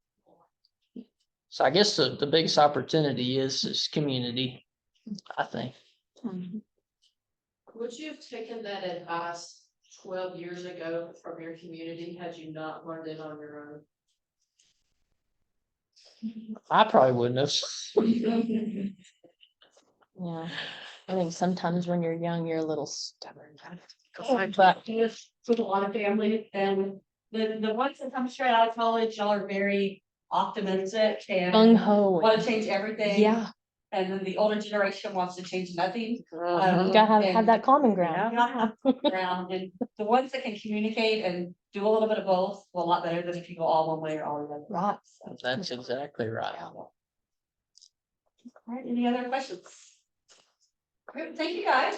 So I guess the biggest opportunity is community, I think. Would you have taken that advice 12 years ago from your community had you not learned it on your own? I probably wouldn't have. Yeah, I think sometimes when you're young, you're a little stubborn. But with a lot of families and the ones that come straight out of college, y'all are very optimistic and Gung ho. want to change everything. Yeah, And then the older generation wants to change nothing. you gotta have that common ground. Ground and the ones that can communicate and do a little bit of both, well, a lot better than if you go all one way or all the other. Right. So, That's exactly right. all right, any other questions? Great, thank you guys.